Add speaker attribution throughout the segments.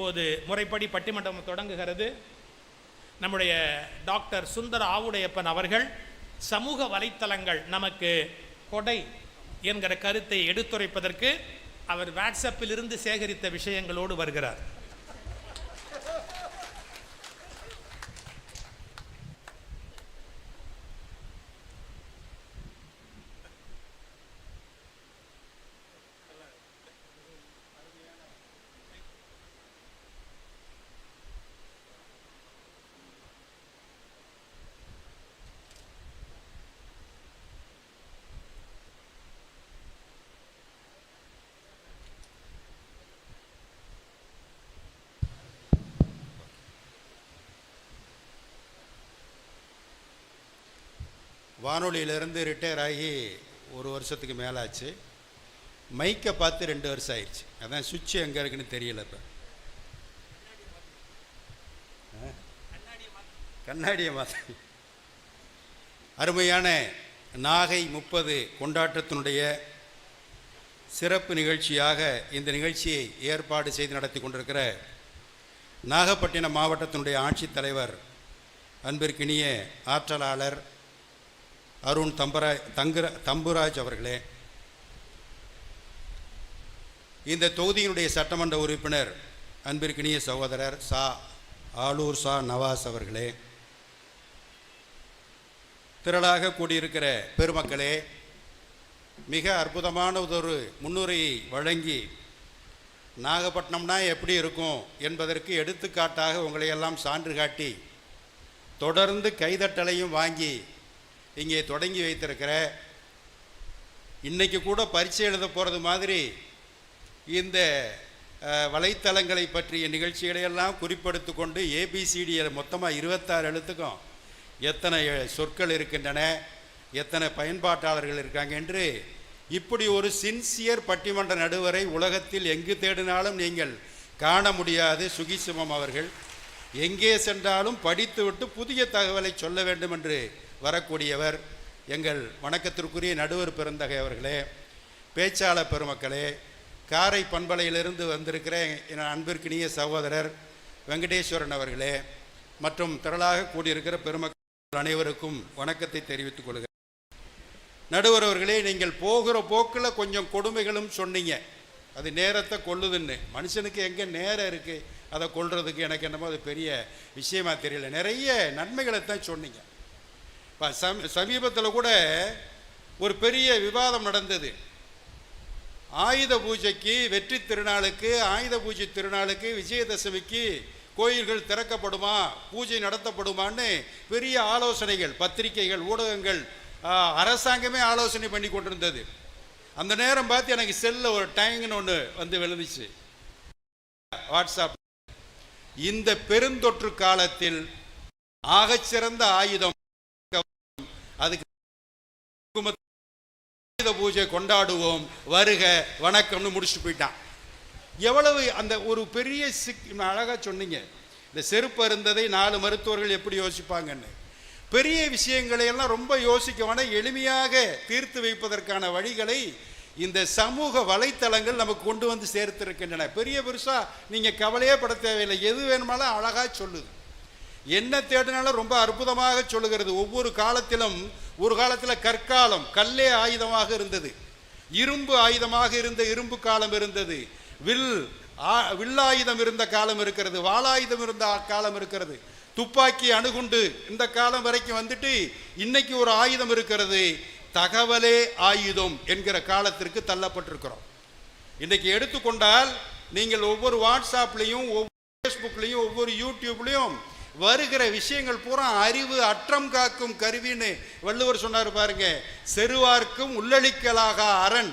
Speaker 1: இப்போது முறைப்படி பட்டிமன்றம் தொடங்குகிறது. நம்முடைய டாக்டர் சுந்தர ஆவுடையப்பன் அவர்கள் சமூக வலைத்தளங்கள் நமக்கு கொடை என்கிற கருத்தை எடுத்துரைப்பதற்கு அவர் வாட்ஸ்அப்பில் இருந்து சேகரித்த விஷயங்களோடு வருகிறார்.
Speaker 2: வானொலியிலேருந்து ரிட்டையர் ஆகி 1 வருஷத்துக்கு மேலாச்சு. மைக்கை பார்த்து 2 வருஷம் ஆயிடுச்சு. அதான் சுவிட்ச் எங்கே இருக்குன்னு தெரியல. இப்போ கண்ணாடியை மாற்றி அருமையான நாகை 30 கொண்டாட்டத்தினுடைய சிறப்பு நிகழ்ச்சியாக இந்த நிகழ்ச்சியை ஏற்பாடு செய்து நடத்தி கொண்டிருக்கிற நாகப்பட்டினம் மாவட்டத்தினுடைய ஆட்சித்தலைவர் அன்பிற்கினிய ஆற்றலாளர் அருண் தம்புராஜ் அவர்களே, இந்த தொகுதியினுடைய சட்டமன்ற உறுப்பினர் அன்பிற்கினிய சகோதரர் ஆலூர் நவாஸ் அவர்களே, திரளாக கூடியிருக்கிற பெருமக்களே, மிக அற்புதமான ஒரு முன்னுரையை வழங்கி நாகப்பட்டினம்னா எப்படி இருக்கும் என்பதற்கு எடுத்துக்காட்டாக உங்களையெல்லாம் சான்று காட்டி தொடர்ந்து கைதட்டலையும் வாங்கி இங்கே தொடங்கி வைத்திருக்கிற, இன்றைக்கி கூட பரீட்சை எழுத போகிறது மாதிரி இந்த வலைத்தளங்களை பற்றிய நிகழ்ச்சிகளையெல்லாம் குறிப்பெடுத்து கொண்டு ஏபிசிடியில் மொத்தமாக 26 எழுத்துக்கும் எத்தனை சொற்கள் இருக்கின்றன, எத்தனை பயன்பாட்டாளர்கள் இருக்காங்க என்று இப்படி ஒரு சின்சியர் பட்டிமன்ற நடுவரை உலகத்தில் எங்கு தேடினாலும் நீங்கள் காண முடியாது. சுகிசிவம் அவர்கள் எங்கே சென்றாலும் படித்துவிட்டு புதிய தகவலை சொல்ல வேண்டும் என்று வரக்கூடியவர். எங்கள் வணக்கத்திற்குரிய நடுவர் பெருந்தகை அவர்களே, பேச்சாளர் பெருமக்களே, காரை பண்பலையிலிருந்து வந்திருக்கிற என் அன்பிற்கினிய சகோதரர் வெங்கடேஸ்வரன் அவர்களே மற்றும் திரளாக கூடியிருக்கிற பெருமக்கள் அனைவருக்கும் வணக்கத்தை தெரிவித்துக் கொள்கிறேன். நடுவர் அவர்களே, நீங்கள் போகிற போக்கில் கொஞ்சம் கொடுமைகளும் சொன்னீங்க. அது நேரத்தை கொள்ளுதுன்னு. மனுஷனுக்கு எங்கே நேரம் இருக்குது அதை கொள்றதுக்கு? எனக்கு என்னமோ அது பெரிய விஷயமா தெரியல. நிறைய நன்மைகளை தான் சொன்னீங்க. சமீபத்தில் கூட ஒரு பெரிய விவாதம் நடந்தது. ஆயுத பூஜைக்கு, வெற்றி திருநாளுக்கு, ஆயுத பூஜை திருநாளுக்கு, விஜயதசமிக்கு கோயில்கள் திறக்கப்படுமா, பூஜை நடத்தப்படுமான்னு பெரிய ஆலோசனைகள் பத்திரிகைகள், ஊடகங்கள், அரசாங்கமே ஆலோசனை பண்ணி கொண்டிருந்தது. அந்த நேரம் பார்த்து எனக்கு செல்லில் ஒரு டைங்னு ஒன்று வந்து விழுந்துச்சு வாட்ஸ்அப். இந்த பெருந்தொற்று காலத்தில் ஆகச்சிறந்த ஆயுதம், அதுக்கு ஆயுத பூஜை கொண்டாடுவோம், வருக வணக்கம்னு முடிச்சுட்டு போயிட்டான். எவ்வளவு அந்த ஒரு பெரிய அழகா சொன்னீங்க. இந்த செருப்பு இருந்ததை 4 மருத்துவர்கள் எப்படி யோசிப்பாங்கன்னு. பெரிய விஷயங்களை எல்லாம் ரொம்ப யோசிக்க வேணாம், எளிமையாக தீர்த்து வைப்பதற்கான வழிகளை இந்த சமூக வலைத்தளங்கள் நமக்கு கொண்டு வந்து சேர்த்திருக்கின்றன. பெரிய பெருசா நீங்க கவலையே பட தேவையில்லை. எது வேணுமாலும் அழகா சொல்லுது. என்ன தேடினாலும் ரொம்ப அற்புதமாக சொல்லுகிறது. ஒவ்வொரு காலத்திலும், ஒரு காலத்தில் கற்காலம், கல்லே ஆயுதமாக இருந்தது, இரும்பு ஆயுதமாக இருந்த இரும்பு காலம் இருந்தது, வில்லாயுதம் இருந்த காலம் இருக்கிறது, வாளாயுதம் இருந்த காலம் இருக்கிறது, துப்பாக்கி அணுகுண்டு இந்த காலம் வரைக்கும் வந்துட்டு இன்னைக்கு ஒரு ஆயுதம் இருக்கிறது, தகவலே ஆயுதம் என்கிற காலத்திற்கு தள்ளப்பட்டிருக்கிறோம். இன்னைக்கு எடுத்துக்கொண்டால் நீங்கள் ஒவ்வொரு வாட்ஸ்அப்லையும், ஒவ்வொரு ஃபேஸ்புக்லையும், ஒவ்வொரு யூடியூப்லையும் வருகிற விஷயங்கள் பூரா அறிவு அற்றம் காக்கும் கருவின்னு வள்ளுவர் சொன்னார் பாருங்க. செருவார்க்கும் உள்ளளிக்கலாக அரண்,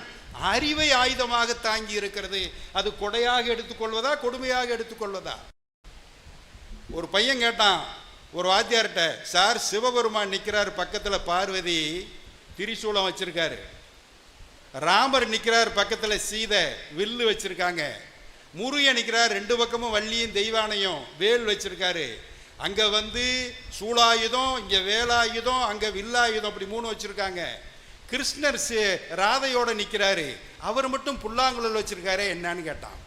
Speaker 2: அறிவை ஆயுதமாக தாங்கி இருக்கிறது. அது கொடையாக எடுத்துக்கொள்வதா, கொடுமையாக எடுத்துக்கொள்வதா? ஒரு பையன் கேட்டான் ஒரு வாத்தியார்கிட்ட, சார் சிவபெருமான் நிற்கிறார், பக்கத்தில் பார்வதி திரிசூலம் வச்சிருக்காரு, ராமர் நிற்கிறார், பக்கத்தில் சீதை வில்லு வச்சிருக்காங்க, முருகன் நிற்கிறார், 2 பக்கமும் வள்ளியும் தெய்வானையும் வேல் வச்சிருக்காரு, அங்கே வந்து சூளாயுதம், இங்கே வேலாயுதம், அங்கே வில்லாயுதம், அப்படி 3 வச்சிருக்காங்க. கிருஷ்ணர் ராதையோட நிற்கிறாரு, அவர் மட்டும் புல்லாங்குழல் வச்சிருக்காரு, என்னன்னு கேட்டான்.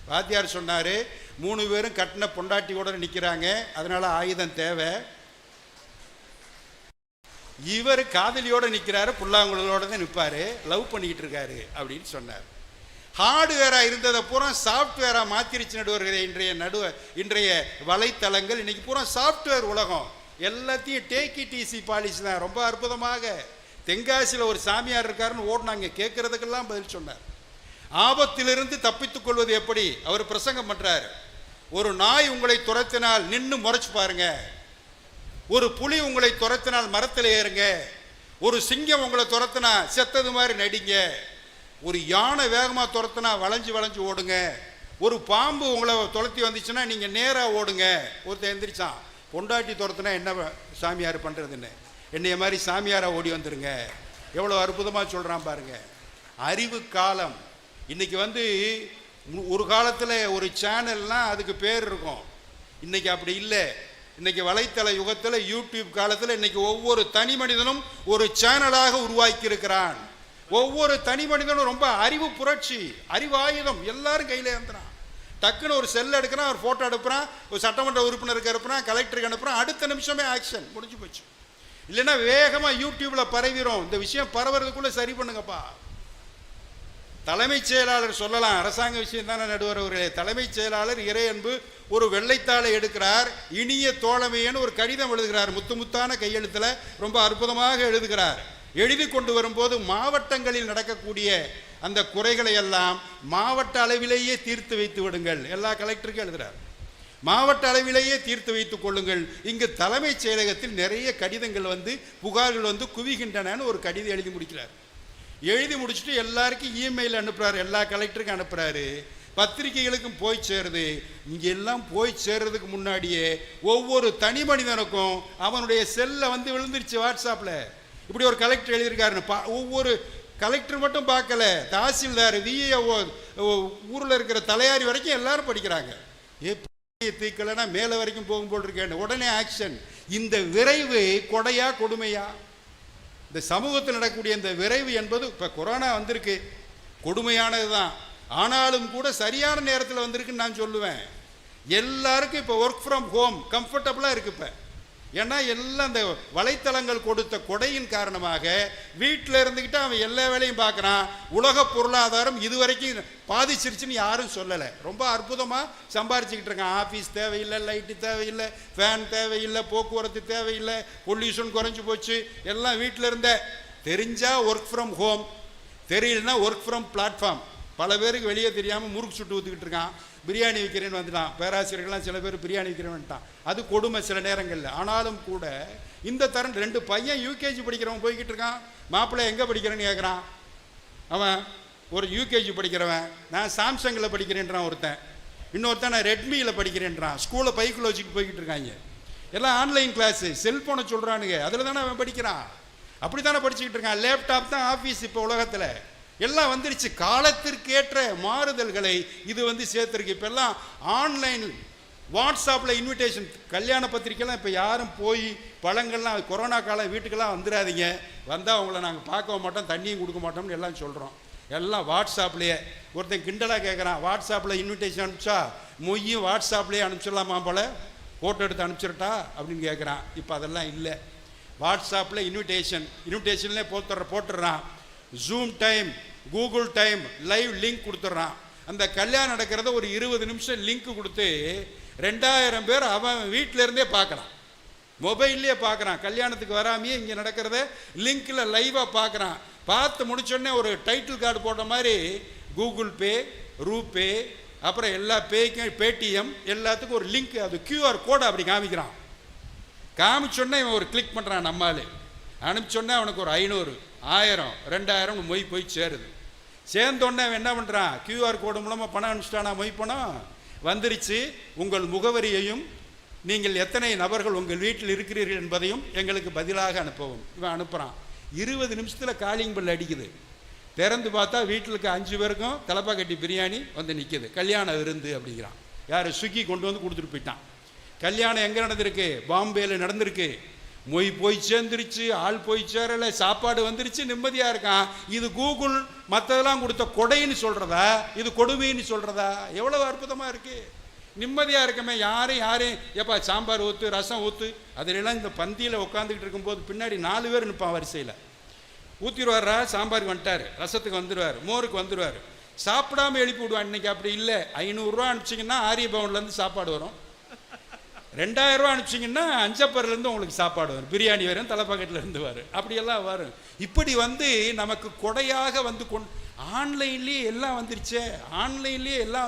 Speaker 2: வாத்தியார் சொன்னார், 3 பேரும் கட்டின பொண்டாட்டியோட நிற்கிறாங்க, அதனால ஆயுதம் தேவை. இவர் காதலியோட நிற்கிறாரு, புல்லாங்குழலோட தான் நிற்பாரு, லவ் பண்ணிக்கிட்டு இருக்காரு அப்படின்னு சொன்னார். ஹார்ட்வேராக இருந்ததை பூரா சாஃப்ட்வேராக மாற்றிருச்சு நடுவர்களே. இன்றைய வலைத்தளங்கள் இன்னைக்கு பூரா சாஃப்ட்வேர் உலகம். எல்லாத்தையும் டேக் இட் ஈஸி பாலிசி தான். ரொம்ப அற்புதமாக தென்காசியில் ஒரு சாமியார் இருக்காருன்னு ஓடினாங்க, கேட்கறதுக்கெல்லாம் பதில் சொன்னார். ஆபத்திலிருந்து தப்பித்துக் கொள்வது எப்படி அவர் பிரசங்கம் பண்றாரு. ஒரு நாய் உங்களை துரத்தினால் நின்று முறைச்சு பாருங்க, ஒரு புலி உங்களை துரத்தினால் மரத்தில் ஏறுங்க, ஒரு சிங்கம் உங்களை துரத்தினா செத்தது மாதிரி நடிங்க, ஒரு யானை வேகமாக துரத்தினா வளைஞ்சு வளைஞ்சு ஓடுங்க, ஒரு பாம்பு உங்களை துரத்தி வந்துச்சுன்னா நீங்கள் நேராக ஓடுங்க. ஒருத்தர் எந்திரிச்சான், பொண்டாட்டி துரத்துனா என்ன சாமியார் பண்ணுறதுன்னு, என்னைய மாதிரி சாமியாராக ஓடி வந்துருங்க. எவ்வளோ அற்புதமாக சொல்கிறான் பாருங்க. அறிவு காலம் இன்னைக்கு ஒரு காலத்தில் ஒரு சேனல்னால் அதுக்கு பேர் இருக்கும், இன்னைக்கு அப்படி இல்லை. இன்னைக்கு வலைத்தள யுகத்தில், யூடியூப் காலத்தில் இன்னைக்கு ஒவ்வொரு தனி மனிதனும் ஒரு சேனலாக உருவாக்கி இருக்கிறான். ஒவ்வொரு தனி மனிதனும் ரொம்ப அறிவு புரட்சி, அறிவு ஆயுதம் எல்லாரும் கையில் ஏந்துறான். டக்குன்னு ஒரு செல் எடுக்கிறான், ஒரு ஃபோட்டோ எடுப்புறான், ஒரு சட்டமன்ற உறுப்பினருக்கு அனுப்புறான், கலெக்டருக்கு அனுப்புறான், அடுத்த நிமிஷமே ஆக்ஷன் முடிஞ்சு போச்சு. இல்லைன்னா வேகமாக யூடியூப்ல பரவிடும். இந்த விஷயம் பரவுறதுக்குள்ள சரி பண்ணுங்கப்பா. தலைமைச் செயலாளர் சொல்லலாம், அரசாங்க விஷயம் தானே நடுவர் அவர்களே. தலைமைச் செயலாளர் இறை அன்பு ஒரு வெள்ளைத்தாளை எடுக்கிறார், இனிய தோழமையன்னு ஒரு கடிதம் எழுதுகிறார், முத்து முத்தான கையெழுத்தில் ரொம்ப அற்புதமாக எழுதுகிறார். எழுதி கொண்டு வரும்போது மாவட்டங்களில் நடக்கக்கூடிய அந்த குறைகளை எல்லாம் மாவட்ட அளவிலேயே தீர்த்து வைத்து விடுங்கள், எல்லா கலெக்டருக்கும் எழுதுகிறார். மாவட்ட அளவிலேயே தீர்த்து வைத்துக் கொள்ளுங்கள். இங்கு தலைமைச் செயலகத்தில் நிறைய கடிதங்கள் புகார்கள் குவிகின்றனன்னு ஒரு கடிதம் எழுதி முடிக்கிறார். எழுதி முடிச்சுட்டு எல்லாருக்கும் இமெயில் அனுப்புறாரு, எல்லா கலெக்டருக்கும் அனுப்புறாரு, பத்திரிகைகளுக்கும் போய் சேருது. இங்க எல்லாம் போய் சேர்றதுக்கு முன்னாடியே ஒவ்வொரு தனி மனிதனுக்கும் அவனுடைய செல்ல விழுந்துருச்சு வாட்ஸ்அப்ல. இப்படி ஒரு கலெக்டர் எழுதியிருக்காருன்னு ஒவ்வொரு கலெக்டர் மட்டும் பார்க்கல, தாசில்தார், விஏஓ, ஊரில் இருக்கிற தலையாரி வரைக்கும் எல்லாரும் படிக்கிறாங்க. தீக்கலைன்னா மேலே வரைக்கும் போகும்போது இருக்கேன், உடனே ஆக்ஷன். இந்த விரைவு கொடையா கொடுமையா? இந்த சமூகத்தில் நடக்கக்கூடிய இந்த விரைவு என்பது இப்போ கொரோனா வந்திருக்கு, கொடுமையானது தான். ஆனாலும் கூட சரியான நேரத்தில் வந்திருக்குன்னு நான் சொல்லுவேன். எல்லாருக்கும் இப்போ ஒர்க் ஃப்ரம் ஹோம் கம்ஃபர்டபுளாக இருக்கு. இப்போ ஏன்னா எல்லாம் இந்த வலைத்தளங்கள் கொடுத்த கொடையின் காரணமாக வீட்டில் இருந்துக்கிட்டு அவன் எல்லா வேலையும் பார்க்குறான். உலக பொருளாதாரம் இதுவரைக்கும் பாதிச்சிருச்சுன்னு யாரும் சொல்லலை. ரொம்ப அற்புதமாக சம்பாரிச்சுக்கிட்டு இருக்கான். ஆஃபீஸ் தேவையில்லை, லைட்டு தேவையில்லை, ஃபேன் தேவையில்லை, போக்குவரத்து தேவையில்லை, பொல்யூஷன் குறைஞ்சி போச்சு. எல்லாம் வீட்டில் இருந்த தெரிஞ்சால் ஒர்க் ஃப்ரம் ஹோம், தெரியலன்னா ஒர்க் ஃப்ரம் பிளாட்ஃபார்ம். பல பேருக்கு வெளியே தெரியாமல் முறுக்கு சுட்டு ஊற்றிக்கிட்டு இருக்கான். பிரியாணி விற்கிறேன்னு வந்துட்டான். பேராசிரியர்கள்லாம் சில பேர் பிரியாணி விற்கிறேன்னு வந்துட்டான். அது கொடுமை சில நேரங்களில். ஆனாலும் கூட இந்த தரம் 2 பையன் யூகேஜி படிக்கிறவன் போய்கிட்டு இருக்கான். மாப்பிள்ளை எங்கே படிக்கிறேன்னு கேட்குறான். அவன் ஒரு யூகேஜி படிக்கிறவன், நான் சாம்சங்கில் படிக்கிறேன்றான் ஒருத்தன், இன்னொருத்தன் நான் ரெட்மியில் படிக்கிறேன்றான். ஸ்கூலில் பைக்கில் வச்சுட்டு போய்கிட்டு இருக்காங்க. எல்லாம் ஆன்லைன் கிளாஸு, செல்ஃபோனை சொல்கிறானுங்க, அதில் தானே அவன் படிக்கிறான். அப்படி தானே படிச்சுக்கிட்டு இருக்கான். லேப்டாப் தான் ஆஃபீஸ். இப்போ உலகத்தில் எல்லாம் வந்துருச்சு. காலத்திற்கேற்ற மாறுதல்களை இது சேர்த்துருக்கு. இப்போ எல்லாம் ஆன்லைன் வாட்ஸ்அப்பில் இன்விடேஷன், கல்யாண பத்திரிக்கைலாம் இப்போ யாரும் போய் பழங்கள்லாம் கொரோனா காலம் வீட்டுக்கெல்லாம் வந்துடாதீங்க, வந்தால் அவங்கள நாங்கள் பார்க்க மாட்டோம், தண்ணியும் கொடுக்க மாட்டோம்னு எல்லாம் சொல்கிறோம். எல்லாம் வாட்ஸ்அப்லேயே. ஒருத்தன் கிண்டலாக கேட்குறான், வாட்ஸ்அப்பில் இன்விடேஷன் அனுப்பிச்சா மொய்யும் வாட்ஸ்அப்லேயே அனுப்பிச்சிடலாமா போல, ஃபோட்டோ எடுத்து அனுப்பிச்சிடட்டா அப்படின்னு கேட்குறான். இப்போ அதெல்லாம் இல்லை. வாட்ஸ்அப்பில் இன்விடேஷன்லேயே போட்டுடுறான். Zoom time, Google time, live link கொடுத்துட்றான். அந்த கல்யாணம் நடக்கிறத ஒரு 20 நிமிஷம் லிங்க் கொடுத்து 2000 பேர் அவன் வீட்டில இருந்தே பார்க்குறான், மொபைல்லையே பார்க்குறான். கல்யாணத்துக்கு வராமையே இங்கே நடக்கிறத லிங்க்கில் லைவாக பார்க்குறான். பார்த்து முடிச்சோடனே ஒரு டைட்டில் கார்டு போட்ட மாதிரி கூகுள் பே, ரூபே, அப்புறம் எல்லா பேக்கும் பேடிஎம் எல்லாத்துக்கும் ஒரு லிங்க், அது QR கோடை அப்படி காமிக்கிறான். காமிச்சோடனே இவன் ஒரு கிளிக் பண்ணுறான். நம்மால் அனுப்பிச்சோடனே அவனுக்கு ஒரு 500, 1000, 2000 மொய் போய் சேருது. சேர்ந்தோடனே அவன் என்ன பண்ணுறான், QR கோடு மூலமாக பணம் அனுப்பிச்சிட்டானா, மொய் பணம் வந்துருச்சு. உங்கள் முகவரியையும் நீங்கள் எத்தனை நபர்கள் உங்கள் வீட்டில் இருக்கிறீர்கள் என்பதையும் எங்களுக்கு பதிலாக அனுப்பவும். இவன் அனுப்புகிறான். 20 நிமிஷத்தில் காலிங் பெல் அடிக்குது. திறந்து பார்த்தா வீட்டில் இருக்க 5 பேருக்கும் தலப்பா கட்டி பிரியாணி நிற்கிது. கல்யாண விருந்து அப்படிங்கிறான். யார், ஸ்விக்கி கொண்டு கொடுத்துட்டு போயிட்டான். கல்யாணம் எங்கே நடந்திருக்கு, பாம்பேயில் நடந்திருக்கு. மொய் போய் சேர்ந்துருச்சு, ஆள் போய் சேரலை, சாப்பாடு வந்துருச்சு, நிம்மதியாக இருக்கான். இது கூகுள் மற்றதெல்லாம் கொடுத்த கொடைன்னு சொல்கிறதா, இது கொடுமைன்னு சொல்கிறதா? எவ்வளோ அற்புதமாக இருக்குது. நிம்மதியாக இருக்கமே. யாரையும் எப்பா சாம்பார் ஊற்று, ரசம் ஊற்று. அதிலெல்லாம் இந்த பந்தியில் உட்காந்துக்கிட்டு இருக்கும்போது பின்னாடி 4 பேர் நிற்பான் வரிசையில். ஊற்றிடுவாரா, சாம்பாருக்கு வந்துட்டார், ரசத்துக்கு வந்துடுவார், மோருக்கு வந்துடுவார். சாப்பிடாமல் எழுப்பி விடுவான். இன்றைக்கி அப்படி இல்லை. 500 ரூபா அனுப்பிச்சிங்கன்னா ஆரிய பவன்லேருந்து சாப்பாடு வரும். 2000 ரூபா அனுப்பிச்சிங்கன்னா அஞ்சப்பர்லேருந்து உங்களுக்கு சாப்பாடு வரும். பிரியாணி வரும், தலைப்பாக்கெட்லேருந்து வரும். அப்படியெல்லாம் வரும். இப்படி நமக்கு கொடையாக ஆன்லைன்லேயே எல்லாம்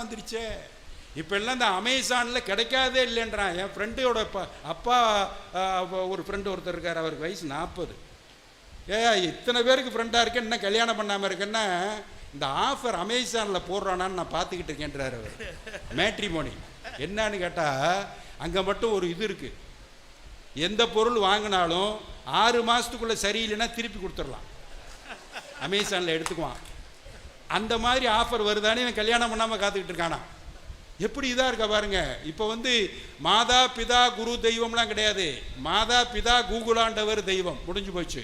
Speaker 2: வந்துருச்சே. இப்போ எல்லாம் இந்த அமேசானில் கிடைக்காதே இல்லைன்றான். என் ஃப்ரெண்டோட அப்பா ஒரு ஃப்ரெண்டு ஒருத்தர் இருக்கார், அவருக்கு வயசு 40. இத்தனை பேருக்கு ஃப்ரெண்டாக இருக்கேன், என்ன கல்யாணம் பண்ணாமல் இருக்கேன்னா இந்த ஆஃபர் அமேசானில் போடுறானான்னு நான் பார்த்துக்கிட்டு இருக்கேன்றார் அவர். மேட்ரிமோனி என்னன்னு கேட்டால் அங்கே மட்டும் ஒரு இது இருக்குது. எந்த பொருள் வாங்கினாலும் 6 மாதத்துக்குள்ளே சரியில்லைன்னா திருப்பி கொடுத்துடலாம். அமேசானில் எடுத்துக்குவான். அந்த மாதிரி ஆஃபர் வருதானே இவன் கல்யாணம் பண்ணாமல் காத்துக்கிட்டு இருக்கானா. எப்படி இதாக இருக்கா பாருங்க. இப்போ மாதா பிதா குரு தெய்வம்லாம் கிடையாது. மாதா பிதா கூகுளாண்டவர் தெய்வம். முடிஞ்சு போச்சு.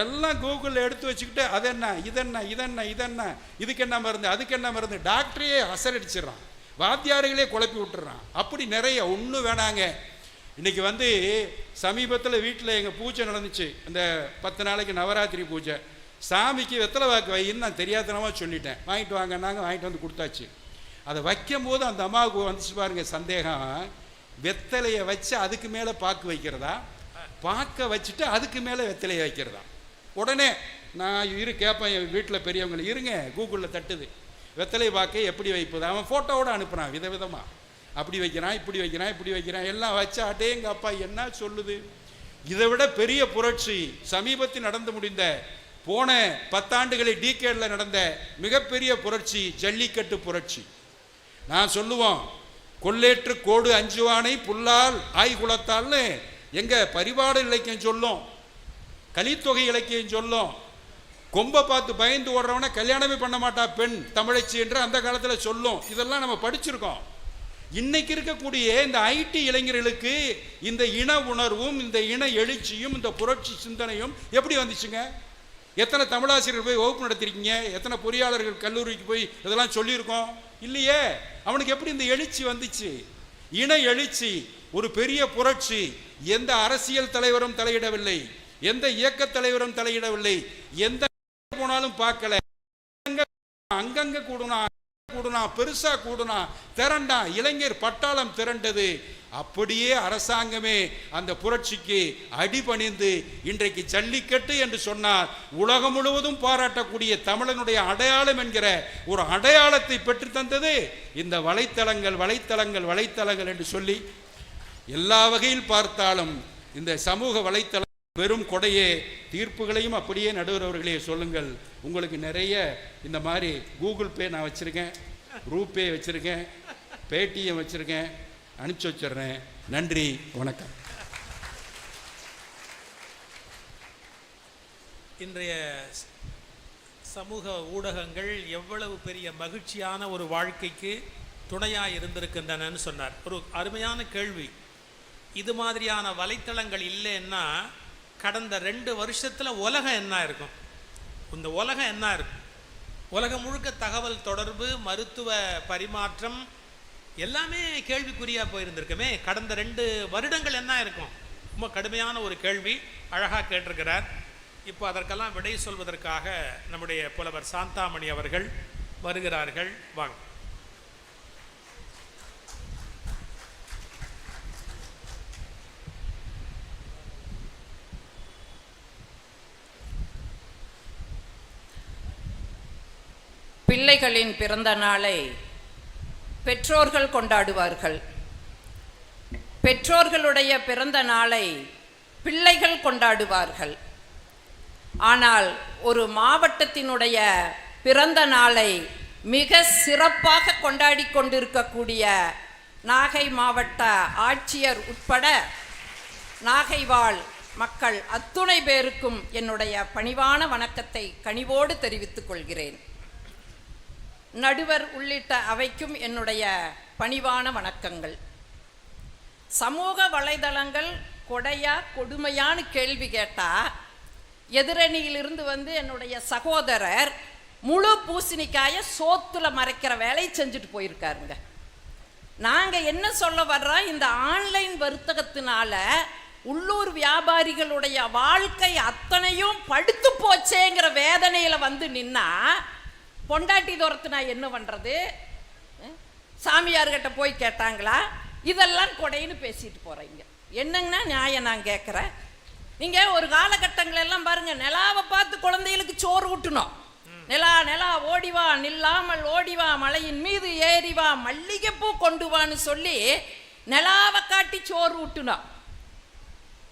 Speaker 2: எல்லாம் கூகுளில் எடுத்து வச்சுக்கிட்டு அதென்ன இதென்ன இதுக்கு என்ன மருந்து, அதுக்கு என்ன மருந்து, டாக்டரையே அசரடிச்சிடறான், வாத்தியார்களே குழப்பி விட்டுறான். அப்படி நிறைய ஒன்றும் வேணாங்க. இன்றைக்கி சமீபத்தில் வீட்டில் எங்கள் பூஜை நடந்துச்சு. இந்த 10 நாளைக்கு நவராத்திரி பூஜை. சாமிக்கு வெத்தலை வாக்கு வைன்னு நான் தெரியாதனமாக சொல்லிட்டேன். வாங்கிட்டு வாங்கினாங்க, வாங்கிட்டு வந்து கொடுத்தாச்சு. அதை வைக்கும் போது அந்த அம்மாவுக்கு வந்துச்சு பாருங்க சந்தேகம். வெத்தலையை வச்சு அதுக்கு மேலே பாக்கு வைக்கிறதா, பாக்க வச்சுட்டு அதுக்கு மேலே வெத்தலையை வைக்கிறதா. உடனே நான் கேட்பேன் என் வீட்டில் பெரியவங்களை, இருங்க கூகுளில் தட்டுது வெத்தலை பாக்கை எப்படி வைப்பது. அவன் ஃபோட்டோவோடு அனுப்புகிறான் விதவிதமாக. அப்படி வைக்கிறான், இப்படி வைக்கிறான் எல்லாம் வச்சா அடேங்க அப்பா என்ன சொல்லுது. இதை விட பெரிய புரட்சி சமீபத்தில் நடந்து முடிந்த போன 10 ஆண்டுகளில் டிகேடில் நடந்த மிகப்பெரிய புரட்சி ஜல்லிக்கட்டு புரட்சி. நான் சொல்லுவோம், கொல்லேற்று கோடு அஞ்சுவானை புல்லால் ஆய்குலத்தால்னு எங்க பரிபாடு இலக்கியம் சொல்லும், கலித்தொகை இலக்கியம் சொல்லும். கொம்பை பார்த்து பயந்து ஓடுறவனை கல்யாணமே பண்ண மாட்டா பெண் தமிழச்சி என்று அந்த காலத்தில் சொல்லும். இதெல்லாம் நம்ம படிச்சிருக்கோம். இன்னைக்கு இருக்கக்கூடிய இந்த ஐடி இளைஞர்களுக்கு இந்த இன உணர்வும் இந்த இன எழுச்சியும் இந்த புரட்சி சிந்தனையும் எப்படி வந்துச்சுங்க? எத்தனை தமிழாசிரியர்கள் போய் வகுப்பு நடத்திருக்கீங்க? எத்தனை பொறியாளர்கள் கல்லூரிக்கு போய் இதெல்லாம் சொல்லியிருக்கோம்? இல்லையே. அவனுக்கு எப்படி இந்த எழுச்சி வந்துச்சு? இன எழுச்சி ஒரு பெரிய புரட்சி. எந்த அரசியல் தலைவரும் தலையிடவில்லை, எந்த இயக்க தலைவரும் தலையிடவில்லை, எந்த போனாலும் பார்க்கல. அங்கங்க கூடுனா பெருசா கூடுனா திரண்டா இளைஞர் பட்டாளம் திரண்டது. அப்படியே அரசாங்கமே அந்த புரட்சிக்கு அடிபணிந்து இன்றைக்கு ஜல்லிக்கட்டு என்று சொன்னார் உலகம் முழுவதும் பாராட்டக்கூடிய தமிழனுடைய அடையாளம் என்கிற ஒரு அடையாளத்தை பெற்று தந்தது இந்த வலைத்தளங்கள் என்று சொல்லி எல்லா வகையில் பார்த்தாலும் இந்த சமூக வலைத்தளம் பெரும் கொடையே. தீர்ப்புகளையும் அப்படியே நடுவர் அவர்களே சொல்லுங்கள். உங்களுக்கு நிறைய இந்த மாதிரி கூகுள் பே நான் வச்சுருக்கேன், ரூபே வச்சுருக்கேன், பேடிஎம் வச்சுருக்கேன், அனுப்பிச்சி வச்சிடுறேன். நன்றி, வணக்கம்.
Speaker 1: இன்றைய சமூக ஊடகங்கள் எவ்வளவு பெரிய மகிழ்ச்சியான ஒரு வாழ்க்கைக்கு துணையாக இருந்திருக்கின்றனன்னு சொன்னார். ஒரு அருமையான கேள்வி. இது மாதிரியான வலைத்தளங்கள் இல்லைன்னா கடந்த 2 வருஷத்தில் உலகம் என்ன இருக்கும்? இந்த உலகம் என்ன இருக்கும்? உலகம் முழுக்க தகவல் தொடர்பு, மருத்துவ பரிமாற்றம் எல்லாமே கேள்விக்குறியாக போயிருந்திருக்குமே. கடந்த 2 வருடங்கள் என்ன இருக்கும்? ரொம்ப கடுமையான ஒரு கேள்வி. அழகாக கேட்டிருக்கிறார். இப்போ அதற்கெல்லாம் விடை சொல்வதற்காக நம்முடைய புலவர் சாந்தாமணி அவர்கள் வருகிறார்கள். வாங்க.
Speaker 3: பிள்ளைகளின் பிறந்த நாளை பெற்றோர்கள் கொண்டாடுவார்கள். பெற்றோர்களுடைய பிறந்த நாளை பிள்ளைகள் கொண்டாடுவார்கள். ஆனால் ஒரு மாவட்டத்தினுடைய பிறந்த நாளை மிக சிறப்பாக கொண்டாடி கொண்டிருக்கக்கூடிய நாகை மாவட்ட ஆட்சியர் உட்பட நாகை வாழ் மக்கள் அத்துணை பேருக்கும் என்னுடைய பணிவான வணக்கத்தை கனிவோடு தெரிவித்துக் கொள்கிறேன். நடுவர் உள்ளிட்ட அவைக்கும் என்னுடைய பணிவான வணக்கங்கள். சமூக வலைதளங்கள் கொடையா கொடுமையான்னு கேள்வி கேட்டால் எதிரணியிலிருந்து என்னுடைய சகோதரர் முழு பூசணிக்காயை சோத்துல மறைக்கிற வேலையை செஞ்சுட்டு போயிருக்காருங்க. நாங்கள் என்ன சொல்ல வர்றோம், இந்த ஆன்லைன் வர்த்தகத்தினால உள்ளூர் வியாபாரிகளுடைய வாழ்க்கை அத்தனையும் படுத்து போச்சேங்கிற வேதனையில் வந்து நின்னா பொண்டாட்டி துரத்துனா என்ன பண்ணுறது? சாமியார்கிட்ட போய் கேட்டாங்களா? இதெல்லாம் கொடைன்னு பேசிட்டு போகிறீங்க. என்னங்கன்னா நியாயம் நான் கேட்குறேன். நீங்கள் ஒரு காலகட்டங்களெல்லாம் பாருங்கள், நிலாவை பார்த்து குழந்தைகளுக்கு சோறு ஊட்டணும். நிலா நிலா ஓடிவா, நில்லாமல் ஓடிவா, மலையின் மீது ஏறிவா, மல்லிகைப்பூ கொண்டு வான்னு சொல்லி நிலாவை காட்டி சோறு ஊட்டணும்.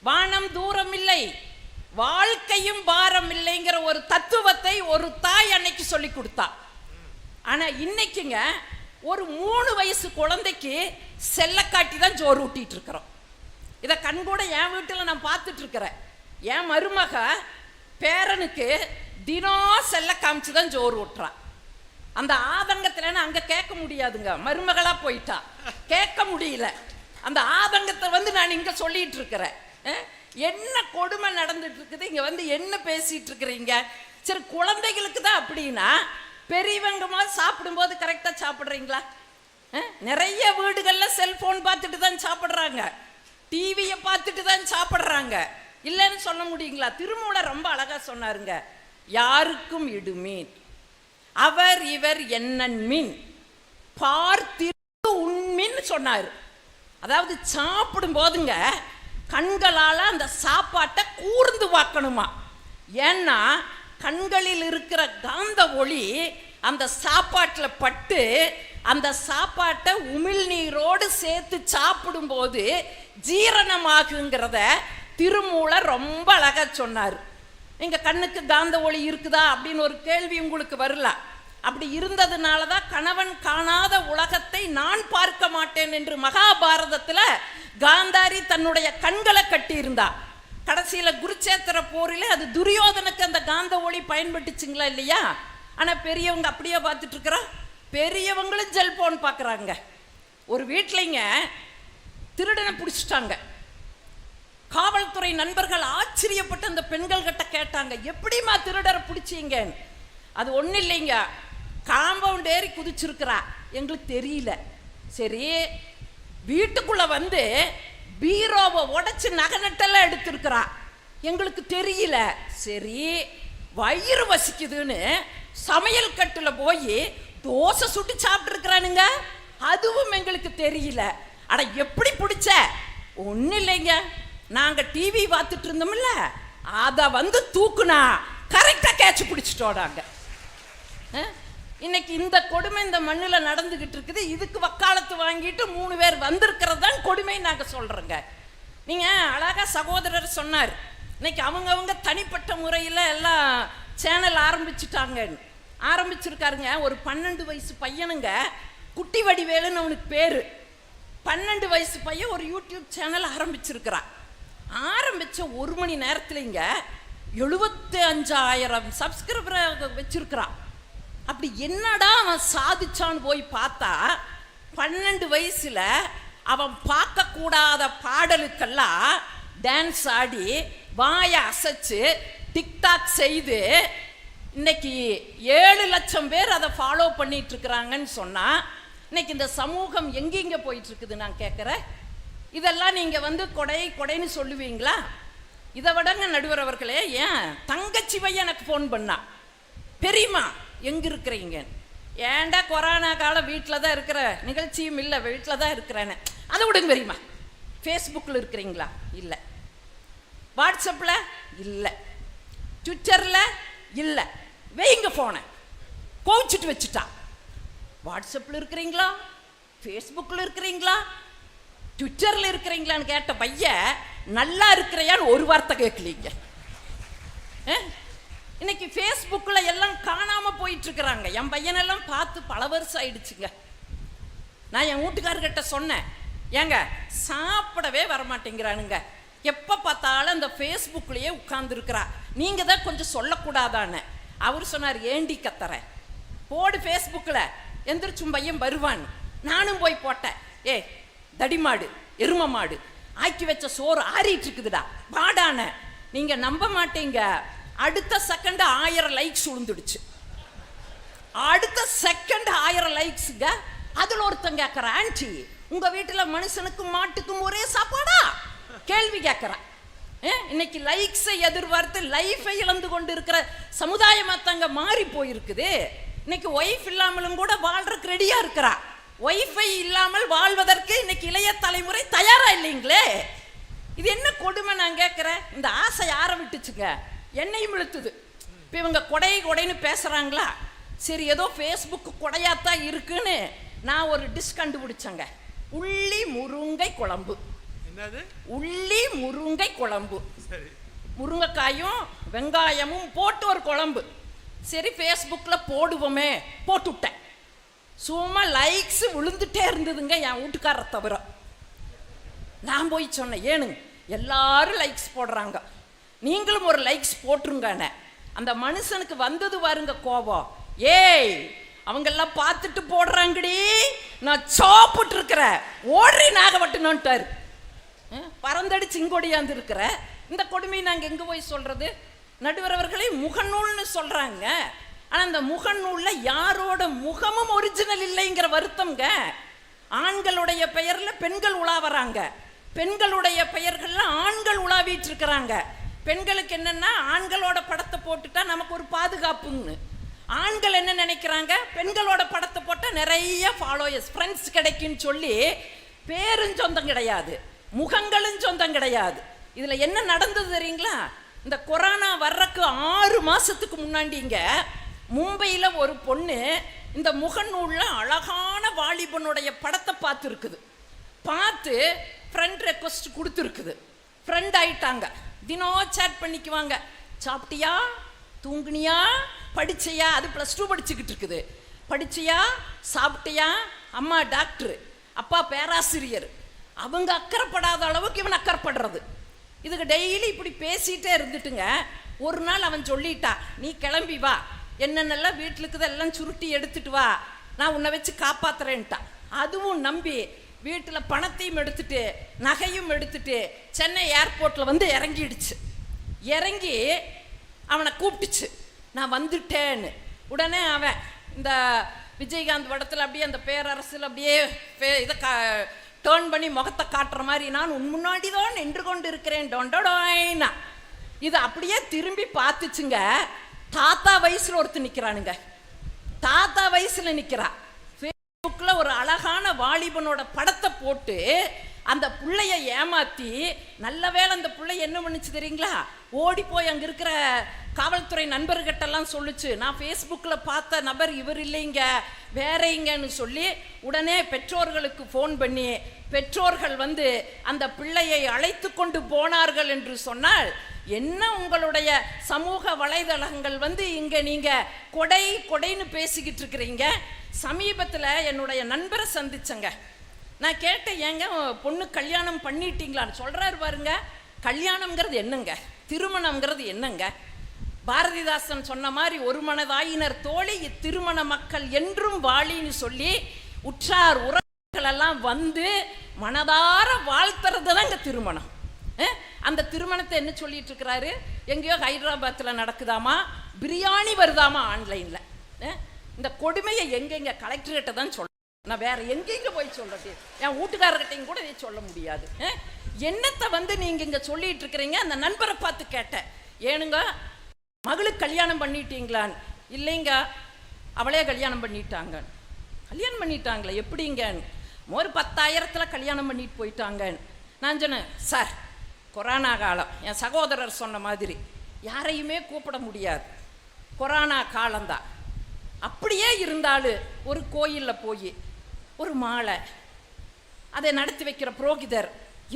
Speaker 3: வானம் தூரம் இல்லை, வாழ்க்கையும் பாரம் இல்லைங்கிற ஒரு தத்துவத்தை ஒரு தாய் அன்னைக்கு சொல்லி கொடுத்தா. ஆனால் இன்னைக்குங்க ஒரு 3 வயசு குழந்தைக்கு செல்ல காட்டி தான் சோறு ஊட்டிட்டு இருக்கிறோம். இதை கண்கூட என் வீட்டில் நான் பார்த்துட்டு இருக்கிறேன். என் மருமக பேரனுக்கு தினம் செல்ல காமிச்சு தான் சோறு ஊட்டுறான். அந்த ஆதங்கத்தில் அங்கே கேட்க முடியாதுங்க, மருமகளா போயிட்டா கேட்க முடியல. அந்த ஆதங்கத்தை வந்து நான் இங்கே சொல்லிட்டு இருக்கிறேன். என்ன கொடுமை நடந்துட்டு இருக்குது இங்கே வந்து என்ன பேசிட்டு இருக்கிறீங்க? சரி, குழந்தைகளுக்கு தான் அப்படின்னா பெரியவங்க சாப்பிடும்போது கரெக்டாக சாப்பிட்றீங்களா? நிறைய வீடுகளில் செல்போன் பார்த்துட்டு தான் சாப்பிட்றாங்க, டிவியை பார்த்துட்டு தான் சாப்பிட்றாங்க. இல்லைன்னு சொல்ல முடியுங்களா? திருமூலர் ரொம்ப அழகா சொன்னாருங்க, யாருக்கும் இடுமீன் அவர் இவர் என்னன் மீன் பார்த்திரு உண்மின்னு சொன்னார். அதாவது சாப்பிடும் போதுங்க கண்களால் அந்த சாப்பாட்டை கூர்ந்து பார்க்கணுமா. ஏன்னா கண்களில் இருக்கிற காந்த ஒளி அந்த சாப்பாட்டில் பட்டு அந்த சாப்பாட்டை உமிழ்நீரோடு சேர்த்து சாப்பிடும்போது ஜீரணமாகுங்கிறத திருமூலர் ரொம்ப அழகா சொன்னார். எங்கள் கண்ணுக்கு காந்த ஒளி இருக்குதா அப்படின்னு ஒரு கேள்வி உங்களுக்கு வரல. அப்படி இருந்ததுனால தான் கணவன் காணாத உலகத்தை நான் பார்க்க மாட்டேன் என்று மகாபாரதத்தில் காந்தாரி தன்னுடைய கண்களை கட்டியிருந்தா. கடைசியில் குருச்சேத்திர போரில் அது துரியோதனுக்கு அந்த காந்த ஒளி பயன்பட்டுச்சுங்களா இல்லையா? ஆனால் பெரியவங்க அப்படியே பார்த்துட்டு இருக்கிறோம். பெரியவங்களும் செல்போன் பார்க்குறாங்க. ஒரு வீட்டிலைங்க திருடனை பிடிச்சிட்டாங்க. காவல்துறை நண்பர்கள் ஆச்சரியப்பட்டு அந்த பெண்கள் கிட்ட கேட்டாங்க, எப்படிமா திருடரை பிடிச்சிங்கன்னு. அது ஒன்றும் இல்லைங்க, காம்பவுண்ட் ஏறி குதிச்சிருக்கிறா, எங்களுக்கு தெரியல. சரி, வீட்டுக்குள்ள வந்து பீரோவை உடைச்சு நகை நட்டெல்லாம் எடுத்திருக்கிறா, எங்களுக்கு தெரியல. சரி, வயிறு வசிக்குதுன்னு சமையல் கட்டில் போய் தோசை சுட்டு சாப்பிட்டுருக்கிறானுங்க, அதுவும் எங்களுக்கு தெரியல. அட எப்படி பிடிச்ச? ஒன்றும் இல்லைங்க, நாங்கள் டிவி பார்த்துட்டு இருந்தோம்ல, அதை வந்து தூக்குனா கரெக்டாக கேட்ச் பிடிச்சிட்டோடாங்க. இன்னைக்கு இந்த கொடுமை இந்த மண்ணில் நடந்துகிட்டு இருக்குது. இதுக்கு வக்காலத்து வாங்கிட்டு 3 பேர் வந்திருக்கிறது தான் கொடுமை நாங்கள் சொல்கிறோங்க. நீங்கள் அழகாக சகோதரர் சொன்னார், இன்னைக்கு அவங்கவுங்க தனிப்பட்ட முறையில் எல்லாம் சேனல் ஆரம்பிச்சிருக்காருங்க. ஒரு 12 வயசு பையனுங்க, குட்டி வடிவேலுன்னு அவனுக்கு பேர். 12 வயசு பையன் ஒரு யூடியூப் சேனல் ஆரம்பிச்சிருக்கிறான். ஆரம்பித்த 1 மணி நேரத்துலங்க 75,000 சப்ஸ்கிரைபர் வச்சிருக்கிறான். அப்படி என்னடா அவன் சாதிச்சான்னு போய் பார்த்தா 12 வயசுல அவன் பார்க்கக்கூடாத பாடலுக்கெல்லாம் டான்ஸ் ஆடி வாயை அசைச்சு டிக்டாக் செய்து இன்னைக்கு 7 லட்சம் பேர் அதை ஃபாலோ பண்ணிட்டு இருக்கிறாங்கன்னு சொன்னா இன்னைக்கு இந்த சமூகம் எங்கெங்க போயிட்டு இருக்குது நான் கேட்குறேன். இதெல்லாம் நீங்க வந்து கொடைன்னு சொல்லுவீங்களா? இதை விடங்க நடுவர் அவர்களே, ஏன் தங்கச்சி பையன் எனக்கு ஃபோன் பண்ணா, பெரியம்மா எங்க இருக்கிறீங்க? ஏன்டா கொரோனா காலம் வீட்டில் தான் இருக்கிற, நிகழ்ச்சியும் இல்லை, வீட்டில் தான் இருக்கிறேன்னு. அதை விடுங்க பெரியம்மா. ஃபேஸ்புக்கில் இருக்கிறீங்களா? இல்லை. வாட்ஸ்அப்பில் இல்லை. ட்விட்டரில் இல்லை. வைங்க போன கோவிச்சிட்டு வச்சுட்டா. வாட்ஸ்அப்பில் இருக்கிறீங்களா, ஃபேஸ்புக்கில் இருக்கிறீங்களா, ட்விட்டரில் இருக்கிறீங்களான்னு கேட்ட பையன் நல்லா இருக்கிறையான்னு ஒரு வார்த்தை கேட்கலீங்க. இன்னைக்கு ஃபேஸ்புக்கில் எல்லாம் காணாமல் போயிட்டு இருக்கிறாங்க. என் பையனெல்லாம் பார்த்து பல வருஷம் ஆயிடுச்சுங்க. நான் என் வீட்டுக்காரர்கிட்ட சொன்னேன், ஏங்க சாப்பிடவே வரமாட்டேங்கிறானுங்க, எப்போ பார்த்தாலும் அந்த ஃபேஸ்புக்லேயே உட்கார்ந்துருக்கிறா, நீங்கள் தான் கொஞ்சம் சொல்லக்கூடாதான்னு. அவர் சொன்னார், ஏண்டி கத்துற, போடு ஃபேஸ்புக்கில், எந்திரிச்சும் பையன் வருவான். நானும் போய் போட்டேன். தடிமாடு எரும மாடு ஆக்கி வச்ச சோறு ஆறிட்டு இருக்குதுடா வாடான. நீங்க நம்ப மாட்டீங்க, அடுத்த செகண்ட் 1000 லைக்ஸ் விழுந்துடுச்சு. அடுத்த செகண்ட் 1000 லைக்ஸுங்க. அதில் ஒருத்தங்க கேட்குற, ஆன்டி உங்க வீட்டுல மனுஷனுக்கும் மாட்டுக்கும் ஒரே சாப்பாடா? கேள்வி கேட்கிறேன். இன்னைக்கு லைக்ஸை எதிர்பார்த்து லைஃபை இழந்து கொண்டு இருக்கிற சமுதாயமா தாங்க மாறி போயிருக்குது. இன்னைக்கு ஒய்ஃப் இல்லாமலும் கூட வாழ்றதுக்கு ரெடியா இருக்கிறா. ஒய்ஃபை இல்லாமல் வாழ்வதற்கு இன்னைக்கு இளைய தலைமுறை தயாரா இல்லைங்களே. இது என்ன கொடுமை நான் கேட்கிறேன். இந்த ஆசை யாரை விட்டுச்சுங்க? என்னையும் இழுத்துது. இப்போ இவங்க கொடைன்னு பேசுறாங்களா? சரி, ஏதோ ஃபேஸ்புக் கொடையாத்தான் இருக்குன்னு நான் ஒரு டிஷ் கண்டுபிடிச்சேங்க. உள்ளி முருங்கை குழம்பு.
Speaker 1: என்னது? உள்ளி
Speaker 3: முருங்கை குழம்பு.
Speaker 1: சரி,
Speaker 3: முருங்கைக்காயும் வெங்காயமும் போட்டு ஒரு குழம்பு. சரி, ஃபேஸ்புக்கில் போடுவோமே, போட்டுவிட்டேன். சும்மா லைக்ஸ் விழுந்துட்டே இருந்ததுங்க, என் வீட்டுக்காரரை தவிர. நான் போய் சொன்னேன், ஏனுங்க எல்லாரும் லைக்ஸ் போடுறாங்க, நீங்களும் ஒரு லைக்ஸ் போட்டுருங்கண்ணே. அந்த மனுஷனுக்கு வந்தது பாருங்க கோபம். ஏய், அவங்கெல்லாம் பார்த்துட்டு போடுறாங்கடி, நான் சாப்பிட்டு இருக்கிறேன், ஓடுறி நாகப்பட்டினம்ட்டாரு. பறந்தடிச்சு இங்கொடியாந்து இருக்கிற இந்த கொடுமையை நாங்கள் எங்கே போய் சொல்றது? நடுவர் அவர்களே, முகநூல்னு சொல்றாங்க. ஆனா அந்த முகநூல்ல யாரோட முகமும் ஒரிஜினல் இல்லைங்கிற வருத்தம்ங்க. ஆண்களுடைய பெயர்ல பெண்கள் உலாவறாங்க, பெண்களுடைய பெயர்கள்ல ஆண்கள் உலாவிட்டு இருக்கிறாங்க. பெண்களுக்கு என்னன்னா, ஆண்களோட படத்தை போட்டுட்டா நமக்கு ஒரு பாதுகாப்புன்னு. ஆண்கள் என்ன நினைக்கிறாங்க, பெண்களோட படத்தை போட்டா நிறைய ஃபாலோயர்ஸ், ஃப்ரெண்ட்ஸ் கிடைக்குன்னு சொல்லி பேரும் சொந்தம் கிடையாது, முகங்களும் சொந்தம் கிடையாது. இதுல என்ன நடந்தது தெரியுங்களா? இந்த கொரோனா வர்றதுக்கு 6 மாசத்துக்கு முன்னாடிங்க மும்பையில ஒரு பொண்ணு இந்த முகநூல்ல அழகான வாலிபனுடைய படத்தை பார்த்துருக்குது. பார்த்து ஃப்ரெண்ட் ரெக்வஸ்ட் கொடுத்துருக்குது. ஃப்ரெண்ட் ஆயிட்டாங்க. தினம் சேட் பண்ணிக்குவாங்க. சாப்பிட்டியா, தூங்குனியா, படிச்சியா? அது +2 படிச்சுக்கிட்டு இருக்குது. படிச்சியா, சாப்பிட்டியா? அம்மா டாக்டர், அப்பா பேராசிரியர். அவங்க அக்கறைப்படாத அளவுக்கு இவன் அக்கறைப்படுறது. இதுக்கு டெய்லி இப்படி பேசிகிட்டே இருந்துட்டுங்க. ஒரு நாள் அவன் சொல்லிட்டா, நீ கிளம்பி வா, என்னென்னலாம் வீட்டுக்கு எல்லாம் சுருட்டி எடுத்துட்டு வா, நான் உன்னை வச்சு காப்பாத்துறேன்ட்டான். அதுவும் நம்பி வீட்டில் பணத்தையும் எடுத்துட்டு நகையும் எடுத்துட்டு சென்னை ஏர்போர்ட்டில் வந்து இறங்கிடுச்சு. இறங்கி அவனை கூப்பிட்டுச்சு, நான் வந்துட்டேன்னு. உடனே அவன் இந்த விஜயகாந்த் படத்தில் அப்படியே அந்த பேரரசில் அப்படியே இதை டேர்ன் பண்ணி முகத்தை காட்டுற மாதிரி, நான் உன் முன்னாடி தான் நின்று கொண்டு இருக்கிறேன் டொண்டோடோய்னா. இது அப்படியே திரும்பி பார்த்துச்சுங்க. தாத்தா வயசுல ஒருத்தர் நிற்கிறானுங்க, தாத்தா வயசுல நிற்கிறா. ஃபேஸ்புக்ல ஒரு அழகான வாலிபனோட படத்தை போட்டு அந்த பிள்ளைய ஏமாத்தி, நல்ல வேளை அந்த பிள்ளை என்ன பண்ணுச்சு தெரியுங்களா? ஓடி போய் அங்கே இருக்கிற காவல்துறை நண்பர்கிட்டெல்லாம் சொல்லுச்சு, நான் ஃபேஸ்புக்கில் பார்த்த நபர் இவர் இல்லைங்க, வேறேங்கன்னு சொல்லி உடனே பெற்றோர்களுக்கு ஃபோன் பண்ணி பெற்றோர்கள் வந்து அந்த பிள்ளையை அழைத்து கொண்டு போனார்கள் என்று சொன்னால், என்ன உங்களுடைய சமூக வலைதளங்கள் வந்து இங்கே நீங்கள் கொடைன்னு பேசிக்கிட்டு இருக்கிறீங்க. சமீபத்தில் என்னுடைய நண்பரை சந்திச்சங்க. நான் கேட்டேன், ஏங்க பொண்ணு கல்யாணம் பண்ணிட்டீங்களான்னு. சொல்கிறாரு பாருங்க, கல்யாணம்ங்கிறது என்னங்க, திருமணம்ங்கிறது என்னங்க? பாரதிதாசன் சொன்ன மாதிரி, ஒரு மனதாயினர் தோழி இத்திருமண மக்கள் என்றும் வாழின்னு சொல்லி உற்றார் உறவுகள் எல்லாம் வந்து மனதார வாழ்த்துறது தான் இங்கே திருமணம். அந்த திருமணத்தை என்ன சொல்லிட்டு இருக்கிறாரு, எங்கேயோ ஹைதராபாத்தில் நடக்குதாமா, பிரியாணி வருதாமா ஆன்லைனில். இந்த கொடுமையை எங்கெங்க கலெக்டர்கிட்ட தான் சொல்ல, நான் வேற எங்கெங்க போய் சொல்றது? என் வீட்டுக்காரர்கிட்டையும் கூட சொல்ல முடியாது. என்னத்தை வந்து நீங்க இங்க சொல்லிட்டு இருக்கிறீங்க? அந்த நண்பரை பார்த்து கேட்டேன், ஏனுங்க மகளுக்கு கல்யாணம் பண்ணிட்டீங்களான்னு. இல்லைங்க, அவளே கல்யாணம் பண்ணிட்டாங்க. கல்யாணம் பண்ணிட்டாங்களே, எப்படிங்கன்னு? ஒரு 10,000 கல்யாணம் பண்ணிட்டு போயிட்டாங்கன்னு. நான் சொன்னேன், சார் கொரோனா காலம், என் சகோதரர் சொன்ன மாதிரி யாரையுமே கூப்பிட முடியாது, கொரோனா காலம்தான். அப்படியே இருந்தாலும் ஒரு கோயிலில் போய் ஒரு மாலை அதை நடத்தி வைக்கிற புரோகிதர்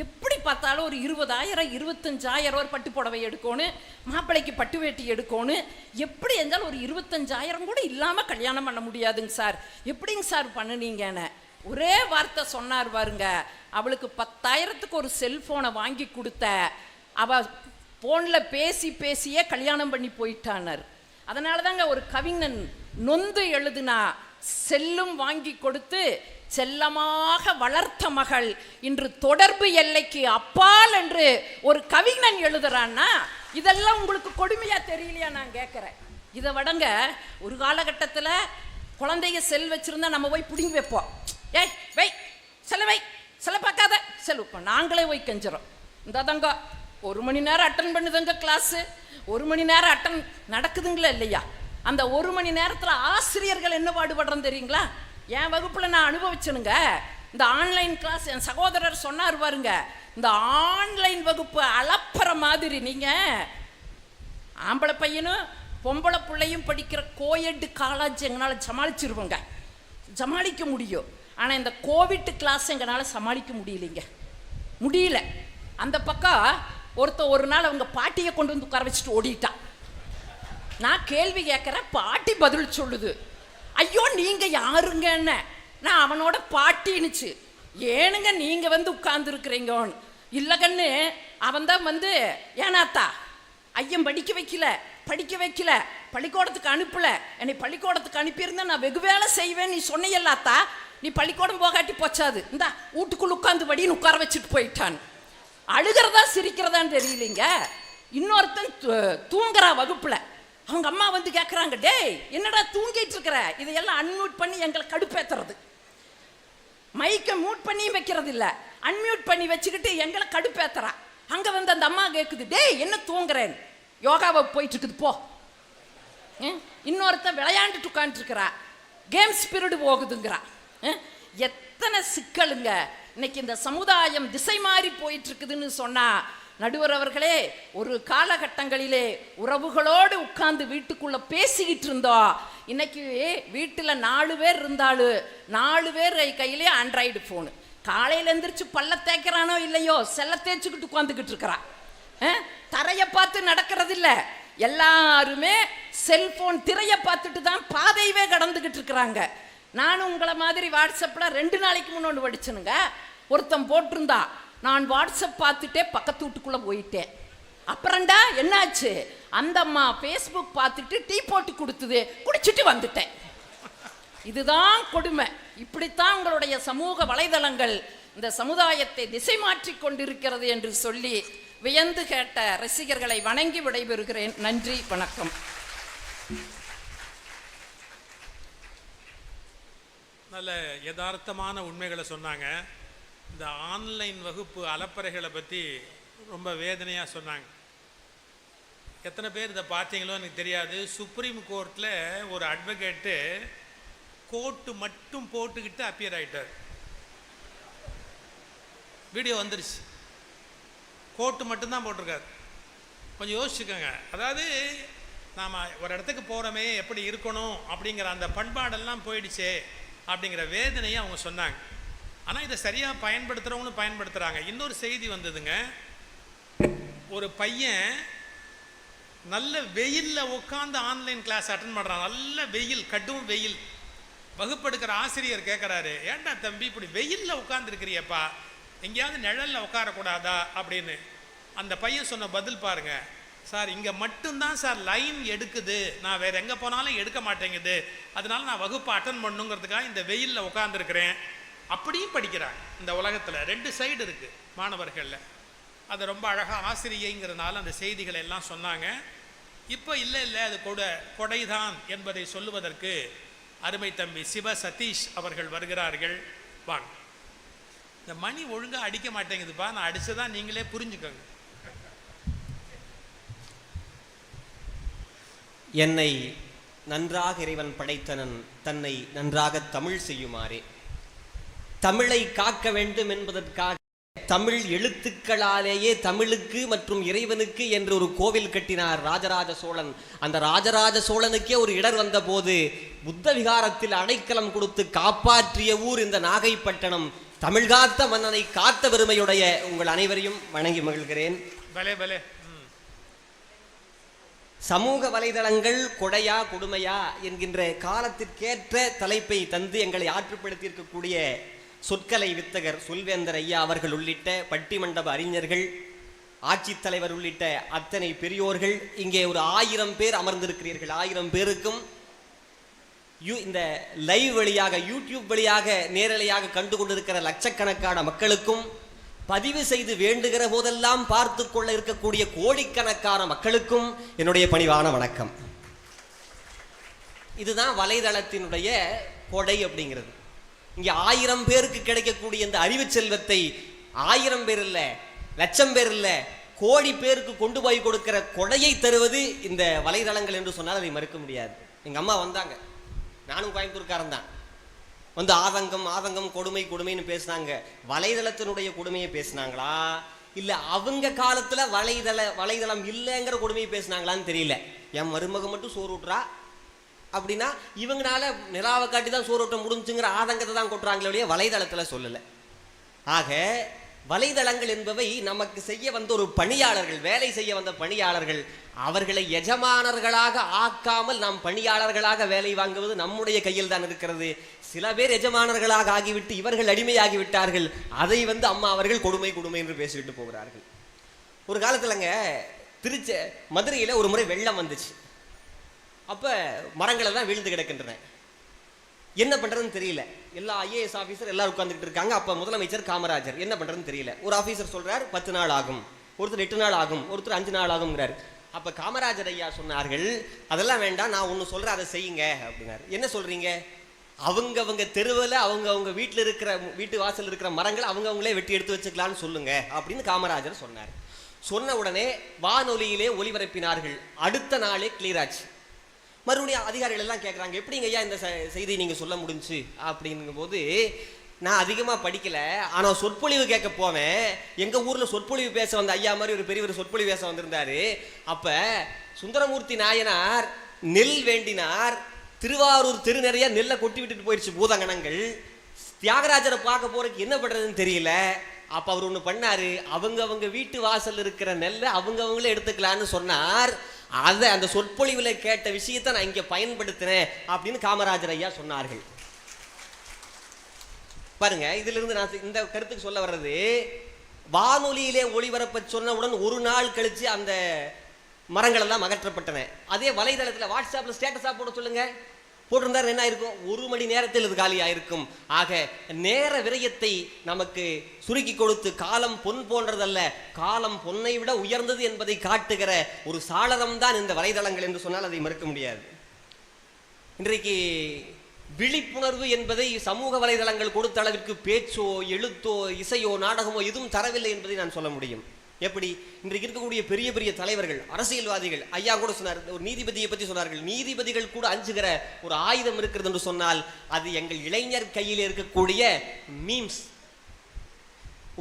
Speaker 3: எப்படி பார்த்தாலும் ஒரு 20,000 25,000 ஒரு பட்டு புடவை எடுக்கணும், மாப்பிள்ளைக்கு பட்டு வேட்டி எடுக்கணும். எப்படி இருந்தாலும் ஒரு 25,000 கூட இல்லாமல் கல்யாணம் பண்ண முடியாதுங்க சார், எப்படிங்க சார் பண்ணுனீங்கன்னு ஒரே வார்த்தை சொன்னார் பாருங்க. அவளுக்கு 10,000க்கு ஒரு செல்ஃபோனை வாங்கி கொடுத்த, அவள் ஃபோனில் பேசியே கல்யாணம் பண்ணி போயிட்டானார். அதனால தாங்க ஒரு கவிஞன் நொந்து எழுதுனா, செல்லும் வாங்கி கொடுத்து செல்லமாக வளர்த்த மகள் இன்று தொடர்பு எல்லைக்கு அப்பால் என்று ஒரு கவிஞன் எழுதுறான்னா, இதெல்லாம் உங்களுக்கு கொடுமையா தெரியலையா? நான் கேட்குறேன். இதை விடங்க, ஒரு காலகட்டத்தில் குழந்தைய செல் வச்சிருந்தா நம்ம போய் பிடுங்கி வைப்போம். ஏய் வை செலவை சில பார்க்காத செலவு நாங்களே போய் கெஞ்சிரோம். இந்த தங்க 1 மணி நேரம் அட்டன் பண்ணுதுங்க கிளாஸு, 1 மணி நேரம் அட்டன் நடக்குதுங்களா இல்லையா? அந்த 1 மணி நேரத்தில் ஆசிரியர்கள் என்ன பாடுபடுறோம் தெரியுங்களா? என் வகுப்பில் நான் அனுபவிச்சனுங்க. இந்த ஆன்லைன் கிளாஸ் என் சகோதரர் சொன்னார் பாருங்க, இந்த ஆன்லைன் வகுப்பு அளப்புற மாதிரி. நீங்கள் ஆம்பளை பையனும் பொம்பளை பிள்ளையும் படிக்கிற கோயெட் காலேஜ் எங்களால் சமாளிச்சிருவோங்க, சமாளிக்க முடியும். ஆனால் இந்த கோவிட் கிளாஸ் எங்களால் சமாளிக்க முடியல. அந்த பக்கம் ஒரு நாள் அவங்க பாட்டியை கொண்டு வந்து உட்கார வச்சுட்டு ஓடிட்டான். நான் கேள்வி கேட்குறேன், பாட்டி பதில் சொல்லுது, ஐயோ நீங்கள் யாருங்கன்னு. நான் அவனோட பாட்டின்னுச்சு. ஏனுங்க நீங்கள் வந்து உட்கார்ந்துருக்குறீங்கன்னு. இல்லை கண்ணு, அவன் தான் வந்து ஏனாத்தா ஐயன் படிக்க வைக்கல பள்ளிக்கூடத்துக்கு அனுப்பல, என்னை பள்ளிக்கூடத்துக்கு அனுப்பியிருந்தா நான் வெகு வேலை செய்வேன் நீ சொன்னையல்லாத்தா, நீ பள்ளிக்கூடம் போகாட்டி போச்சாது, இந்தா வீட்டுக்குள்ள உட்காந்து படின்னு உட்கார வச்சுட்டு போயிட்டான். அழுகிறதா சிரிக்கிறதான்னு தெரியலைங்க. இன்னொருத்தன் தூங்குறா வகுப்புல. அவங்க அம்மா வந்து கேட்குறாங்க, டேய் என்னடா தூங்கிட்டு இருக்கிற? இதையெல்லாம் அன்மியூட் பண்ணி எங்களை கடுப்பேத்துறது. மைக்கை மியூட் பண்ணி வைக்கிறது இல்லை, அன்மியூட் பண்ணி வச்சுக்கிட்டு எங்களை கடுப்பேத்துறா. அங்கே வந்து அந்த அம்மா கேட்குது, டேய் என்ன தூங்குறேன்? யோகாவை போயிட்டு இருக்குது போ. இன்னொருத்தன் விளையாண்டுட்டு உட்காந்துருக்கிறா, கேம்ஸ் பீரியடு போகுதுங்கிறா. எத்தனை சிக்கலுங்க. இன்னைக்கு இந்த சமுதாயம் திசை மாறி போயிட்டு இருக்குதுன்னு சொன்னா, நடுவர் அவர்களே, ஒரு காலகட்டங்களிலே உறவுகளோடு உட்கார்ந்து வீட்டுக்குள்ள பேசிக்கிட்டு இருந்தோம். இன்னைக்கு வீட்டில் 4 பேர் இருந்தாலும் 4 பேர் கையிலே ஆண்ட்ராய்டு ஃபோனு. காலையில் எந்திரிச்சு பல்ல தேய்க்கிறானோ இல்லையோ செல்ல தேய்ச்சிக்கிட்டு உட்காந்துக்கிட்டு இருக்கிறான். தரையை பார்த்து நடக்கிறது இல்லை, எல்லாருமே செல்போன் திரையை பார்த்துட்டு தான் பாதையவே கடந்துக்கிட்டு இருக்கிறாங்க. நானும் உங்களை மாதிரி வாட்ஸ்அப்பில் 2 நாளைக்கு முன்னோண்டு படிச்சனுங்க. ஒருத்தன் போட்டிருந்தா, நான் வாட்ஸ்அப் பார்த்துட்டே பக்கத்து வீட்டுக்குள்ளே போயிட்டேன். அப்புறம்டா என்னாச்சு? அந்த அம்மா ஃபேஸ்புக் பார்த்துட்டு டீ போட்டு கொடுத்துது, குடிச்சிட்டு வந்துட்டேன். இதுதான் கொடுமை. இப்படித்தான் உங்களுடைய சமூக வலைதளங்கள் இந்த சமுதாயத்தை திசை மாற்றி கொண்டிருக்கிறது என்று சொல்லி வியந்து கேட்ட ரசிகர்களை வணங்கி விடைபெறுகிறேன். நன்றி, வணக்கம்.
Speaker 1: நல்ல யதார்த்தமான உண்மைகளை சொன்னாங்க. இந்த ஆன்லைன் வகுப்பு அலப்பறைகளை பற்றி ரொம்ப வேதனையாக சொன்னாங்க. எத்தனை பேர் இதை பார்த்தீங்களோ எனக்கு தெரியாது. சுப்ரீம் கோர்ட்டில் ஒரு அட்வொகேட்டு கோட்டு மட்டும் போட்டுக்கிட்டு அப்பியர் ஆகிட்டார். வீடியோ வந்துருச்சு, கோட்டு மட்டும்தான் போட்டிருக்காரு. கொஞ்சம் யோசிச்சுக்கோங்க. அதாவது நாம் ஒரு இடத்துக்கு போகிறோமே எப்படி இருக்கணும் அப்படிங்கிற அந்த பண்பாடெல்லாம் போயிடுச்சே அப்படிங்கிற வேதனையை அவங்க சொன்னாங்க. ஆனால் இதை சரியாக பயன்படுத்துகிறவங்களும் பயன்படுத்துகிறாங்க. இன்னொரு செய்தி வந்ததுங்க. ஒரு பையன் நல்ல வெயிலில் உட்காந்து ஆன்லைன் கிளாஸ் அட்டன் பண்ணுறான். நல்ல வெயில், கடும் வெயில். வகுப்பெடுக்கிற ஆசிரியர் கேட்குறாரு, ஏன்டா தம்பி இப்படி வெயிலில் உட்காந்துருக்கிறியப்பா, எங்கேயாவது நிழலில் உட்காரக்கூடாதா அப்படின்னு. அந்த பையன் சொன்ன பதில் பாருங்க, சார் இங்கே மட்டும்தான் சார் லைன் எடுக்குது, நான் வேறு எங்கே போனாலும் எடுக்க மாட்டேங்குது, அதனால நான் வகுப்பை அட்டன் பண்ணுங்கிறதுக்காக இந்த வெயிலில் உட்காந்துருக்கிறேன். அப்படியும் படிக்கிறாங்க. இந்த உலகத்தில் 2 சைடு இருக்குது மாணவர்களில். அதை ரொம்ப அழகாக ஆசிரியங்கிறதுனால அந்த செய்திகளை எல்லாம் சொன்னாங்க. இப்போ இல்லை அது கொடைதான் என்பதை சொல்லுவதற்கு அருமை தம்பி சிவ சதீஷ் அவர்கள் வருகிறார்கள். வாங்க. இந்த மணி ஒழுங்காக அடிக்க மாட்டேங்குதுப்பா, நான் அடிச்சதான் நீங்களே புரிஞ்சுக்கோங்க.
Speaker 4: என்னை நன்றாக இறைவன் படைத்தனன் தன்னை நன்றாக தமிழ் செய்யுமாறே. தமிழை காக்க வேண்டும் என்பதற்காக தமிழ் எழுத்துக்களாலேயே தமிழுக்கு மற்றும் இறைவனுக்கு என்று ஒரு கோவில் கட்டினார் ராஜராஜ சோழன். அந்த ராஜராஜ சோழனுக்கே ஒரு இடர் வந்த போது புத்த விகாரத்தில் அடைக்கலம் கொடுத்து காப்பாற்றிய ஊர் இந்த நாகைப்பட்டினம். தமிழ் காத்த மன்னனை காத்த பெருமையுடைய உங்கள் அனைவரையும் வணங்கி மகிழ்கிறேன். சமூக வலைதளங்கள் கொடையா கொடுமையா என்கின்ற காலத்திற்கேற்ற தலைப்பை தந்து எங்களை ஆற்றுப்படுத்தியிருக்கக்கூடிய சொற்கலை வித்தகர் சொல்வேந்தர் ஐயா அவர்கள் உள்ளிட்ட பட்டிமண்டப அறிஞர்கள், ஆட்சித்தலைவர் உள்ளிட்ட அத்தனை பெரியோர்கள், இங்கே ஒரு 1000 பேர் அமர்ந்திருக்கிறீர்கள். 1000 பேருக்கும் இந்த லைவ் வழியாக யூடியூப் வழியாக நேரலையாக கண்டு கொண்டிருக்கிற லட்சக்கணக்கான மக்களுக்கும், பதிவு செய்து வேண்டுகிற போதெல்லாம் பார்த்து கொள்ள இருக்கக்கூடிய கோடிக்கணக்கான மக்களுக்கும் என்னுடைய பணிவான வணக்கம். இதுதான் வலைதளத்தினுடைய கொடை அப்படிங்கிறது. இங்க 1000 பேருக்கு கிடைக்கக்கூடிய இந்த அறிவு செல்வத்தை 1000 பேர் இல்ல, லட்சம் பேர் இல்ல, கோடி பேருக்கு கொண்டு போய் கொடுக்கிற கொடையை தருவது இந்த வலைதளங்கள் என்று சொன்னால் அதை மறுக்க முடியாது. எங்க அம்மா வந்தாங்க, நானும் கோயம்புத்தூர்காரன் தான், வந்து ஆதங்கம் கொடுமை கொடுமைன்னு பேசினாங்க. வலைதளத்தினுடைய கொடுமையை பேசினாங்களா இல்ல அவங்க காலத்துல வலைதளம் இல்லைங்கிற கொடுமையை பேசினாங்களான்னு தெரியல. என் மருமக மட்டும் சோறு ஊட்டுறா அப்படின்னா இவங்கனால நிலாவை காட்டி தான் சோறு ஊட்ட முடிஞ்சுங்கிற ஆதங்கத்தை தான் கொட்டுறாங்களே ஒழிய வலைதளத்துல சொல்லல. ஆக வலைதளங்கள் என்பவை நமக்கு செய்ய வந்த ஒரு பணியாளர்கள், வேலை செய்ய வந்த பணியாளர்கள். அவர்களை எஜமானர்களாக ஆக்காமல் நாம் பணியாளர்களாக வேலை வாங்குவது நம்முடைய கையில் தான் இருக்கிறது. சில பேர் எஜமானர்களாக ஆகிவிட்டு இவர்கள் அடிமையாகி விட்டார்கள். அதை அம்மா அவர்கள் கொடுமை என்று பேசிவிட்டு போகிறார்கள். ஒரு காலத்துலங்க மதுரையில ஒரு முறை வெள்ளம் வந்துச்சு. அப்ப மரங்கள் எல்லாம் விழுந்து கிடக்கின்றன. என்ன பண்றதுன்னு தெரியல. எல்லா IAS ஆபீசர் எல்லாரும் உட்கார்ந்துட்டு இருக்காங்க. அப்ப முதலமைச்சர் காமராஜர் என்ன பண்றதுன்னு தெரியல. ஒரு ஆபீசர் சொல்றார் 10 நாள் ஆகும், ஒருத்தர் 8 நாள் ஆகும், ஒருத்தர் 5 நாள் ஆகும்ங்கிறார். அப்ப காமராஜர் ஐயா சொன்னார்கள், அதெல்லாம் வேண்டாம், நான் ஒன்னு சொல்றேன், அதை செய்யுங்க அப்படின்னாரு. என்ன சொல்றீங்க? அவங்க தெருவில் அவங்க வீட்டில் இருக்கிற வீட்டு வாசல் இருக்கிற மரங்கள் அவங்களே வெட்டி எடுத்து வச்சுக்கலான்னு சொல்லுங்க அப்படின்னு காமராஜர் சொன்னார். சொன்ன உடனே வானொலியிலே ஒலிபரப்பினார்கள். அடுத்த நாளே கிளியர் ஆச்சு. மறுபடியும் அதிகாரிகள் எல்லாம் கேட்குறாங்க, எப்படிங்க ஐயா இந்த செய்தி நீங்கள் சொல்ல முடிஞ்சு அப்படிங்கும் போது, நான் அதிகமாக படிக்கல, ஆனால் சொற்பொழிவு கேட்க போவேன். எங்கள் ஊரில் சொற்பொழிவு பேச வந்த ஐயா மாதிரி ஒரு பெரியவர் சொற்பொழிவு பேச வந்திருந்தாரு. அப்போ சுந்தரமூர்த்தி நாயனார் நெல் வேண்டினார். திருவாரூர் தெரு நிறைய நெல்லை கொட்டி விட்டுட்டு போயிடுச்சு பூதங்கணங்கள். தியாகராஜரை பார்க்க போறதுக்கு என்ன பண்றதுன்னு தெரியல. அப்ப அவர் ஒண்ணு பண்ணாரு, அவங்க வீட்டு வாசல் இருக்கிற நெல்லை அவங்களே எடுத்துக்கலான்னு சொன்னார். அதை அந்த சொற்பொழிவுல கேட்ட விஷயத்தை நான் இங்க பயன்படுத்தினேன் அப்படின்னு காமராஜர் ஐயா சொன்னார்கள். பாருங்க, இதுல இருந்து நான் இந்த கருத்துக்கு சொல்ல வர்றது, வானொலியிலே ஒளிபரப்ப சொன்னவுடன் ஒரு நாள் கழிச்சு அந்த மரங்கள் எல்லாம் அகற்றப்பட்டன. அதே வலைதளத்தில் வாட்ஸ்அப்ல ஸ்டேட்டஸா போட சொல்லுங்க, போட்டிருந்தார் என்ன இருக்கும்? 1 மணி நேரத்தில் இது காலியாயிருக்கும். ஆக நேர விரயத்தை நமக்கு சுருக்கி கொடுத்து, காலம் பொன் போன்றதல்ல, காலம் பொன்னை விட உயர்ந்தது என்பதை காட்டுகிற ஒரு சாளரம் தான் இந்த வலைதளங்கள் என்று சொன்னால் அதை மறுக்க முடியாது. இன்றைக்கு விழிப்புணர்வு என்பதை சமூக வலைதளங்கள் கொடுத்த அளவிற்கு பேச்சோ எழுத்தோ இசையோ நாடகமோ எதுவும் தரவில்லை என்பதை நான் சொல்ல முடியும். எப்படி? இன்றைக்கு இருக்கக்கூடிய பெரிய பெரிய தலைவர்கள், அரசியல்வாதிகள், ஐயா கூட சொன்னார், ஒரு நீதிபதியை பற்றி சொன்னார்கள், நீதிபதிகள் கூட அஞ்சுகிற ஒரு ஆயுதம் இருக்கிறது என்று சொன்னால் அது எங்கள் இளைஞர் கையில் இருக்கக்கூடிய மீம்ஸ்.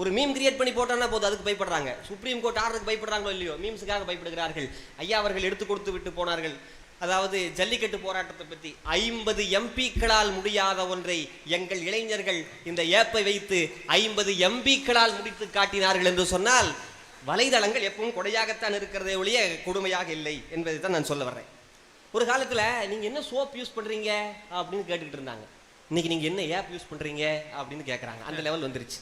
Speaker 4: ஒரு மீம் கிரியேட் பண்ணி போட்டோம்னா போதும், அதுக்கு பயப்படுறாங்க. சுப்ரீம் கோர்ட் ஆர்டருக்கு பயப்படுறாங்களோ இல்லையோ, மீம்ஸுக்காக பயப்படுகிறார்கள். ஐயா அவர்கள் எடுத்து கொடுத்து விட்டு போனார்கள். அதாவது ஜல்லிக்கட்டு போராட்டத்தை பற்றி 50 MPக்களால் முடியாத ஒன்றை எங்கள் இளைஞர்கள் இந்த ஏப்பை வைத்து 50 MPக்களால் முடித்து காட்டினார்கள் என்று சொன்னால் வலைதளங்கள் எப்பவும் கொடையாகத்தான் இருக்கிறதே ஒழிய கொடுமையாக இல்லை என்பதை தான் நான் சொல்ல வர்றேன். ஒரு காலத்தில் நீங்கள் என்ன சோப் யூஸ் பண்ணுறீங்க அப்படின்னு கேட்டுக்கிட்டு இருந்தாங்க. இன்னைக்கு நீங்கள் என்ன ஏப் யூஸ் பண்ணுறீங்க அப்படின்னு கேட்குறாங்க. அந்த லெவல் வந்துருச்சு.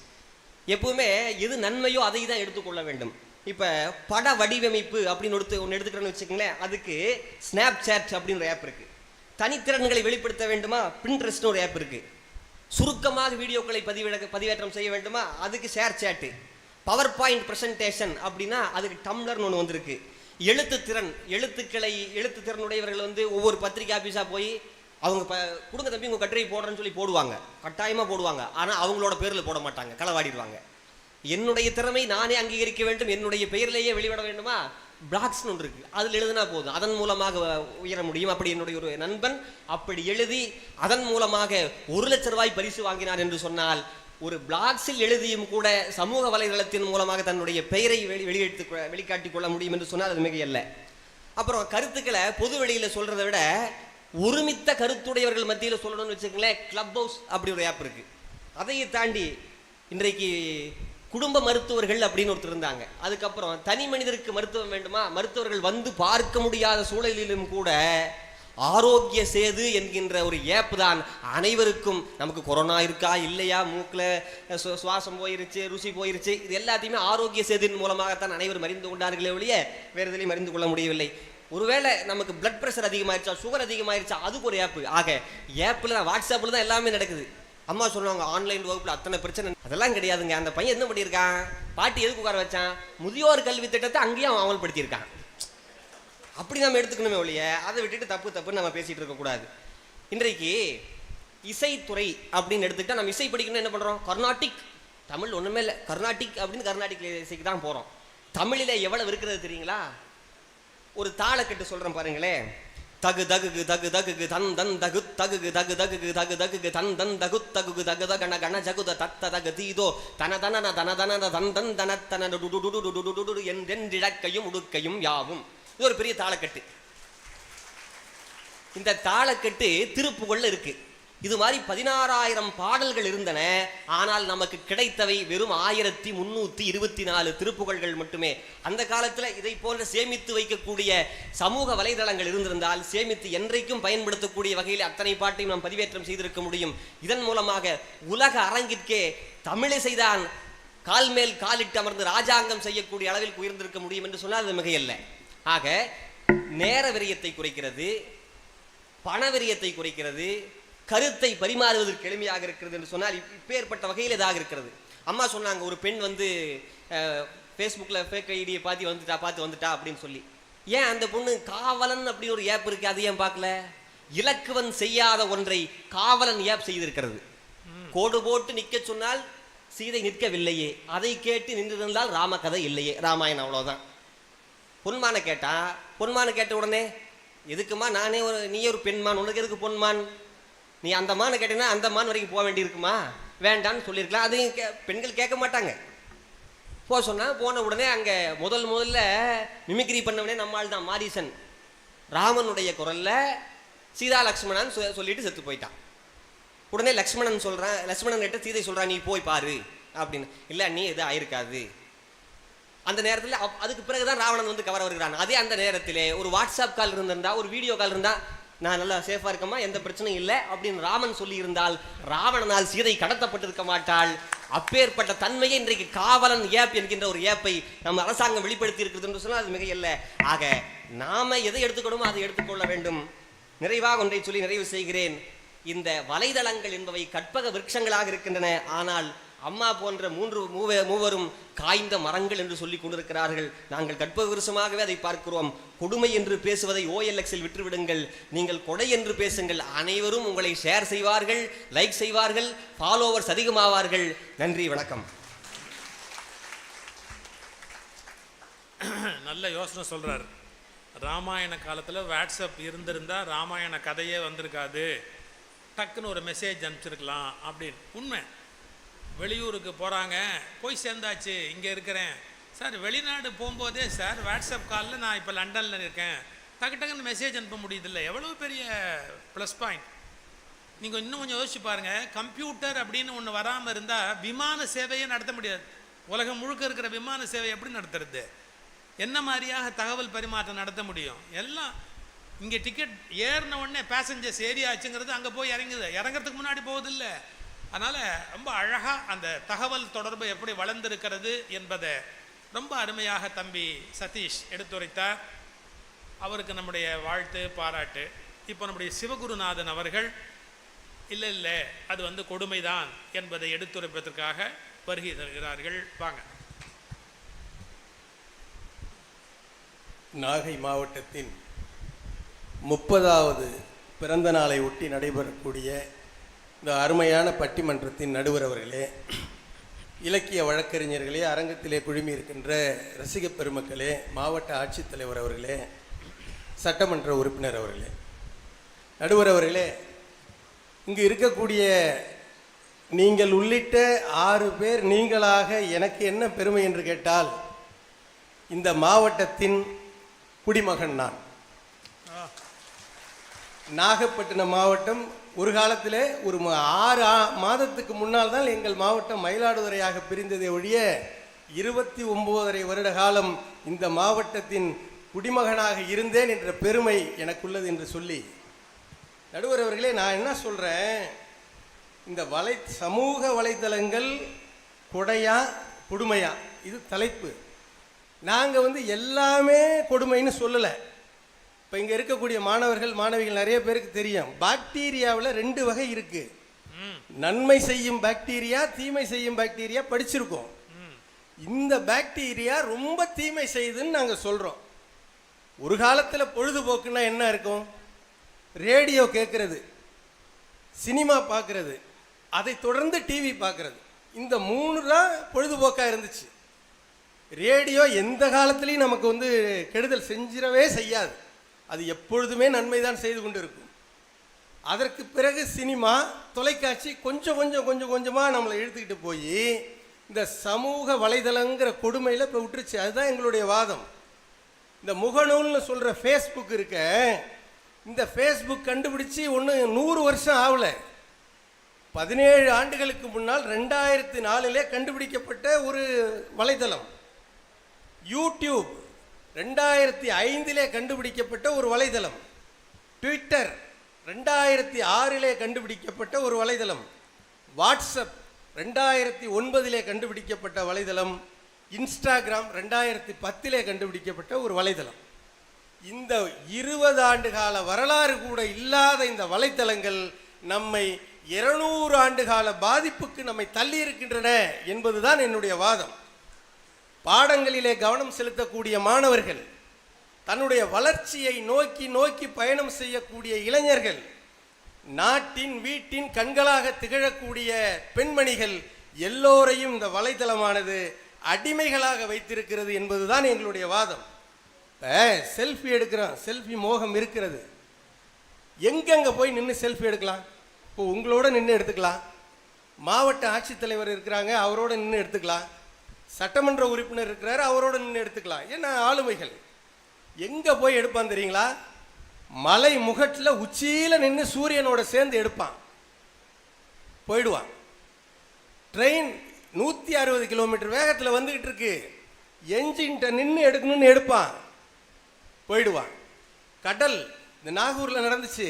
Speaker 4: எப்பவுமே எது நன்மையோ அதை தான் எடுத்துக்கொள்ள வேண்டும். இப்போ பட வடிவமைப்பு அப்படின்னு ஒன்று எடுத்துக்கிறோன்னு வச்சுக்கோங்களேன், அதுக்கு ஸ்னாப் சாட் அப்படின்ற ஆப் இருக்குது. தனித்திறன்களை வெளிப்படுத்த வேண்டுமா, பின்ட்ரெஸ்ட்னு ஒரு ஆப் இருக்குது. சுருக்கமாக வீடியோக்களை பதிவேற்றம் செய்ய வேண்டுமா, அதுக்கு ஷேர் சாட்டு. பவர் பாயிண்ட் பிரசன்டேஷன் அப்படின்னா அதுக்கு டம்ளர்னு ஒன்று வந்திருக்கு. எழுத்துத்திறன் உடையவர்கள் ஒவ்வொரு பத்திரிகை ஆஃபீஸாக போய் அவங்க கொடுங்க தம்பி உங்கள் கட்டுரை போடுறேன்னு சொல்லி போடுவாங்க, கட்டாயமாக போடுவாங்க. ஆனால் அவங்களோட பேரில் போட மாட்டாங்க, களவாடிடுவாங்க. என்னுடைய திறமை நானே அங்கீகரிக்க வேண்டும், என்னுடைய பெயரிலேயே வெளிவிட வேண்டுமா, பிளாக்ஸ்னு ஒன்று இருக்கு, அதில் எழுதினா போதும், அதன் மூலமாக உயர முடியும். அப்படி என்னுடைய ஒரு நண்பன் அப்படி எழுதி அதன் மூலமாக 1 லட்ச ரூபாய் பரிசு வாங்கினார் என்று சொன்னால், ஒரு பிளாக்ஸில் எழுதியும் கூட சமூக வலைதளத்தின் மூலமாக தன்னுடைய பெயரை வெளிக்காட்டிக் கொள்ள முடியும் என்று சொன்னால் அது மிகையல்ல. அப்புறம் கருத்துக்களை பொது வெளியில் சொல்றதை விட ஒருமித்த கருத்துடையவர்கள் மத்தியில் சொல்லணும்னு வச்சுக்கங்களேன், கிளப் ஹவுஸ் அப்படி ஒரு ஆப் இருக்கு. அதையை தாண்டி இன்றைக்கு குடும்ப மருத்துவர்கள் அப்படின்னு ஒருத்தர் இருந்தாங்க. அதுக்கப்புறம் தனி மனிதருக்கு மருத்துவம் வேண்டுமா, மருத்துவர்கள் வந்து பார்க்க முடியாத சூழலிலும் கூட ஆரோக்கிய சேது என்கின்ற ஒரு ஏப் தான் அனைவருக்கும், நமக்கு கொரோனா இருக்கா இல்லையா, மூக்கில் சுவாசம் போயிருச்சு, ருசி போயிருச்சு, இது எல்லாத்தையுமே ஆரோக்கிய சேதுவின் மூலமாகத்தான் அனைவரும் அறிந்து கொண்டார்களே ஒழிய வேறு எதிலையும் அறிந்து கொள்ள முடியவில்லை. ஒருவேளை நமக்கு பிளட் ப்ரெஷர் அதிகமாயிருச்சா, சுகர் அதிகமாயிருச்சா, அதுக்கு ஒரு ஆப்பு. ஆக ஏப்பில் தான், வாட்ஸ்அப்பில் தான் எல்லாமே நடக்குது. அம்மா சொல்லுவாங்க ஆன்லைன் வகுப்பில் அத்தனை பிரச்சனை, அதெல்லாம் கிடையாதுங்க. அந்த பையன் என்ன பண்ணியிருக்கான், பாட்டி எதுக்கு உட்கார வச்சான், முதியோர் கல்வி திட்டத்தை அங்கேயும் அவன் அமல்படுத்தியிருக்கான். அப்படி நம்ம எடுத்துக்கணுமே ஒழிய அதை விட்டுட்டு தப்புன்னு நம்ம பேசிட்டு இருக்கக்கூடாது. இன்றைக்கு இசைத்துறை அப்படின்னு எடுத்துக்கிட்டா நம்ம இசை படிக்கணும் என்ன பண்றோம்? கர்நாடிக். தமிழ் ஒண்ணுமே இல்லை, கர்நாடிக் அப்படின்னு கர்நாடிக் இசைக்கு தான் போறோம். தமிழில எவ்வளவு இருக்கிறது தெரியுங்களா? ஒரு தாளக்கட்டு சொல்றேன் பாருங்களேன். தகு தகுகு தகு தகுகு தன் தன் தகு தகுகு தகு தகுகு தகு தகுகு தன் தன் தகு தகுகு தகு தகன கண ஜகுத தத்த தகு தீதோ தன தன தன தன தன் தன் தன தன என்றிடக்கையும் உடுக்கையும் யாவும். இது ஒரு பெரிய தாளக்கட்டு. இந்த தாளக்கட்டு திருப்புகழ்ல இருக்கு. இது மாதிரி 16,000 பாடல்கள் இருந்தன. ஆனால் நமக்கு கிடைத்தவை வெறும் 1324 திருப்புகழ்கள் மட்டுமே. அந்த காலத்துல இதை போன்ற சேமித்து வைக்கக்கூடிய சமூக வலைதளங்கள் இருந்திருந்தால் சேமித்து என்றைக்கும் பயன்படுத்தக்கூடிய வகையில் அத்தனை பாட்டையும் நாம் பதிவேற்றம் செய்திருக்க முடியும். இதன் மூலமாக உலக அரங்கிற்கே தமிழிசைதான் கால் மேல் காலிட்டு அமர்ந்து ராஜாங்கம் செய்யக்கூடிய அளவில் உயர்ந்திருக்க முடியும் என்று சொன்னால் அது மிகையல்ல. ஆக நேர விரயத்தை குறைக்கிறது, பண விரயத்தை குறைக்கிறது, கருத்தை பரிமாறுவதற்கு எளிமையாக இருக்கிறது என்று சொன்னால் இப்பேற்பட்ட வகையில் இதாக இருக்கிறது. அம்மா சொன்னாங்க, ஒரு பெண் வந்து ஃபேஸ்புக்கில் ஃபேக் ஐடியை பார்த்து வந்துட்டா அப்படின்னு சொல்லி. ஏன் அந்த பொண்ணு காவலன் அப்படின்னு ஒரு ஆப் இருக்கு, அது ஏன் பார்க்கல? இலக்குவன் செய்யாத ஒன்றை காவலன் ஆப் செய்திருக்கிறது. கோடு போட்டு நிற்க சொன்னால் சீதை நிற்கவில்லையே, அதை கேட்டு நின்றிருந்தால் ராம கதை இல்லையே, ராமாயணம் அவ்வளோதான். பொன்மான கேட்டா, பொன்மான கேட்ட உடனே எதுக்குமா நீ ஒரு பெண்மான், உனக்கு எதுக்கு பொன்மான்? நீ அந்த மானை கேட்டீங்கன்னா அந்த மான் வரைக்கும் போக வேண்டியிருக்குமா? வேண்டான்னு சொல்லியிருக்கலாம். அதையும் பெண்கள் கேட்க மாட்டாங்க. போக சொன்னால் போன உடனே அங்கே முதல்ல மிமிக்ரி பண்ணவனே நம்மால் தான் மாரீசன். ராமனுடைய குரல்ல சீதா லக்ஷ்மணன் சொல்லிட்டு செத்து போயிட்டான். உடனே லக்ஷ்மணன் கிட்ட சீதை சொல்றான், நீ போய் பாரு அப்படின்னு. இல்லை, நீ எதுவும் ஆயிருக்காது. அந்த நேரத்தில் அதுக்கு பிறகுதான் ராவணன் வந்து கவர வருகிறான். அதே அந்த நேரத்திலே ஒரு வாட்ஸ்அப் கால் இருந்திருந்தா, ஒரு வீடியோ கால் இருந்தா, நான் நல்லா சேஃபா இருக்கமா, எந்த பிரச்சனையும் இல்லை அப்படின்னு ராமன் சொல்லி இருந்தால் ராவணனால் சீதை கடத்தப்பட்டிருக்க மாட்டாள். அப்பேற்பட்ட தன்மையை இன்றைக்கு காவலன் ஏப் என்கின்ற ஒரு ஏப்பை நம்ம அரசாங்கம் வெளிப்படுத்தி இருக்கிறது என்று சொன்னால் அது மிக இல்லை. ஆக நாம எதை எடுத்துக்கணுமோ அதை எடுத்துக்கொள்ள வேண்டும். நிறைவாக ஒன்றை சொல்லி நிறைவு செய்கிறேன். இந்த வலைதளங்கள் என்பவை கற்பக விருட்சங்களாக இருக்கின்றன. ஆனால் அம்மா போன்ற மூவரும் காய்ந்த மரங்கள் என்று சொல்லிக் கொண்டிருக்கிறார்கள். நாங்கள் கற்பக விருட்சமாகவே அதை பார்க்கிறோம். கொடுமை என்று பேசுவதை OLXில் விட்டுவிடுங்கள். நீங்கள் கொடை என்று பேசுங்கள். அனைவரும் உங்களை ஷேர் செய்வார்கள், லைக் செய்வார்கள், ஃபாலோவர்ஸ் அதிகமாவார்கள். நன்றி, வணக்கம்.
Speaker 1: நல்ல யோசனை சொல்றார். ராமாயண காலத்தில் வாட்ஸ்அப் இருந்திருந்தா ராமாயண கதையே வந்திருக்காது, டக்குன்னு ஒரு மெசேஜ் அனுப்பிச்சிருக்கலாம் அப்படின்னு. உண்மை. வெளியூருக்கு போகிறாங்க, போய் சேர்ந்தாச்சு, இங்கே இருக்கிறேன் சார். வெளிநாடு போகும்போதே சார் வாட்ஸ்அப் காலில் நான் இப்போ லண்டனில் இருக்கேன், டக்குன்னு மெசேஜ் அனுப்ப முடியுதில்லை. எவ்வளோ பெரிய ப்ளஸ் பாயிண்ட். நீங்கள் இன்னும் கொஞ்சம் யோசிச்சு பாருங்கள். கம்ப்யூட்டர் அப்படின்னு ஒன்று வராமல் இருந்தால் விமான சேவையை நடத்த முடியாது. உலகம் முழுக்க இருக்கிற விமான சேவை எப்படி நடத்துறது? என்ன மாதிரியாக தகவல் பரிமாற்றம் நடத்த முடியும்? எல்லாம் இங்கே டிக்கெட் ஏறின உடனே பேசஞ்சர்ஸ் ஏரியாச்சுங்கிறது அங்கே போய் இறங்கிறதுக்கு முன்னாடி போவதில்லை. அதனால் ரொம்ப அழகாக அந்த தகவல் தொடர்பு எப்படி வளர்ந்திருக்கிறது என்பதை ரொம்ப அருமையாக தம்பி சதீஷ் எடுத்துரைத்தார். அவருக்கு நம்முடைய வாழ்த்து, பாராட்டு. இப்போ நம்முடைய சிவகுருநாதன் அவர்கள் இல்லை அது வந்து கொடுமைதான் என்பதை எடுத்துரைப்பதற்காக வருகை தருகிறார்கள். வாங்க.
Speaker 5: நாகை மாவட்டத்தின் 30வது பிறந்த நாளை ஒட்டி நடைபெறக்கூடிய இந்த அருமையான பட்டிமன்றத்தின் நடுவர் அவர்களே, இலக்கிய வழக்கறிஞர்களே, அரங்கத்திலே குழுமி இருக்கின்ற ரசிக பெருமக்களே, மாவட்ட ஆட்சித்தலைவர் அவர்களே, சட்டமன்ற உறுப்பினர் அவர்களே, நடுவர் அவர்களே, இங்கு இருக்கக்கூடிய நீங்கள் உள்ளிட்ட 6 பேர் நீங்களாக எனக்கு என்ன பெருமை என்று கேட்டால், இந்த மாவட்டத்தின் குடிமகன் நான். நாகப்பட்டினம் மாவட்டம் ஒரு காலத்தில் ஒரு 6 மாதத்துக்கு முன்னால் தான் எங்கள் மாவட்டம் மயிலாடுதுறையாக பிரிந்ததை ஒழிய 29 வருட காலம் இந்த மாவட்டத்தின் குடிமகனாக இருந்தேன் என்ற பெருமை எனக்குள்ளது என்று சொல்லி, நடுவர் அவர்களே, நான் என்ன சொல்கிறேன், இந்த சமூக வலைத்தளங்கள் கொடையா கொடுமையா இது தலைப்பு. நாங்கள் எல்லாமே கொடுமைன்னு சொல்லலை. இப்போ இங்கே இருக்கக்கூடிய மாணவர்கள் மாணவிகள் நிறைய பேருக்கு தெரியும், பாக்டீரியாவில் 2 வகை இருக்கு. நன்மை செய்யும் பாக்டீரியா, தீமை செய்யும் பாக்டீரியா படிச்சிருக்கோம். இந்த பாக்டீரியா ரொம்ப தீமை செய்யுதுன்னு நாங்கள் சொல்கிறோம். ஒரு காலத்தில் பொழுதுபோக்குன்னா என்ன இருக்கும்? ரேடியோ கேட்கறது, சினிமா பார்க்கறது, அதை தொடர்ந்து டிவி பார்க்கறது, இந்த 3 தான் பொழுதுபோக்காக இருந்துச்சு. ரேடியோ எந்த காலத்துலேயும் நமக்கு வந்து கெடுதல் செஞ்சிடவே செய்யாது, அது எப்பொழுதுமே நன்மை தான் செய்து கொண்டு இருக்கும். அதற்கு பிறகு சினிமா, தொலைக்காட்சி கொஞ்சம் கொஞ்சமாக நம்மளை இழுத்துக்கிட்டு போய் இந்த சமூக வலைதளங்கிற கொடுமையில் இப்போ விட்டுருச்சு. அதுதான் எங்களுடைய வாதம். இந்த முகநூல்னு சொல்கிற ஃபேஸ்புக் இருக்க, இந்த ஃபேஸ்புக் கண்டுபிடிச்சி 100 வருஷம் ஆகலை. 17 ஆண்டுகளுக்கு முன்னால் 2004 கண்டுபிடிக்கப்பட்ட ஒரு வலைதளம். யூடியூப் 2005 கண்டுபிடிக்கப்பட்ட ஒரு வலைதளம். ட்விட்டர் 2006 கண்டுபிடிக்கப்பட்ட ஒரு வலைதளம். வாட்ஸ்அப் 2009 கண்டுபிடிக்கப்பட்ட வலைதளம். இன்ஸ்டாகிராம் 2010 கண்டுபிடிக்கப்பட்ட ஒரு வலைதளம். இந்த 20 ஆண்டு கால வரலாறு கூட இல்லாத இந்த வலைத்தளங்கள் நம்மை 200 ஆண்டு கால பாதிப்புக்கு நம்மை தள்ளி இருக்கின்றன என்பதுதான் என்னுடைய வாதம். பாடங்களிலே கவனம் செலுத்தக்கூடிய மாணவர்கள், தன்னுடைய வளர்ச்சியை நோக்கி பயணம் செய்யக்கூடிய இளைஞர்கள், நாட்டின் வீட்டின் கண்களாக திகழக்கூடிய பெண்மணிகள் எல்லோரையும் இந்த வலைத்தளமானது அடிமைகளாக வைத்திருக்கிறது என்பதுதான் எங்களுடைய வாதம். செல்ஃபி எடுக்கிறோம், செல்ஃபி மோகம் இருக்கிறது. எங்கெங்க போய் நின்று செல்ஃபி எடுக்கலாம்? இப்போ உங்களோட நின்று எடுத்துக்கலாம், மாவட்ட ஆட்சித்தலைவர் இருக்கிறாங்க அவரோட நின்று எடுத்துக்கலாம், சட்டமன்ற உறுப்பினர் இருக்கிறாரு அவரோட நின்று எடுத்துக்கலாம். ஏன்னா ஆளுமைகள். எங்கே போய் எடுப்பான் தெரியுங்களா? மலை முகட்டில் உச்சியில் நின்று சூரியனோட சேர்ந்து எடுப்பான், போயிடுவான். ட்ரெயின் 160 கிலோமீட்டர் வேகத்தில் வந்துக்கிட்டு இருக்கு, என்ஜின்கிட்ட நின்று எடுக்கணும்னு எடுப்பான், போயிடுவான். கடல், இந்த நாகூரில் நடந்துச்சு,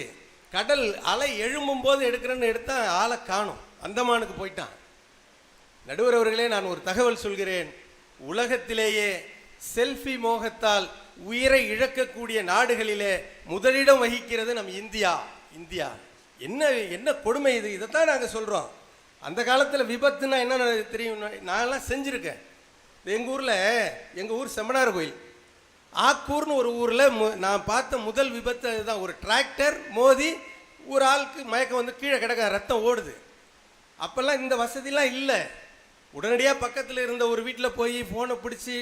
Speaker 5: கடல் அலை எழும்பும் போது எடுக்கிறேன்னு எடுத்தா ஆளை காணும், அந்தமானுக்கு போயிட்டான். நடுவர் அவர்களே, நான் ஒரு தகவல் சொல்கிறேன். உலகத்திலேயே செல்ஃபி மோகத்தால் உயிரை இழக்கக்கூடிய நாடுகளிலே முதலிடம் வகிக்கிறது நம் இந்தியா. இந்தியா என்ன கொடுமை இது! இதைத்தான் நாங்கள் சொல்கிறோம். அந்த காலத்தில் விபத்துனா என்ன தெரியும், நான்லாம் செஞ்சுருக்கேன். எங்கள் ஊர் செம்மனார் கோயில், ஆக்கூர்னு ஒரு ஊரில் நான் பார்த்த முதல் விபத்து அதுதான். ஒரு டிராக்டர் மோதி ஒரு ஆளுக்கு மயக்கம் வந்து கீழே கிடக்க, ரத்தம் ஓடுது. அப்போல்லாம் இந்த வசதிலாம் இல்லை. உடனடியாக பக்கத்தில் இருந்த ஒரு வீட்டில் போய் ஃபோனை பிடிச்சி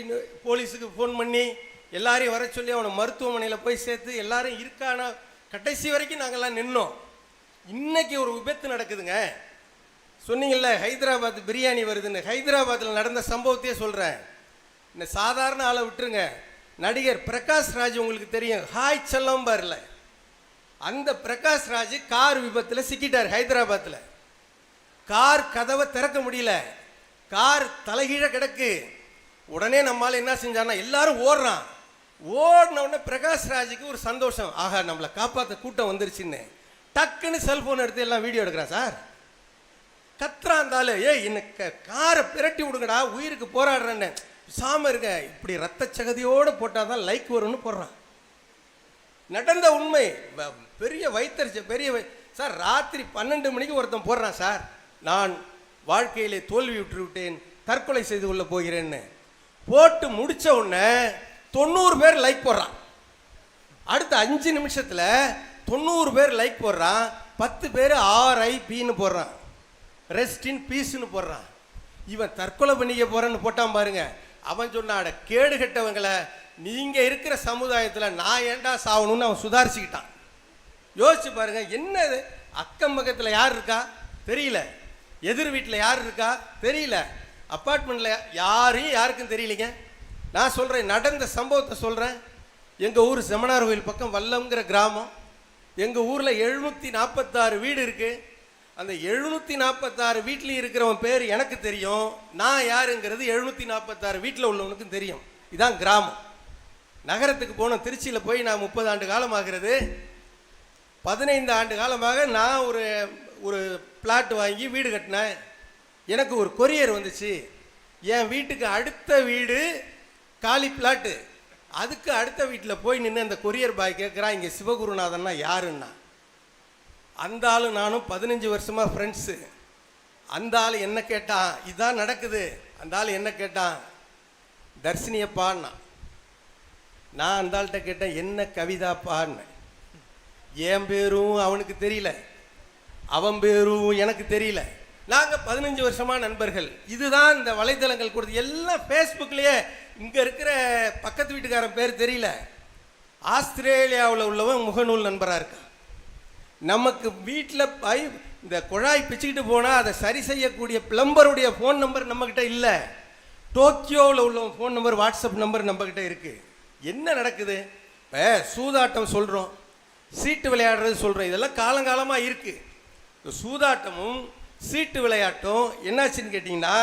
Speaker 5: போலீஸுக்கு ஃபோன் பண்ணி எல்லாரையும் வர சொல்லி அவனை மருத்துவமனையில் போய் சேர்த்து எல்லாரும் இருக்கானா கடைசி வரைக்கும் நாங்கள்லாம் நின்னோம். இன்னைக்கு ஒரு விபத்து நடக்குதுங்க. சொன்னீங்கல்ல ஹைதராபாத் பிரியாணி வருதுன்னு, ஹைதராபாத்தில் நடந்த சம்பவத்தையே சொல்கிறேன். இந்த சாதாரண ஆளை விட்டுருங்க, நடிகர் பிரகாஷ் ராஜ் உங்களுக்கு தெரியும், ஹாய் செல்லம் பாருல, அந்த பிரகாஷ் ராஜ் கார் விபத்தில் சிக்கிட்டார் ஹைதராபாத்தில். கார் கதவை திறக்க முடியல, கார் தலைகீழ கிடக்கு. உடனே நம்மளால என்ன செஞ்சான்னா எல்லாரும் ஓடுறான். ஓடின உடனே பிரகாஷ் ராஜுக்கு ஒரு சந்தோஷம், ஆஹா நம்மளை காப்பாற்ற கூட்டம் வந்துருச்சுன்னு டக்குன்னு செல்போன் எடுத்து எல்லாம் வீடியோ எடுக்கிறான். சார் கத்துறாந்தாலும், ஏய் எனக்கு காரை பிரட்டி விடுங்கடா, உயிருக்கு போராடுறேன்னு. சாம இருக்க, இப்படி ரத்த சகதியோடு போட்டால் தான் லைக் வரும்னு போடுறான். நடந்த உண்மை. பெரிய வைத்தறிச்ச சார், ராத்திரி 12 மணிக்கு ஒருத்தன் போடுறான், சார் நான் வாழ்க்கையிலே தோல்வி விட்டு விட்டேன், தற்கொலை செய்து கொள்ள போகிறேன்னு. போட்டு முடிச்ச உடனே 90 பேர் லைக் போடுறான். அடுத்த 5 நிமிஷத்தில் 90 பேர் லைக் போடுறான், 10 பேர் RIPன்னு போடுறான், ரெஸ்ட் இன் பீஸ்ன்னு போடுறான். இவன் தற்கொலை பண்ணிக்க போறேன்னு போட்டான் பாருங்க. அவன் சொன்னாட, கேடு கெட்டவங்களை, நீங்க இருக்கிற சமுதாயத்தில் நான் ஏன்டா சாவணும்னு அவன் சுதாரிச்சுக்கிட்டான். யோசிச்சு பாருங்க, என்னது அக்கம் பக்கத்தில் யார் இருக்கா தெரியல, எதிர் வீட்டில் யார் இருக்கா தெரியல, அப்பார்ட்மெண்ட்டில் யாருக்கும் தெரியலைங்க. நான் சொல்கிறேன், நடந்த சம்பவத்தை சொல்கிறேன். எங்கள் ஊர் செம்மனார் கோயில் பக்கம் வல்லம்ங்கிற கிராமம். எங்கள் ஊரில் 746 வீடு இருக்குது. அந்த 746 வீட்லேயும் இருக்கிறவன் பேர் எனக்கு தெரியும், நான் யாருங்கிறது 746 வீட்டில் உள்ளவனுக்கும் தெரியும். இதான் கிராமம். நகரத்துக்கு போனோம், திருச்சியில் போய் நான் 30 ஆண்டு காலம் ஆகிறது. 15 ஆண்டு காலமாக நான் ஒரு பிளாட் வாங்கி வீடு கட்டினேன். எனக்கு ஒரு கொரியர் வந்துச்சு. என் வீட்டுக்கு அடுத்த வீடு காலி பிளாட்டு. அதுக்கு அடுத்த வீட்டில் போய் நின்று அந்த கொரியர் பாய் கேட்குறான், இங்கே சிவகுருநாதன்னா யாருன்னா. அந்த ஆள் நானும் 15 வருஷமாக ஃப்ரெண்ட்ஸு. அந்த ஆள் என்ன கேட்டான், இதுதான் நடக்குது. அந்த ஆள் என்ன கேட்டான், தர்ஷினியப்பான்னா. நான் அந்த ஆள்கிட்ட கேட்டேன், என்ன கவிதாப்பான்னு. என் பேரும் அவனுக்கு தெரியல. அவன் பேரும் எனக்கு தெரியல. நாங்கள் 15 வருஷமாக நண்பர்கள். இதுதான் இந்த வலைத்தளங்கள் கொடுத்து எல்லாம் ஃபேஸ்புக்லேயே. இங்கே இருக்கிற பக்கத்து வீட்டுக்காரன் பேர் தெரியல, ஆஸ்திரேலியாவில் உள்ளவன் முகநூல் நண்பராக இருக்கான். நமக்கு வீட்டில் இந்த குழாய் பிச்சுக்கிட்டு போனால் அதை சரி செய்யக்கூடிய பிளம்பருடைய ஃபோன் நம்பர் நம்மக்கிட்ட இல்லை. டோக்கியோவில் உள்ளவன் ஃபோன் நம்பர், வாட்ஸ்அப் நம்பர் நம்மக்கிட்ட இருக்குது. என்ன நடக்குது? இப்போ சூதாட்டம் சொல்கிறோம், சீட்டு விளையாடுறது சொல்கிறோம், இதெல்லாம் காலங்காலமாக இருக்குது. இந்த சூதாட்டமும் சீட்டு விளையாட்டும் என்னாச்சுன்னு கேட்டிங்கன்னா,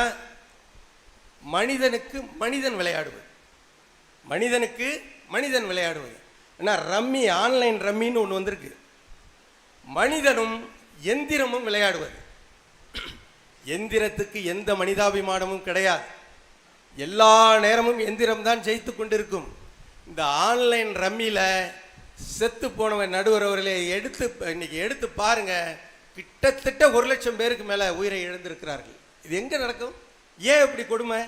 Speaker 5: மனிதனுக்கு மனிதன் விளையாடுவது, மனிதனுக்கு மனிதன் விளையாடுவது. ஏன்னா ரம்மி, ஆன்லைன் ரம்மின்னு ஒன்று வந்திருக்கு. மனிதனும் எந்திரமும் விளையாடுவது. எந்திரத்துக்கு எந்த மனிதாபிமானமும் கிடையாது. எல்லா நேரமும் எந்திரம் தான் ஜெயித்து கொண்டிருக்கும். இந்த ஆன்லைன் ரம்மியில் செத்து போனவன் நடுவர் அவர்களே இன்னைக்கு எடுத்து பாருங்க, கிட்டத்தட்ட 1 லட்சம் பேருக்கு மேலே உயிரை இழந்திருக்கிறார்கள். இது எங்கே நடக்கும்? ஏன் இப்படி கொடுமை?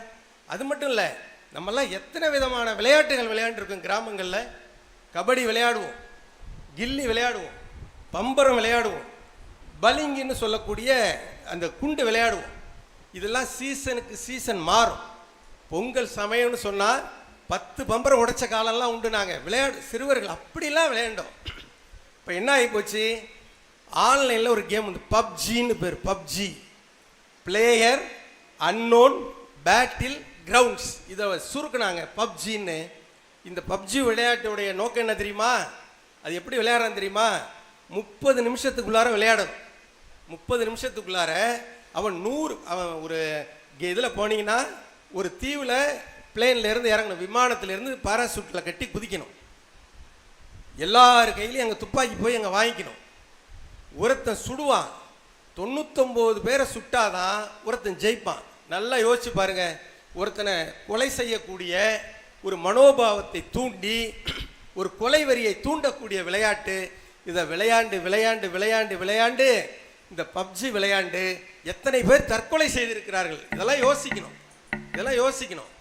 Speaker 5: அது மட்டும் இல்லை, நம்மெல்லாம் எத்தனை விதமான விளையாட்டுகள் விளையாண்டுருக்கோம். கிராமங்களில் கபடி விளையாடுவோம், கில்லி விளையாடுவோம், பம்பரம் விளையாடுவோம், பலிங்கின்னு சொல்லக்கூடிய அந்த குண்டு விளையாடுவோம். இதெல்லாம் சீசனுக்கு சீசன் மாறும். பொங்கல் சமயம்னு சொன்னால் 10 பம்பரம் உடைச்ச காலம்லாம் உண்டு. நாங்கள் சிறுவர்கள் அப்படிலாம் விளையாண்டோம். இப்போ என்ன ஆகி போச்சு? ஆன்லைனில் ஒரு கேம் வந்து பப்ஜின்னு பேர். PUBG, player unknown battle grounds, இதை சுருக்குனாங்க பப்ஜின்னு. இந்த பப்ஜி விளையாட்டுடைய நோக்கம் என்ன தெரியுமா? அது எப்படி விளையாடுறான்னு தெரியுமா? 30 நிமிஷத்துக்குள்ளார விளையாடணும். 30 நிமிஷத்துக்குள்ளார அவன் ஒரு இதில் போனீங்கன்னா ஒரு தீவில் பிளேன்லேருந்து இறங்கணும், விமானத்திலேருந்து பாராசூட்டில் கட்டி குதிக்கணும். எல்லார் கையிலையும் அங்கே துப்பாக்கி போய் அங்கே வாங்கிக்கணும். ஒருத்தன் சுடுவான், 99 பேரை சுட்டாதான் ஒருத்தன் ஜெயிப்பான். நல்லா யோசிச்சு பாருங்க. ஒருத்தனை கொலை செய்யக்கூடிய ஒரு மனோபாவத்தை தூண்டி ஒரு கொலை வரியை தூண்டக்கூடிய விளையாட்டு. இதை விளையாண்டு விளையாண்டு விளையாண்டு விளையாண்டு இந்த பப்ஜி விளையாண்டு எத்தனை பேர் தற்கொலை செய்திருக்கிறார்கள். இதெல்லாம் யோசிக்கணும், இதெல்லாம் யோசிக்கணும்.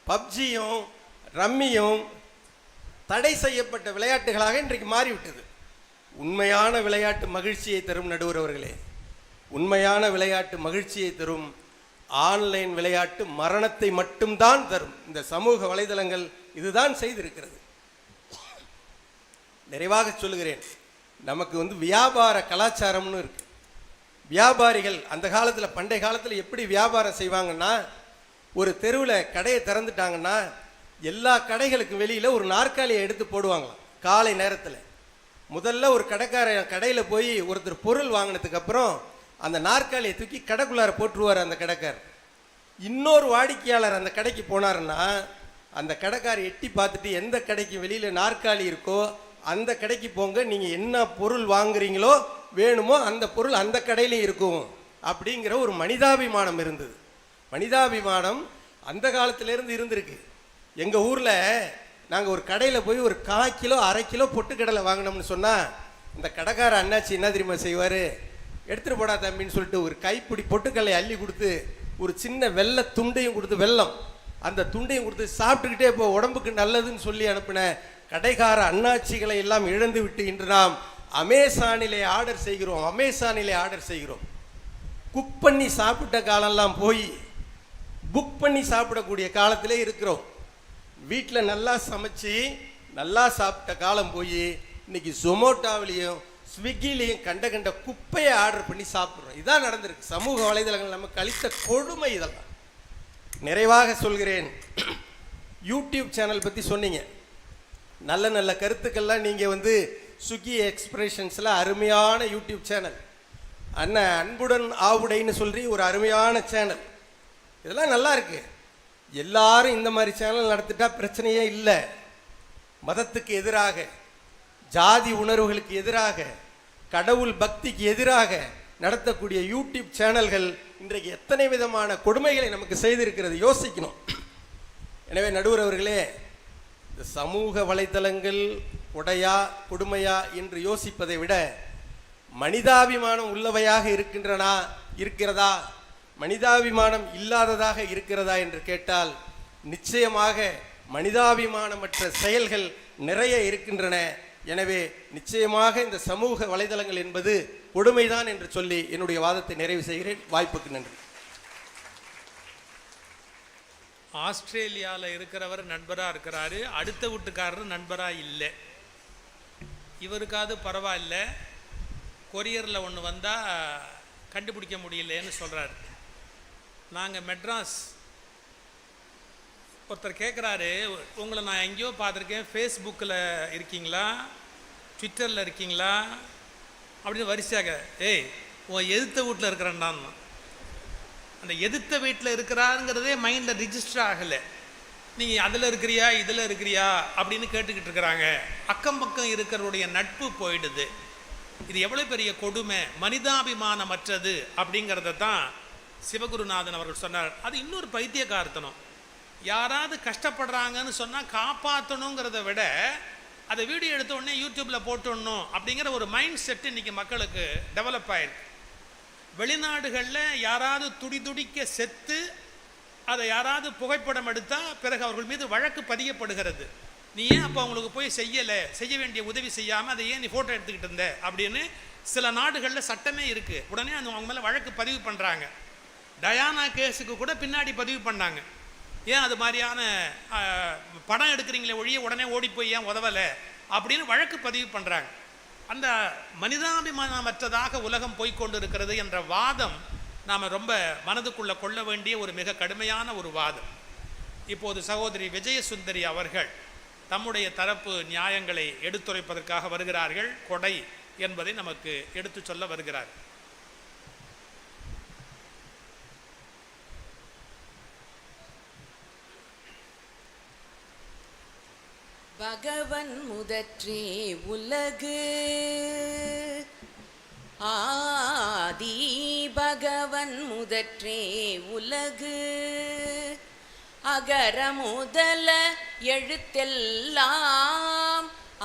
Speaker 5: பப்ஜியும் ரம்மியும் தடை செய்யப்பட்ட விளையாட்டுகளாக இன்றைக்கு மாறிவிட்டது. உண்மையான விளையாட்டு மகிழ்ச்சியை தரும் நடுவர் அவர்களே, உண்மையான விளையாட்டு மகிழ்ச்சியை தரும். ஆன்லைன் விளையாட்டு மரணத்தை மட்டும்தான் தரும். இந்த சமூக வலைதளங்கள் இதுதான் செய்திருக்கிறது. நிறைவாக சொல்லுகிறேன், நமக்கு வந்து வியாபார கலாச்சாரம்னு இருக்கு. வியாபாரிகள் அந்த காலத்தில், பண்டைய காலத்தில் எப்படி வியாபாரம் செய்வாங்கன்னா, ஒரு தெருவில் கடையை திறந்துட்டாங்கன்னா எல்லா கடைகளுக்கு வெளியில் ஒரு நாற்காலியை எடுத்து போடுவாங்களாம். காலை நேரத்தில் முதல்ல ஒரு கடையில் போய் ஒருத்தர் பொருள் வாங்கினதுக்கு அப்புறம் அந்த நாற்காலியை தூக்கி கடைக்குள்ளார போட்டுருவார் அந்த கடைக்கார். இன்னொரு வாடிக்கையாளர் அந்த கடைக்கு போனாருன்னா அந்த கடைக்கார் எட்டி பார்த்துட்டு எந்த கடைக்கு வெளியில் நாற்காலி இருக்கோ அந்த கடைக்கு போங்க, நீங்கள் என்ன பொருள் வாங்குறீங்களோ வேணுமோ அந்த பொருள் அந்த கடையிலையும் இருக்கும் அப்படிங்கிற ஒரு மனிதாபிமானம் இருந்தது. மனிதாபிமானம் அந்த காலத்திலேருந்து இருந்திருக்கு. எங்கள் ஊரில் நாங்கள் ஒரு கடையில் போய் ஒரு 1/4 கிலோ 1/2 கிலோ பொட்டுக்கடலை வாங்கினோம்னு சொன்னால் இந்த கடைக்கார அண்ணாச்சி என்ன தெரியுமா செய்வார்? எடுத்துகிட்டு போடா தம்பின்னு சொல்லிட்டு ஒரு கைப்பிடி பொட்டுக்கடலை அள்ளி கொடுத்து ஒரு சின்ன வெள்ளை துண்டையும் கொடுத்து, வெல்லம் அந்த துண்டையும் கொடுத்து சாப்பிட்டுக்கிட்டே இப்போ உடம்புக்கு நல்லதுன்னு சொல்லி அனுப்பின கடைக்கார அண்ணாச்சிகளை எல்லாம் இழந்து விட்டு இன்று நாம் அமேசானிலே ஆர்டர் செய்கிறோம். அமேசானிலே ஆர்டர் செய்கிறோம். குக் பண்ணி சாப்பிட்ட காலம்லாம் போய் புக் பண்ணி சாப்பிடக்கூடிய காலத்திலே இருக்கிறோம். வீட்டில் நல்லா சமைச்சு நல்லா சாப்பிட்ட காலம் போய் இன்னைக்கு ஜொமோட்டோவிலையும் ஸ்விக்கிலையும் கண்ட கண்ட குப்பையை ஆர்டர் பண்ணி சாப்பிட்றோம். இதான் நடந்திருக்கு. சமூக வலைதளங்கள் நமக்கு அளித்த கொடுமை இதெல்லாம். நிறைவாக சொல்கிறேன், யூடியூப் சேனல் பற்றி சொன்னீங்க. நல்ல நல்ல கருத்துக்கள்லாம் நீங்கள் வந்து ஸ்விக்கி எக்ஸ்பிரஷன்ஸில் அருமையான யூடியூப் சேனல், அண்ணன் அன்புடன் ஆவுடைன்னு சொல்லி ஒரு அருமையான சேனல், இதெல்லாம் நல்லா இருக்கு. எல்லாரும் இந்த மாதிரி சேனல் நடத்திட்டா பிரச்சனையே இல்லை. மதத்துக்கு எதிராக, ஜாதி உணர்வுகளுக்கு எதிராக, கடவுள் பக்திக்கு எதிராக நடத்தக்கூடிய யூடியூப் சேனல்கள் இன்றைக்கு எத்தனை விதமான கொடுமைகளை நமக்கு செய்திருக்கிறது, யோசிக்கணும். எனவே நடுவர் அவர்களே, இந்த சமூக வலைத்தளங்கள் கொடையா கொடுமையா என்று யோசிப்பதை விட மனிதாபிமானம் உள்ளவையாக இருக்கிறதா, மனிதாபிமானம் இல்லாததாக இருக்கிறதா என்று கேட்டால் நிச்சயமாக மனிதாபிமானமற்ற செயல்கள் நிறைய இருக்கின்றன. எனவே நிச்சயமாக இந்த சமூக வலைதளங்கள் என்பது கொடுமைதான் என்று சொல்லி என்னுடைய வாதத்தை நிறைவு செய்கிறேன். வாய்ப்புக்கு நன்றி.
Speaker 1: ஆஸ்திரேலியாவில் இருக்கிறவர் நண்பராக இருக்கிறாரு, அடுத்த வீட்டுக்காரர் நண்பராக இல்லை. இவருக்காவது பரவாயில்ல, கொரியரில் ஒன்று வந்தால் கண்டுபிடிக்க முடியலன்னு சொல்கிறாரு. நாங்கள் மெட்ராஸ் ஒருத்தர் கேட்குறாரு, உங்களை நான் எங்கேயோ பார்த்துருக்கேன், ஃபேஸ்புக்கில் இருக்கீங்களா, ட்விட்டரில் இருக்கீங்களா அப்படின்னு வரிசையாக. ஏய், உன் எதிர்த்த வீட்டில் இருக்கிறேன்டான். அந்த எதிர்த்த வீட்டில் இருக்கிறாருங்கிறதே மைண்டில் ரிஜிஸ்டர் ஆகலை. நீங்கள் அதில் இருக்கிறியா இதில் இருக்கிறியா அப்படின்னு கேட்டுக்கிட்டு இருக்கிறாங்க. அக்கம் பக்கம் இருக்கிறவருடைய நட்பு போயிடுது. இது எவ்வளோ பெரிய கொடுமை, மனிதாபிமானமற்றது அப்படிங்கிறத தான் சிவகுருநாதன் அவர்கள் சொன்னார். அது இன்னொரு பைத்தியக்காரத்தனம். யாராவது கஷ்டப்படுறாங்கன்னு சொன்னால் காப்பாற்றணுங்கிறத விட அதை வீடியோ எடுத்த உடனே யூடியூப்பில் போட்டுடணும் அப்படிங்கிற ஒரு மைண்ட் செட்டு இன்றைக்கி மக்களுக்கு டெவலப் ஆகிருக்கு. வெளிநாடுகளில் யாராவது துடிதுடிக்க செத்து அதை யாராவது புகைப்படம் எடுத்தால் பிறகு அவர்கள் மீது வழக்கு பதியப்படுகிறது. நீ ஏன் அப்போ அவங்களுக்கு போய் செய்ய வேண்டிய உதவி செய்யாமல் அதை ஏன் நீ ஃபோட்டோ எடுத்துக்கிட்டு இருந்த அப்படின்னு சில நாடுகளில் சட்டமே இருக்குது. உடனே அவங்க மேலே வழக்கு பதிவு பண்ணுறாங்க. டயானா கேஸுக்கு கூட பின்னாடி பதிவு பண்ணாங்க. ஏன் அது மாதிரியான படம் எடுக்கிறீங்களே ஒழிய உடனே ஓடி போய் ஏன் உதவலை அப்படின்னு வழக்கு பதிவு பண்ணுறாங்க. அந்த மனிதாபிமானமற்றதாக உலகம் போய்கொண்டு இருக்கிறது என்ற வாதம் நாம் ரொம்ப மனதுக்குள்ளே கொள்ள வேண்டிய ஒரு மிக கடுமையான ஒரு வாதம். இப்போது சகோதரி விஜயசுந்தரி அவர்கள் தம்முடைய தரப்பு நியாயங்களை எடுத்துரைப்பதற்காக வருகிறார்கள். கொடை என்பதை நமக்கு எடுத்து சொல்ல வருகிறார்.
Speaker 3: பகவன் முதற்றே உலகு ஆதி பகவன் முதற்றே உலகு அகர முதல எழுத்தெல்லாம்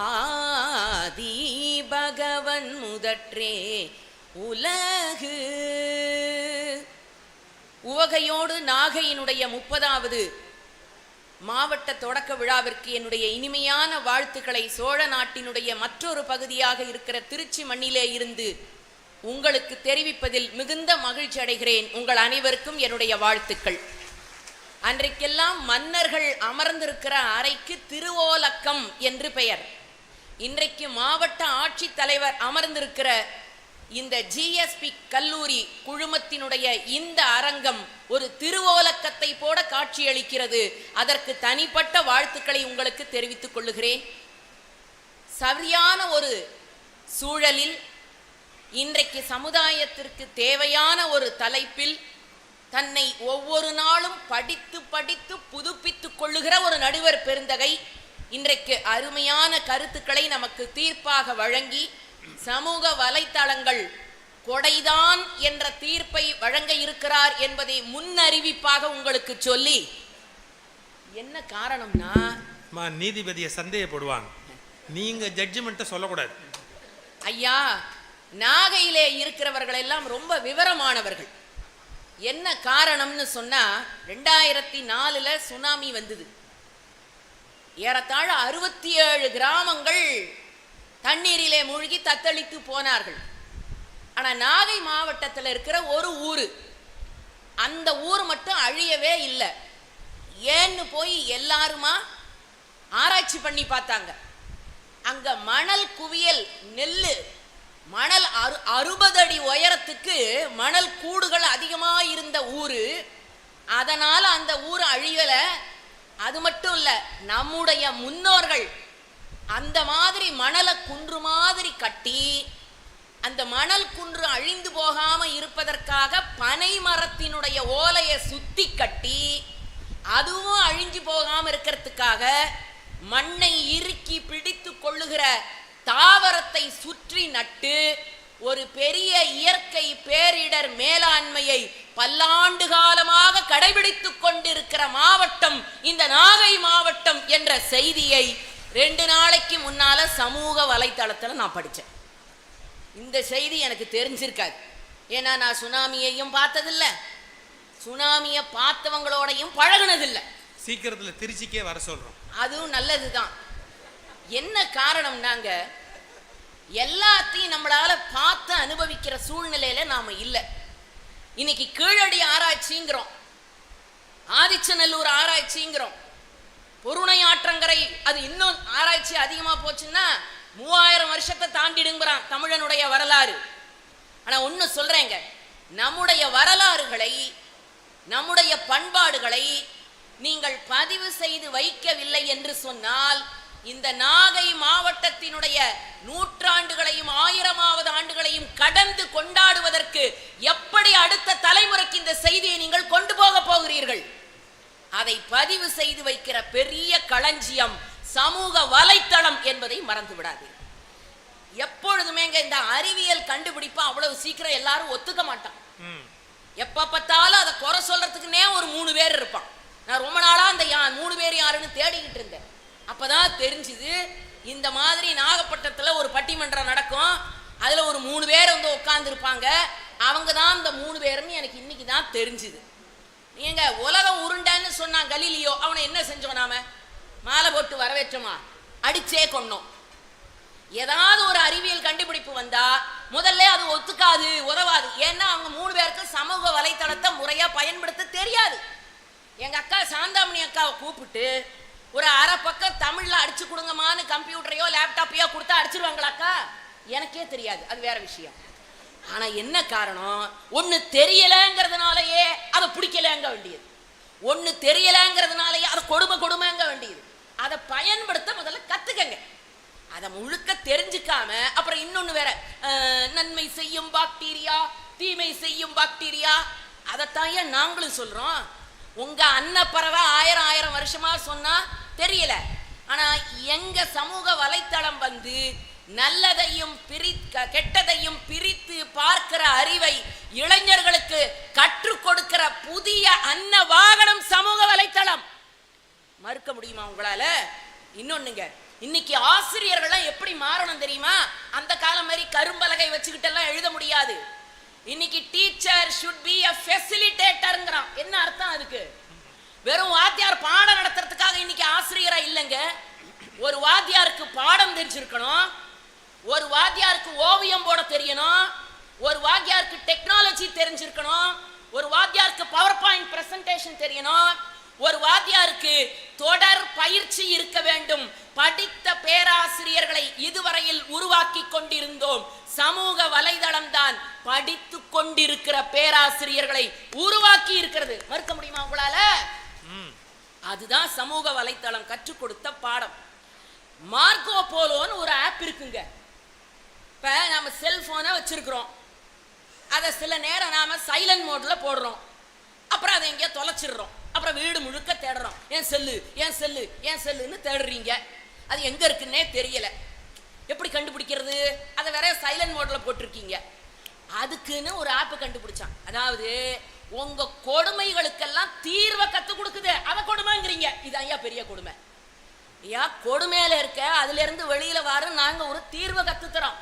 Speaker 3: ஆதி பகவன் முதற்றே உலகு. உவகையோடு நாகையினுடைய 30வது மாவட்ட தொடக்க விழாவிற்கு என்னுடைய இனிமையான வாழ்த்துக்களை சோழ நாட்டினுடைய மற்றொரு பகுதியாக இருக்கிற திருச்சி மண்ணிலே இருந்து உங்களுக்கு தெரிவிப்பதில் மிகுந்த மகிழ்ச்சி அடைகிறேன். உங்கள் அனைவருக்கும் என்னுடைய வாழ்த்துக்கள். அன்றைக்கெல்லாம் மன்னர்கள் அமர்ந்திருக்கிற அறைக்கு திருவோலக்கம் என்று பெயர். இன்றைக்கு மாவட்ட ஆட்சித்தலைவர் அமர்ந்திருக்கிற இந்த ஜிஎஸ்பி கல்லூரி குழுமத்தினுடைய இந்த அரங்கம் ஒரு திருவோலக்கத்தை போட காட்சியளிக்கிறது. அதற்கு தனிப்பட்ட வாழ்த்துக்களை உங்களுக்கு தெரிவித்துக் கொள்ளுகிறேன். சரியான ஒரு சூழலில் இன்றைக்கு சமுதாயத்திற்கு தேவையான ஒரு தலைப்பில் தன்னை ஒவ்வொரு நாளும் படித்து படித்து புதுப்பித்துக் கொள்ளுகிற ஒரு நடுவர் பெருந்தகை இன்றைக்கு அருமையான கருத்துக்களை நமக்கு தீர்ப்பாக வழங்கி சமூக வலைத்தளங்கள் கொடைதான் என்ற தீர்ப்பை வழங்க இருக்கிறார் என்பதை முன்னறிவிப்பாக உங்களுக்கு சொல்லி, என்ன காரணம்னா
Speaker 1: நீதிபதியை சந்தேகப்படுவாங்க, நீங்க ஜட்ஜ்மெண்ட்டை சொல்லக்கூடாது.
Speaker 3: ஐயா, நாகையிலே இருக்கிறவர்கள் எல்லாம் ரொம்ப விவரமானவர்கள். என்ன காரணம்னு சொன்னா 2004 சுனாமி வந்தது. ஏறத்தாழ 67 கிராமங்கள் தண்ணீரிலே மூழ்கி தத்தளித்து போனார்கள். ஆனா நாகை மாவட்டத்தில் இருக்கிற ஒரு ஊரு, அந்த ஊர் மட்டும் அழியவே இல்லை. ஏன்னு போய் எல்லாருமா ஆராய்ச்சி பண்ணி பார்த்தாங்க. அங்க மணல் குவியல், நெல்லு மணல் 60 அடி உயரத்துக்கு மணல் கூடுகள் அதிகமாக இருந்த ஊரு. அதனால அந்த ஊர் அழியல. அது மட்டும் இல்ல, நம்முடைய முன்னோர்கள் அந்த மாதிரி மணலை குன்று மாதிரி கட்டி அந்த மணல் குன்று அழிந்து போகாம இருப்பதற்காக பனை மரத்தினுடைய ஓலையை சுத்தி கட்டி அதுவும் அழிஞ்சு போகாம இருக்கிறதுக்காக மண்ணை இறுக்கி பிடித்து கொள்ளுகிற தாவரத்தை சுற்றி நட்டு ஒரு பெரிய இயற்கை பேரிடர் மேலாண்மையை பல்லாண்டு காலமாக கடைபிடித்துக் கொண்டிருக்கிற மாவட்டம் இந்த நாகை மாவட்டம் என்ற செய்தியை 2 நாளைக்கு முன்னால சமூக வலைத்தளத்துல நான் படித்தேன். இந்த செய்தி எனக்கு தெரிஞ்சிருக்காது. ஏன்னா நான் சுனாமியையும் பார்த்ததில்ல, சுனாமியை பார்த்தவங்களோடையும் பழகுனதில்லை.
Speaker 1: சீக்கிரத்துல திருச்சிக்கே வர சொல்றோம்.
Speaker 3: அதுவும் நல்லதுதான். என்ன காரணம்னாங்க, எல்லாத்தையும் நம்மளால பார்த்து அனுபவிக்கிற சூழ்நிலையில நாம இல்லை. இன்னைக்கு கீழடி ஆராய்ச்சிங்கிறோம், ஆதிச்சநல்லூர் ஆராய்ச்சிங்கிறோம், பொருணை ஆற்றங்கரை அது இன்னும் ஆராய்ச்சி அதிகமா போச்சுன்னா 3000 வருஷத்தை தாண்டிடுங்கிறான் தமிழனுடைய வரலாறு. ஆனா ஒண்ணு சொல்றேங்க, நம்முடைய வரலாறுகளை, நம்முடைய பண்பாடுகளை நீங்கள் பதிவு செய்து வைக்கவில்லை என்று சொன்னால் இந்த நாகை மாவட்டத்தினுடைய நூற்றாண்டுகளையும் 1000வது ஆண்டுகளையும் கடந்து கொண்டாடுவதற்கு எப்படி அடுத்த தலைமுறைக்கு இந்த செய்தியை நீங்கள் கொண்டு போக போகிறீர்கள்? அதை பதிவு செய்து வைக்கிற பெரிய களஞ்சியம் சமூக வலைத்தளம் என்பதை மறந்து விடாது. எப்பொழுதுமே இந்த அறிவியல் கண்டுபிடிப்பா அவ்வளவு சீக்கிரம் எல்லாரும் ஒத்துக்க மாட்டான். எப்ப பார்த்தாலும் அதை குறை சொல்றதுக்குன்னே ஒரு 3 பேர் இருப்பான். நான் ரொம்ப நாளா அந்த 3 பேர் யாருன்னு தேடிக்கிட்டு இருந்தேன். அப்பதான் தெரிஞ்சுது, இந்த மாதிரி நாகப்பட்டினத்துல ஒரு பட்டிமன்றம் நடக்கும், அதுல ஒரு 3 பேர் வந்து உட்கார்ந்து இருப்பாங்க, அவங்க தான் இந்த 3 பேருன்னு எனக்கு இன்னைக்கு தான் தெரிஞ்சுது. நீங்க உலகம் உருண்டைன்னு சொன்னான் கலீலியோ, அவனை என்ன செஞ்சோம்? நாம மாலை போட்டு வரவேற்றோமா? அடிச்சே கொன்னோம். ஏதாவது ஒரு அறிவியல் கண்டுபிடிப்பு வந்தா முதல்ல அது ஒத்துக்காது, உதவாது. ஏன்னா அவங்க 3 பேருக்கு சமூக வலைத்தளத்தை முறையா பயன்படுத்த தெரியாது. எங்க அக்கா சாந்தாமணி அக்காவை கூப்பிட்டு ஒரு அரை பக்கம் தமிழ்ல அடிச்சு கொடுங்கம்மான்னு கம்ப்யூட்டரையோ லேப்டாப்பையோ கொடுத்தா அடிச்சிருவாங்களாக்கா? எனக்கே தெரியாது, அது வேற விஷயம். ஆனா என்ன காரணம்? ஒண்ணு தெரியலங்கிறதுனாலயே அதை பிடிக்கலங்க வேண்டியது, ஒண்ணு தெரியலங்கிறதுனாலயே அதை கொடுமைங்க வேண்டியது. அதை பயன்படுத்த முதல்ல கத்துக்கங்க. அதை முழுக்க தெரிஞ்சுக்காம அப்புறம் இன்னொன்னு வேற, நன்மை செய்யும் பாக்டீரியா, தீமை செய்யும் பாக்டீரியா, அதைத்தான் ஏன் நாங்களும் சொல்றோம். உங்க அன்னப்பறவை 1000 வருஷமா சொன்னா தெரியல. ஆனா எங்க சமூக வலைத்தளம் வந்து நல்லதையும் கெட்டதையும் பிரித்து பார்க்கிற அறிவை இளைஞர்களுக்கு கற்றுக் கொடுக்கிற புதிய அன்ன வாகனம் சமூக வலைத்தளம். மறுக்க முடியுமா உங்களால? இன்னொன்னுங்க, இன்னைக்கு ஆசிரியர்கள்லாம் எப்படி மாறணும் தெரியுமா? அந்த காலம் மாதிரி கரும்பலகை வச்சுக்கிட்டு எல்லாம் எழுத முடியாது. இன்னைக்கு டீச்சர் should be a facilitatorங்கறான். என்ன அர்த்தம் அதுக்கு? வெறும் வாத்தியார் பாடம் நடத்துறதுக்காக இன்னைக்கு ஆசிரியரா இல்லைங்க. ஒரு வாத்தியாருக்கு பாடம் தெரிஞ்சிருக்கணும், ஒரு வாத்தியாருக்கு ஓவியம் போட தெரியணும், ஒரு வாத்தியாருக்கு டெக்னாலஜி தெரிஞ்சிருக்கணும், ஒரு வாத்தியாருக்கு பவர் பாயிண்ட் பிரசன்டேஷன் தெரியணும், ஒரு வாத்தியாருக்கு தொடர் பயிற்சி இருக்க வேண்டும். படித்த பேராசிரியர்களை இதுவரையில் உருவாக்கி கொண்டிருந்தோம். சமூக வலைதளம் தான் படித்து கொண்டிருக்கிற பேராசிரியர்களை உருவாக்கி இருக்கிறது. மறுக்க முடியுமா உங்களால? அதுதான் சமூக வலைத்தளம் கற்றுக் கொடுத்த பாடம். மார்க்கோ போலோன்னு ஒரு ஆப் இருக்குங்க. இப்ப நாம செல்போனை வச்சிருக்கிறோம், அதை சில நேரம் நாம சைலண்ட் மோட்ல போடுறோம், அப்புறம் அதை எங்கேயோ தொலைச்சிடுறோம், அப்புறம் வீடு முழுக்க தேடுறோம். ஏன் செல்லுன்னு தேடுறீங்க, அது எங்க இருக்குன்னே தெரியல. எப்படி கண்டுபிடிக்கிறது? அதை வேற சைலண்ட் மோட்ல போட்டிருக்கீங்க. அதுக்குன்னு ஒரு ஆப் கண்டுபிடிச்சான். அதாவது உங்க கொடுமைகளுக்கெல்லாம் தீர்வை கத்து கொடுக்குது, அதை கொடுமைங்கிறீங்க. இது ஐயா பெரிய கொடுமை. ஐயா கொடுமையில இருக்க, அதுல இருந்து வெளியில வர நாங்க ஒரு தீர்வை கத்துத்தரோம்.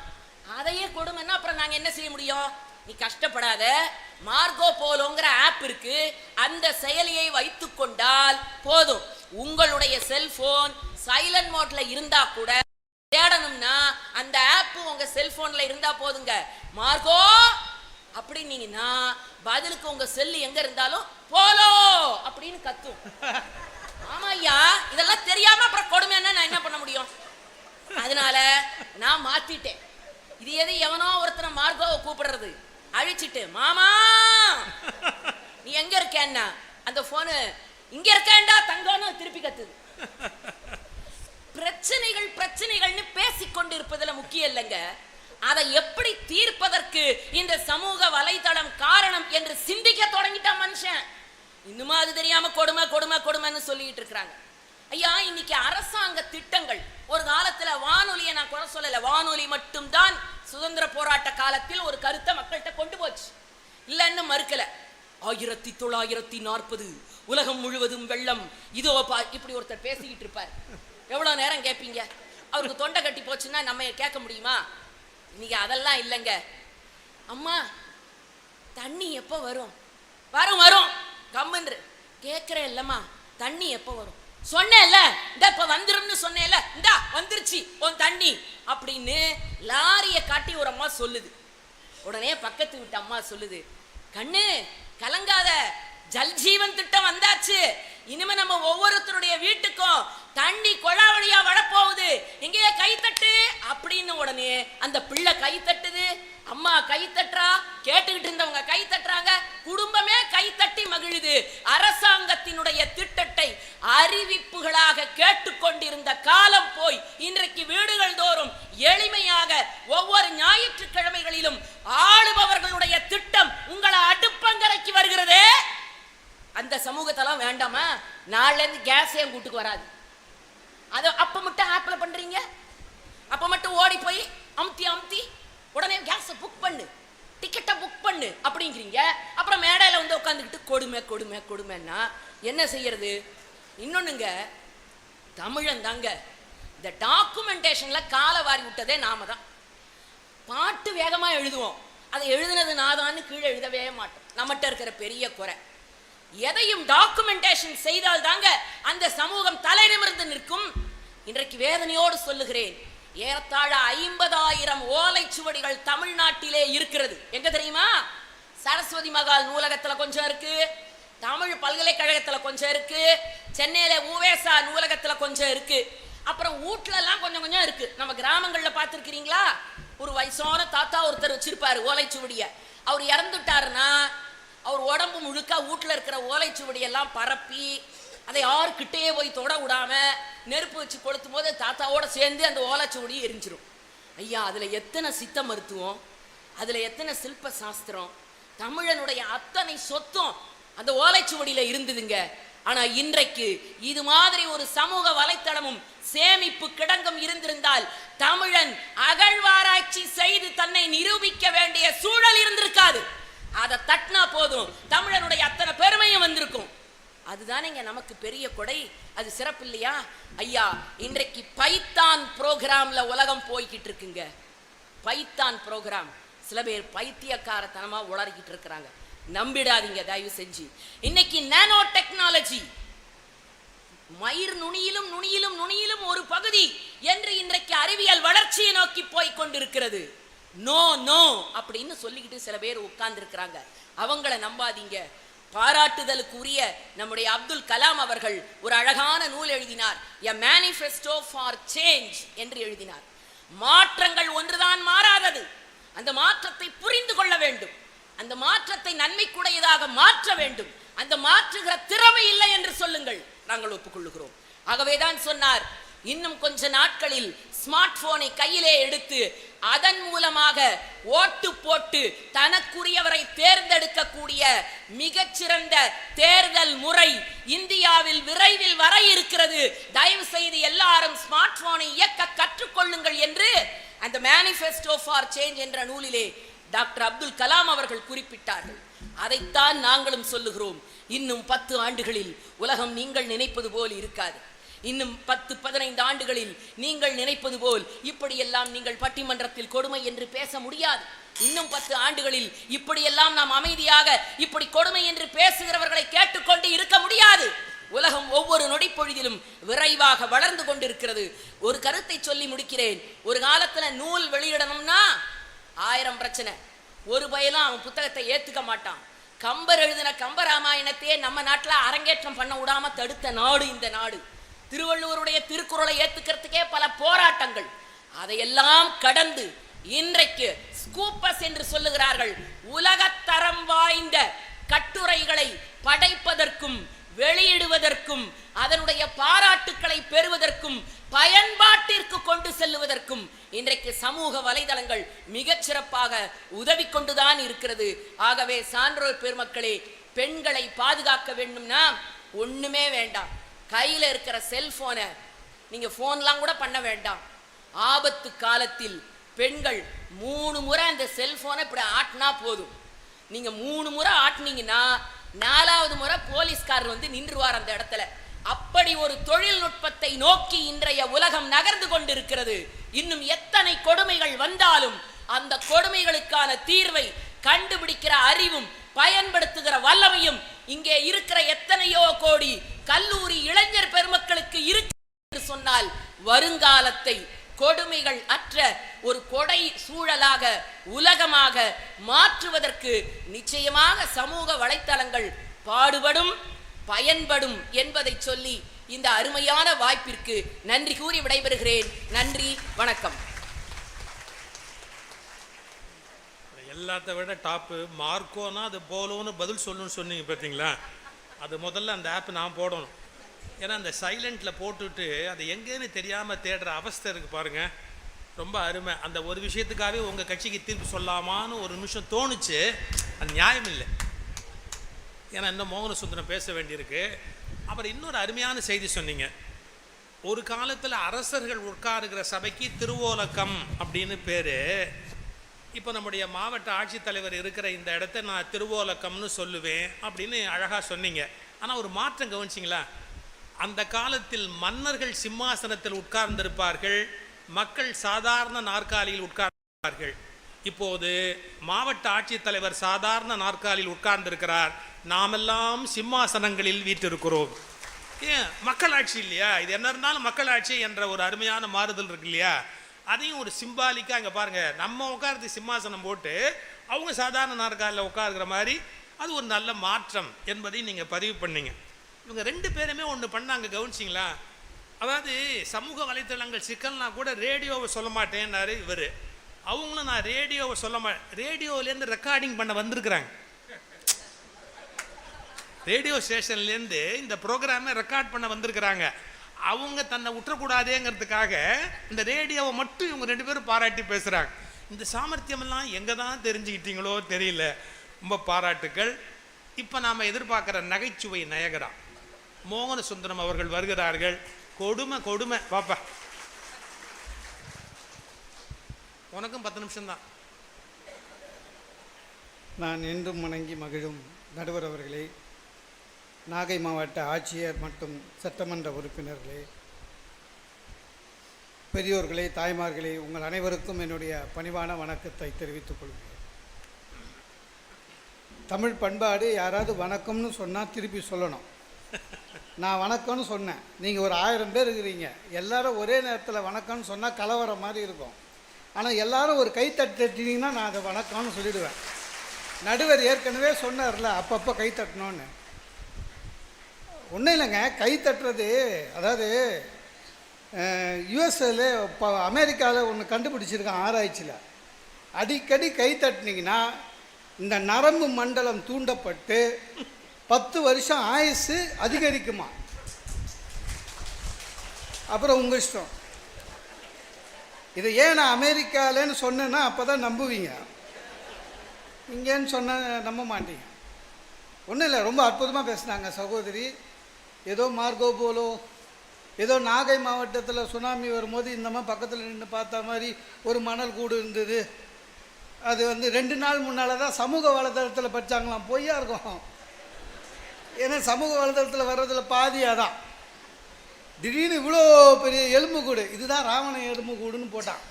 Speaker 3: அதையே கொடுமைன்னா அப்புறம் நாங்க என்ன செய்ய முடியும்? நீ கஷ்டப்படாத, மார்கோ போலோங்கிற ஆப் இருக்கு, அந்த செயலியை வைத்துக் கொண்டால் போதும். உங்களுடைய செல்போன் சைலண்ட் மோட்ல இருந்தா கூட தேடணும்னா அந்த ஆப் உங்க செல்போன்ல இருந்தா போதுங்க. மார்கோ அப்படின்னீங்கன்னா பதிலுக்கு உங்க செல்லு எங்க இருந்தாலும் போலோ அப்படின்னு கத்தும். ஆமா ஐயா, இதெல்லாம் தெரியாம அப்புறம் கொடுமைன்னா நான் என்ன பண்ண முடியும்? அதனால நான் மாத்திட்டேன். இது எது எவனோ ஒருத்தனை மார்கோவை கூப்பிடுறது அழிச்சிட்டு, மாமா நீ எங்க இருக்கேன்னா அந்த போனு இங்க இருக்கேன்டா தங்கம்னு திருப்பி கத்துது. பிரச்சனைகள்னு பேசிக்கொண்டு இருப்பதுல முக்கியம் இல்லைங்க, அதை எப்படி தீர்ப்பதற்கு இந்த சமூக வலைதளம் காரணம் என்று சிந்திக்க தொடங்கிட்டான் மனுஷன். இன்னுமா அது தெரியாம கொடுமைன்னு சொல்லிட்டு இருக்காங்க. ஐயா, இன்னைக்கு அரசாங்க திட்டங்கள், ஒரு காலத்துல வானொலியை நான் குறை சொல்லல, வானொலி மட்டும்தான் சுதந்திர போராட்ட காலத்தில் ஒரு கருத்தை மக்கள்கிட்ட கொண்டு போச்சு, இல்லன்னு மறுக்கல. 1940 உலகம் முழுவதும் வெள்ளம், இதோ இப்படி ஒருத்தர் பேசிக்கிட்டு இருப்பார். எவ்வளவு நேரம் கேட்பீங்க? அவருக்கு தொண்டை கட்டி போச்சுன்னா நம்ம கேட்க முடியுமா? இன்னைக்கு அதெல்லாம் இல்லைங்க. அம்மா தண்ணி எப்போ வரும்? வரும் கம்முன்று கேட்குறேன் இல்லம்மா, தண்ணி எப்போ வரும்? சொன்னேன்ல இந்த இப்ப வந்துரும்னு சொன்னேன்ல, இந்தா வந்துருச்சு உன் தண்ணி அப்படின்னு லாரிய காட்டி ஒரு அம்மா சொல்லுது. உடனே பக்கத்து வீட்டு அம்மா சொல்லுது, கண்ணு கலங்காத, ஜல்ஜீவன் திட்டம் வந்தாச்சு, இனிமே நம்ம ஒவ்வொருத்தருடைய வீட்டுக்கும் தண்ணி கொழா வழியா வரப்போகுது, எங்கேயே கை தட்டு அப்படின்னு. உடனே அந்த பிள்ளை கை தட்டுது, அம்மா கை தட்டுறா, கேட்டுக்கிட்டு இருந்தவங்க கை தட்டுறாங்க, குடும்பமே கை தட்டி மகிழுது. அரசாங்கத்தினுடைய திட்டத்தை அறிவிப்புகளாக கேட்டுக்கொண்டிருந்த காலம் போய் இன்றைக்கு வீடுகள் தோறும் எளிமையாக ஒவ்வொரு ஞாயிற்றுக்கிழமைகளிலும் ஆளுபவர்களுடைய திட்டம் உங்களை அடுப்பங்கரைக்கு வருகிறதே. அந்த சமூகத்தெல்லாம் வேண்டாமா? நாள்ல இருந்து கேஸ் ஏன் கூட்டுக்கு வராது? அது அப்ப மட்டும் ஆப்ல பண்றீங்க, அப்ப மட்டும் ஓடி போய் அமுத்தி அமுத்தி உடனே கேஸ் புக் பண்ணு, டிக்கெட்டை புக் பண்ணு அப்படிங்கிறீங்க. அப்புறம் மேடையில வந்து உட்காந்துக்கிட்டு கொடுமை கொடுமை கொடுமைன்னா என்ன செய்யறது? இன்னொன்னுங்க, தமிழன் தாங்க இந்த டாக்குமெண்டேஷன்ல காலை வாரி விட்டதே நாம தான். பாட்டு வேகமா எழுதுவோம், அதை எழுதுனது நாதான்னு கீழே எழுதவே மாட்டோம். நம்மகிட்ட இருக்கிற பெரிய குறை, எதையும் டாக்குமெண்டேஷன் செய்தால் தாங்க அந்த சமூகம் தலை நிமிர்ந்து நிற்கும். இன்றைக்கு வேதனையோடு சொல்லுகிறேன், ஏறத்தாழ 50,000 ஓலைச்சுவடிகள் தமிழ்நாட்டிலே இருக்கிறது. எங்க தெரியுமா? சரஸ்வதி மகால் நூலகத்துல கொஞ்சம் இருக்கு, தமிழ் பல்கலைக்கழகத்துல கொஞ்சம் இருக்கு, சென்னையில உவேசா நூலகத்துல கொஞ்சம் இருக்கு, அப்புறம் வீட்டுல எல்லாம் கொஞ்சம் கொஞ்சம் இருக்கு. நம்ம கிராமங்கள்ல பார்த்திருக்கிறீங்களா? ஒரு வயசான தாத்தா ஒருத்தர் வச்சிருப்பாரு ஓலைச்சுவடிய. அவர் இறந்துட்டாருன்னா அவர் உடம்பு முழுக்க வீட்டுல இருக்கிற ஓலைச்சுவடியெல்லாம் பரப்பி அதை யாருக்கிட்டே போய் தொட விடாம நெருப்பு வச்சு கொளுத்தும் போது தாத்தாவோட சேர்ந்து அந்த ஓலைச்சுவடியை எரிஞ்சிரும். ஐயா, அதுல எத்தனை சித்த மருத்துவம், அதுல எத்தனை சில்ப சாஸ்திரம், தமிழனுடைய அத்தனை சொத்தும் அந்த ஓலைச்சுவடியில இருந்ததுங்க. ஆனா இன்றைக்கு இது மாதிரி ஒரு சமூக வலைத்தளமும் சேமிப்பு கிடங்கும் இருந்திருந்தால் தமிழன் அகழ்வாராய்ச்சி செய்து தன்னை நிரூபிக்க வேண்டிய சூழல் இருந்திருக்காது. அதை தட்டினா போதும், தமிழனுடைய அத்தனை பெருமையும் வந்திருக்கும். அதுதானேங்க நமக்கு பெரிய கொடை. அது சிறப்பு இல்லையா? ஐயா, இன்றைக்கு பைத்தான் புரோகிராம்ல உலகம் போய்கிட்டு இருக்குங்க. பைத்தான் புரோகிராம் சில பேர் பைத்தியக்காரத்தனமா உளறிக்கிட்டு இருக்கிறாங்க, நம்பிடாதீங்க தயவு செஞ்சு. இன்னைக்கு நானோ டெக்னாலஜி மயிர் நுனியிலும் நுனியிலும் நுனியிலும் ஒரு பகுதி என்று இன்றைக்கு அறிவியல் வளர்ச்சியை நோக்கி போய் கொண்டிருக்கிறது. நோ நோ அப்படின்னு சொல்லிக்கிட்டு சில பேர் உட்கார்ந்து இருக்கிறாங்க, அவங்கள நம்பாதீங்க. பாராட்டுதலுக்குரிய நம்முடைய அப்துல் கலாம் அவர்கள் ஒரு அழகான நூல் எழுதினார், எ மேனிஃபெஸ்டோ ஃபார் சேஞ்ச் என்று எழுதினார். மாற்றங்கள் ஒன்றுதான் மாறாதது, அந்த மாற்றத்தை புரிந்து கொள்ள வேண்டும், அந்த மாற்றத்தை நன்மைக்குடையதாக மாற்ற வேண்டும். அந்த மாற்றுகிற திறமை இல்லை என்று சொல்லுங்கள், நாங்கள் ஒப்புக்கொள்ளுகிறோம். ஆகவேதான் சொன்னார், இன்னும் கொஞ்ச நாட்களில் ஸ்மார்ட் போனை கையிலே எடுத்து அதன் மூலமாக ஓட்டு போட்டு தனக்குரியவரை தேர்ந்தெடுக்கக்கூடிய மிகச்சிறந்த தேர்தல் முறை இந்தியாவில் விரைவில் வர இருக்கிறது. தயவு செய்து எல்லாரும் ஸ்மார்ட் போனை இயக்க கற்றுக்கொள்ளுங்கள் என்று அந்த மேனிஃபெஸ்டோ ஃபார் சேஞ்ச் என்ற நூலிலே டாக்டர் அப்துல் கலாம் அவர்கள் குறிப்பிட்டார்கள். அதைத்தான் நாங்களும் சொல்லுகிறோம். இன்னும் 10 ஆண்டுகளில் உலகம் நீங்கள் நினைப்பது போல் இருக்காது. இன்னும் 10-15 ஆண்டுகளில் நீங்கள் நினைப்பது போல் இப்படியெல்லாம் நீங்கள் பட்டிமன்றத்தில் கொடுமை என்று பேச முடியாது. இன்னும் 10 ஆண்டுகளில் இப்படியெல்லாம் நாம் அமைதியாக இப்படி கொடுமை என்று பேசுகிறவர்களை கேட்டுக்கொண்டு இருக்க முடியாது. உலகம் ஒவ்வொரு நொடிப்பொழுதிலும் விரைவாக வளர்ந்து கொண்டிருக்கிறது. ஒரு கருத்தை சொல்லி முடிக்கிறேன். ஒரு காலத்துல நூல் வெளியிடணும்னா 1000 பிரச்சனை, ஒரு பயலும் அவன் புத்தகத்தை ஏத்துக்க மாட்டான். கம்பர் எழுதின கம்பராமாயணத்தையே நம்ம நாட்டுல அரங்கேற்றம் பண்ண விடாம தடுத்த நாடு இந்த நாடு. திருவள்ளுவருடைய திருக்குறளை ஏத்துக்கிறதுக்கே பல போராட்டங்கள். அதையெல்லாம் கடந்து இன்றைக்கு ஸ்கூப்பஸ் என்று சொல்லுகிறார்கள், உலகத்தரம் வாய்ந்த கட்டுரைகளை படைப்பதற்கும் வெளியிடுவதற்கும் அதனுடைய பாராட்டுக்களை பெறுவதற்கும் பயன்பாட்டிற்கு கொண்டு செல்லுவதற்கும் இன்றைக்கு சமூக வலைதளங்கள் மிகச் சிறப்பாக உதவி கொண்டுதான் இருக்கிறது. ஆகவே சான்றோர் பெருமக்களே, பெண்களை பாதுகாக்க வேண்டும்னா ஒண்ணுமே வேண்டாம், கையில இருக்கிற செல்போனை நீங்க போன்லாம் கூட பண்ண வேண்டாம். ஆபத்து காலத்தில் பெண்கள் 3 முறை அந்த செல்போனை இப்படி ஆட்டினா போதும். நீங்க 3 முறை ஆட்டினீங்கன்னா 4வது முறை போலீஸ்காரர் வந்து நின்றுவார் அந்த இடத்துல. அப்படி ஒரு தொழில்நுட்பத்தை நோக்கி இன்றைய உலகம் நகர்ந்து கொண்டிருக்கிறது. இன்னும் எத்தனை கொடுமைகள் வந்தாலும் அந்த கொடுமைகளுக்கான தீர்வை கண்டுபிடிக்கிற அறிவும் பயன்படுத்துகிற வல்லமையும் இங்கே இருக்கிற எத்தனையோ கோடி கல்லூரி இளைஞர் பெருமக்களுக்கு சொன்னால் வருங்காலத்தை கொடுமைகள் அற்ற ஒரு கொடை சூழலாக உலகமாக மாற்றுவதற்கு நிச்சயமாக சமூக வலைத்தளங்கள் பாடுபடும், பயன்படும் என்பதை சொல்லி இந்த அருமையான வாய்ப்பிற்கு நன்றி கூறி விடைபெறுகிறேன். நன்றி, வணக்கம்.
Speaker 1: எல்லாத்த விட டாப்பு மார்க்கோனா அது போலோன்னு பதில் சொல்லணும்னு சொன்னீங்க பார்த்தீங்களா, அது முதல்ல அந்த ஆப் நான் போடணும். ஏன்னா அந்த சைலண்டில் போட்டுட்டு அது எங்கேன்னு தெரியாமல் தேடுற அவஸ்தை இருக்குது பாருங்கள், ரொம்ப அருமை. அந்த ஒரு விஷயத்துக்காகவே உங்கள் கட்சிக்கு தீர்ப்பு சொல்லாமான்னு ஒரு நிமிஷம் தோணுச்சு. அது நியாயம் இல்லை, ஏன்னா இன்னும் மோகன சுந்தரம் பேச வேண்டியிருக்கு. அப்புறம் இன்னொரு அருமையான செய்தி சொன்னீங்க. ஒரு காலத்தில் அரசர்கள் உட்காருகிற சபைக்கு திருவோலக்கம் அப்படின்னு பேர். இப்போ நம்முடைய மாவட்ட ஆட்சித்தலைவர் இருக்கிற இந்த இடத்த நான் திருவோலக்கம்னு சொல்லுவேன் அப்படின்னு அழகாக சொன்னீங்க. ஆனால் ஒரு மாற்றம் கவனிச்சிங்களா? அந்த காலத்தில் மன்னர்கள் சிம்மாசனத்தில் உட்கார்ந்திருப்பார்கள், மக்கள் சாதாரண நாற்காலியில் உட்கார்ந்திருப்பார்கள். இப்போது மாவட்ட ஆட்சித்தலைவர் சாதாரண நாற்காலியில் உட்கார்ந்திருக்கிறார், நாமெல்லாம் சிம்மாசனங்களில் வீற்றிருக்கிறோம். ஏன் மக்களாட்சி இல்லையா? இது என்ன இருந்தாலும் மக்களாட்சி என்ற ஒரு அருமையான மாறுதல் இருக்கு இல்லையா? அதையும் ஒரு சிம்பாலிக்காக அங்கே பாருங்கள், நம்ம உட்கார்ந்து சிம்மாசனம் போட்டு அவங்க சாதாரண நாற்காலியில் உட்காருக்கிற மாதிரி அது ஒரு நல்ல மாற்றம் என்பதையும் நீங்கள் பதிவு பண்ணீங்க. இவங்க ரெண்டு பேருமே ஒன்று பண்ணாங்க, கவனிச்சிங்களா? அதாவது சமூக வலைத்தளங்கள் சிக்கல்னா கூட ரேடியோவை சொல்ல மாட்டேன்னாரு இவர். அவங்களும் நான் ரேடியோவை சொல்ல ரேடியோவிலேருந்து ரெக்கார்டிங் பண்ண வந்திருக்கிறாங்க. ரேடியோ ஸ்டேஷன்லேருந்து இந்த ப்ரோக்ராமை ரெக்கார்ட் பண்ண வந்திருக்கிறாங்க. அவங்க தன்னை விட்டுறக்கூடாதேங்கிறதுக்காக இந்த ரேடியோவை மட்டும் இவங்க ரெண்டு பேரும் பாராட்டி பேசுகிறாங்க. இந்த சாமர்த்தியமெல்லாம் எங்கே தான் தெரிஞ்சுக்கிட்டீங்களோ தெரியல, ரொம்ப பாராட்டுக்கள். இப்போ நாம் எதிர்பார்க்குற நகைச்சுவை நயகரா மோகன சுந்தரம் அவர்கள் வருகிறார்கள். கொடுமை கொடுமை பாப்பா, உனக்கும் 10 நிமிஷம்தான்.
Speaker 6: நான் என்றும் வணங்கி மகிழும் நடுவர் அவர்களே, நாகை மாவட்ட ஆட்சியர் மற்றும் சட்டமன்ற உறுப்பினர்களே, பெரியோர்களே, தாய்மார்களே, உங்கள் அனைவருக்கும் என்னுடைய பணிவான வணக்கத்தை தெரிவித்துக் கொள்கிறேன். தமிழ் பண்பாடு யாராவது வணக்கம்னு சொன்னால் திருப்பி சொல்லணும். நான் வணக்கம்னு சொன்னேன், நீங்கள் ஒரு 1000 பேர் இருக்கிறீங்க, எல்லாரும் ஒரே நேரத்தில் வணக்கம்னு சொன்னால் கலவரம் மாதிரி இருக்கும். ஆனால் எல்லாரும் ஒரு கை தட்டினீங்கன்னா நான் அதை வணக்கம்னு சொல்லிவிடுவேன். நடுவர் ஏற்கனவே சொன்னார்ல அப்பப்போ கை தட்டணும்னு. ஒன்றும் இல்லைங்க, கை தட்டுறது அதாவது யுஎஸ்ஏல இப்போ அமெரிக்காவில் ஒன்று கண்டுபிடிச்சிருக்கான் ஆராய்ச்சியில். அடிக்கடி கை தட்டினீங்கன்னா இந்த நரம்பு மண்டலம் தூண்டப்பட்டு 10 வருஷம் ஆயுசு அதிகரிக்குமா. அப்புறம் உங்கள் இஷ்டம். இதை ஏன் நான் அமெரிக்காவிலன்னு சொன்னேன்னா அப்போ தான் நம்புவீங்க, இங்கேன்னு சொன்ன நம்ப மாட்டீங்க. ஒன்றும் இல்லை, ரொம்ப அற்புதமாக பேசுனாங்க சகோதரி. ஏதோ மார்கோ போலோ ஏதோ நாகை மாவட்டத்தில் சுனாமி வரும்போது இந்த மாதிரி பக்கத்தில் நின்று பார்த்த மாதிரி ஒரு மணல் கூடு இருந்தது. அது 2 நாள் முன்னால் தான் சமூக வலைதளத்தில் படித்தாங்களாம். பொய்யா இருக்கும், ஏன்னா சமூக வலைதளத்தில் வர்றதில் பாதியாக தான். திடீர்னு இவ்வளோ பெரிய எலும்பு கூடு, இதுதான் ராவண எலும்பு கூடுன்னு போட்டான்,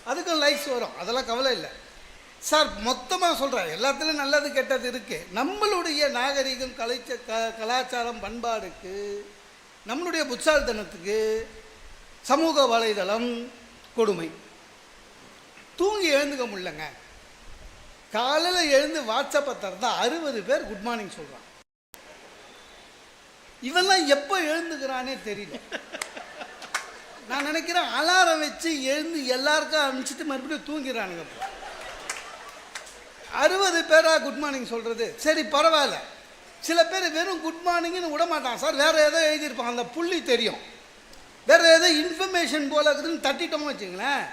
Speaker 6: அதுக்கும் லைக்ஸ் வரும், அதெல்லாம் கவலை இல்லை சார். மொத்தமாக சொல்கிறேன், எல்லாத்துலேயும் நல்லது கெட்டது இருக்குது. நம்மளுடைய நாகரிகம் கலாச்சாரம் பண்பாடுக்கு, நம்மளுடைய புத்தால்தனத்துக்கு சமூக வலைதளம் கொடுமை. தூங்கி எழுந்துக்க முடியலங்க. காலையில் எழுந்து வாட்ஸ்அப்பை திறந்தா 60 பேர் குட் மார்னிங் சொல்கிறான். இவெல்லாம் எப்போ எழுந்துக்கிறானே தெரியல. நான் நினைக்கிறேன் அலாரம் வச்சு எழுந்து எல்லாருக்கும் அனுப்பிச்சிட்டு மறுபடியும் தூங்கிறானுங்க. 60 பேராக குட் மார்னிங் சொல்கிறது சரி பரவாயில்ல. சில பேர் வெறும் குட் மார்னிங்னு விட மாட்டான் சார், வேறு ஏதோ எழுதியிருப்பான், அந்த புள்ளி தெரியும், வேறு ஏதோ இன்ஃபர்மேஷன் போல இருக்குதுன்னு தட்டிட்டோம்னு வச்சுங்களேன்.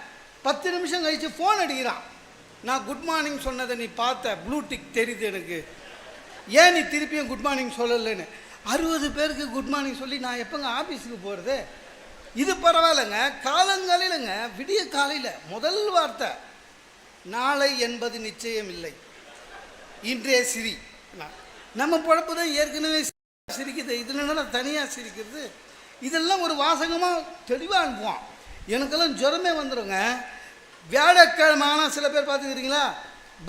Speaker 6: 10 நிமிஷம் கழித்து ஃபோன் அடிக்கிறான். நான் குட் மார்னிங் சொன்னதை நீ பார்த்த, ப்ளூடிக் தெரியுது எனக்கு, ஏன் நீ திருப்பியும் குட் மார்னிங் சொல்லலைன்னு. 60 பேருக்கு குட் மார்னிங் சொல்லி நான் எப்போங்க ஆஃபீஸுக்கு போகிறது? இது பரவாயில்லைங்க. காலங்காலையிலங்க, விடிய காலையில் முதல் வார்த்தை நாளை என்பது நிச்சயம் இல்லை, இன்றைய சிரி. நம்ம பொழப்பு தான் ஏற்கனவே சிரிக்குது, இதில் என்ன தனியாக சிரிக்கிறது? இதெல்லாம் ஒரு வாசகமாக தெளிவாக அனுப்புவான். எனக்கெல்லாம் ஜுரமே வந்துடுங்க. வியாழக்கிழமை ஆனால் சில பேர் பார்த்துக்கிறீங்களா,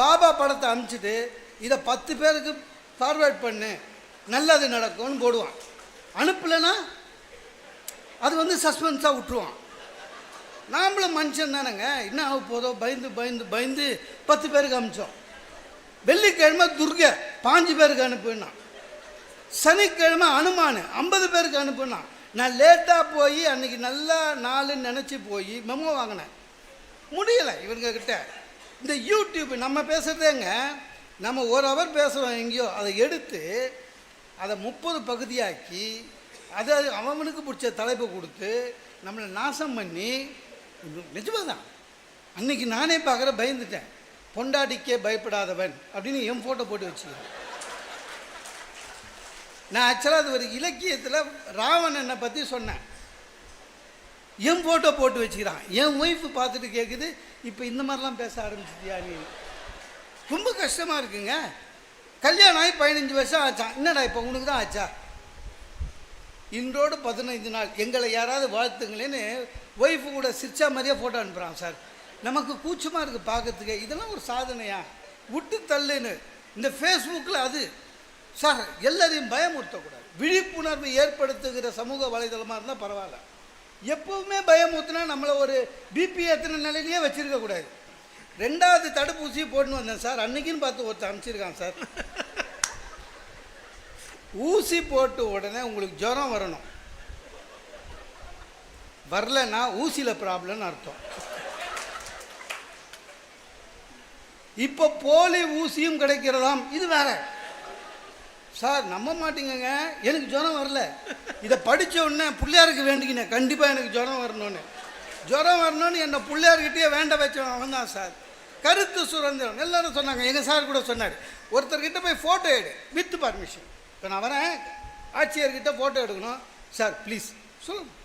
Speaker 6: பாபா படத்தை அனுப்பிச்சிட்டு இதை 10 பேருக்கு ஃபார்வேர்ட் பண்ணு நல்லது நடக்கும்னு போடுவான். அனுப்பலைன்னா அது வந்து சஸ்பென்ஸாக விட்டுருவான். நாமளும் மனுஷன் தானேங்க, என்ன ஆக போதோ பயந்து பயந்து பயந்து 10 பேருக்கு அனுப்பிச்சோம். வெள்ளிக்கிழமை துர்கை 5 பேருக்கு அனுப்புனா, சனிக்கிழமை அனுமான் 50 பேருக்கு அனுப்புனா. நான் லேட்டாக போய் அன்றைக்கி நல்லா நாளுன்னு நினச்சி போய் மெமோ வாங்கினேன். முடியலை இவங்க கிட்ட. இந்த யூடியூப் நம்ம பேசுகிறதேங்க, நம்ம 1 ஹவர் பேசுகிறோம் எங்கேயோ, அதை எடுத்து அதை 30 பகுதியாக்கி அதை அவனுக்கு பிடிச்ச தலைப்பை கொடுத்து நம்மளை நாசம் பண்ணி, நிஜமாக தான் அன்றைக்கி நானே பார்க்குற பயந்துட்டேன். பொண்டாடிக்கே பயப்படாதவன் அப்படின்னு என் ஃபோட்டோ போட்டு வச்சுக்கிறேன். நான் ஆக்சுவலாக அது ஒரு இலக்கியத்தில் ராவணனை பற்றி சொன்னேன், என் ஃபோட்டோ போட்டு வச்சுக்கிறான். என் ஒய்ஃபு பார்த்துட்டு கேட்குது, இப்போ இந்த மாதிரிலாம் பேச ஆரம்பிச்சிட்டியா நீ? ரொம்ப கஷ்டமாக இருக்குங்க. கல்யாணம் ஆகி 15 வருஷம் ஆச்சான், என்னடா இப்போ உனக்கு தான் ஆச்சா? இன்றோடு 15 நாள் எங்களை யாராவது வாழ்த்துங்களேன்னு ஒய்ஃபு கூட சிரிச்சா மாதிரியே ஃபோட்டோ அனுப்புகிறான் சார். நமக்கு கூச்சமாக இருக்குது பார்க்கறதுக்கு. இதெல்லாம் ஒரு சாதனையா? விட்டு தள்ளுன்னு இந்த ஃபேஸ்புக்கில் அது சார் எல்லாரையும் பயமுறுத்தக்கூடாது. விழிப்புணர்வு ஏற்படுத்துகிற சமூக வலைதளமாக இருந்தால் பரவாயில்ல. எப்போவுமே பயமுறுத்தினா நம்மளை ஒரு பிபி ஏற்றின நிலையிலேயே வச்சுருக்கக்கூடாது. 2வது தடுப்பூசியை போட்டுன்னு வந்தேன் சார், அன்றைக்கின்னு பார்த்து ஒருத்தர் அனுப்பிச்சிருக்கான் சார். ஊசி போட்டு உடனே உங்களுக்கு ஜுரம் வரணும், வரலன்னா ஊசியில் ப்ராப்ளம்னு அர்த்தம். இப்போ போலி ஊசியும் கிடைக்கிறதாம், இது வேற சார். நம்ப மாட்டீங்கங்க, எனக்கு ஜுரம் வரல. இதை படித்த உடனே பிள்ளையாருக்கு வேண்டிக்கினேன், கண்டிப்பாக எனக்கு ஜுரம் வரணும்னு என்னை பிள்ளையார்கிட்டயே வேண்ட வச்சவன் அவன் தான் சார். கருத்து சுதந்திரம் எல்லாரும் சொன்னாங்க. எங்கள் சார் கூட சொன்னார், ஒருத்தர்கிட்ட போய் ஃபோட்டோ எடு வித் பர்மிஷன். இப்போ நான் வரேன், ஆட்சியர்கிட்ட ஃபோட்டோ எடுக்கணும் சார் ப்ளீஸ் சொல்லணும்,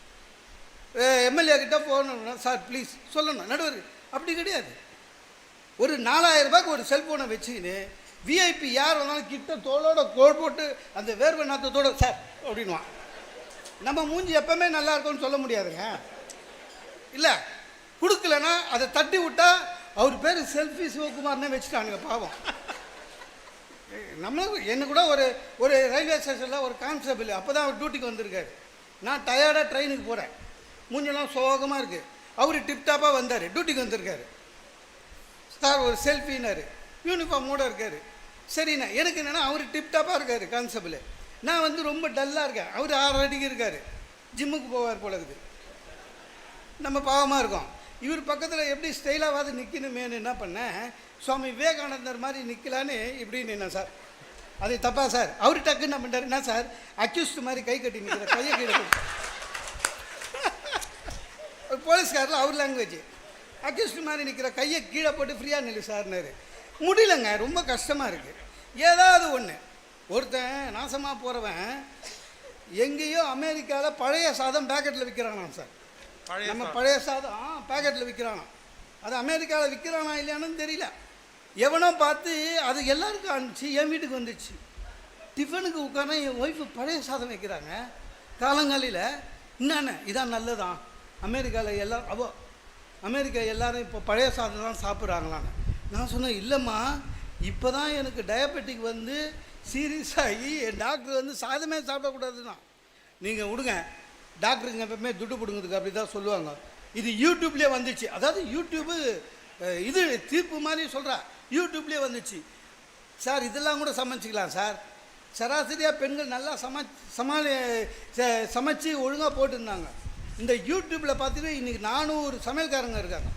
Speaker 6: எம்எல்ஏ கிட்ட போகணும் சார் ப்ளீஸ் சொல்லணும், நடுவர். அப்படி கிடையாது. ஒரு 4000 ரூபாய்க்கு ஒரு செல்ஃபோனை வச்சுக்கின்னு விஐபி யார் வந்தாலும் கிட்ட தோளோட கோல் போட்டு அந்த வேர்வை நாத்தத்தோடு சார் அப்படின்வான். நம்ம மூஞ்சி எப்பவுமே நல்லா இருக்கும்னு சொல்ல முடியாதுங்க. இல்லை கொடுக்கலன்னா அதை தட்டி விட்டா அவர் பேர் செல்ஃபி சிவகுமார்னே வச்சுட்டானுங்க பாவம். நம்மளும் என்ன கூட ஒரு ரயில்வே ஸ்டேஷனில் ஒரு கான்ஸ்டபிள் அப்போ தான் அவர் டியூட்டிக்கு வந்திருக்காரு. நான் டயர்டாக ட்ரெயினுக்கு போகிறேன், மூஞ்செல்லாம் சோகமாக இருக்குது. அவர் டிப்டாப்பாக வந்தார், டியூட்டிக்கு வந்திருக்காரு. சார் ஒரு செல்ஃபின்னாரு, யூனிஃபார்மோடு இருக்கார். சரிண்ணா, எனக்கு என்னென்னா அவர் டிப்டாப்பாக இருக்கார் கான்ஸ்டபிள், நான் வந்து ரொம்ப டல்லாக இருக்கேன். அவர் 6 அடிக்கு இருக்கார், ஜிம்முக்கு போவார் போல இருக்குது. நம்ம பாவமாக இருக்கோம். இவர் பக்கத்தில் எப்படி ஸ்டைலாவது நிற்கணுமேனு என்ன பண்ணேன், சுவாமி விவேகானந்தர் மாதிரி நிற்கலான்னு இப்படி நின்னேன் சார். அது தப்பா சார்? அவர் டக்குன்னு என்ன பண்ணுறாரு, என்ன சார் அக்யூஸ்ட் மாதிரி கை கட்டி நிற்கிற, கையை கீழே போலீஸ்காரில் அவர் லாங்குவேஜ், அக்யூஸ்ட் மாதிரி நிற்கிற கையை கீழே போட்டு ஃப்ரீயாக நில்லு சார்னாரு. முடியலங்க, ரொம்ப கஷ்டமாக இருக்குது. ஏதாவது ஒன்று ஒருத்தன் நாசமாக போகிறவன் எங்கேயோ அமெரிக்காவில் பழைய சாதம் பேக்கெட்டில் விற்கிறானாம் சார். நம்ம பழைய சாதம் பேக்கெட்டில் விற்கிறானா, அது அமெரிக்காவில் விற்கிறானா இல்லையானு தெரியல. எவனோ பார்த்து அது எல்லாருக்கும் அனுப்பிச்சு என் வீட்டுக்கு வந்துடுச்சு. டிஃபனுக்கு உட்கார என் ஒய்ஃபு பழைய சாதம் வைக்கிறாங்க காலங்காலையில். என்னென்ன இதான் நல்லதான், அமெரிக்காவில் எல்லோரும் அமெரிக்கா எல்லோரும் இப்போ பழைய சாதம் தான் சாப்பிட்றாங்களான்னு. நான் சொன்னேன், இல்லைம்மா இப்போ தான் எனக்கு டயபெட்டிக் வந்து சீரியஸ் ஆகி என் டாக்டர் வந்து சாதமே சாப்பிடக்கூடாதுன்னா. நீங்கள் விடுங்க, டாக்டருங்க எப்பவுமே துட்டு பிடுங்கிறதுக்கு அப்படி தான் சொல்லுவாங்க. இது யூடியூப்லேயே வந்துச்சு. அதாவது யூடியூப்பு இது தீர்ப்பு மாதிரி சொல்கிறா, யூடியூப்லேயே வந்துச்சு சார். இதெல்லாம் கூட சமைச்சிக்கலாம் சார். சராசரியாக பெண்கள் நல்லா சமைச்சு ஒழுங்காக போட்டுருந்தாங்க. இந்த யூடியூப்பில் பார்த்தீங்கன்னா இன்றைக்கி 400 சமையல்காரங்க இருக்காங்க.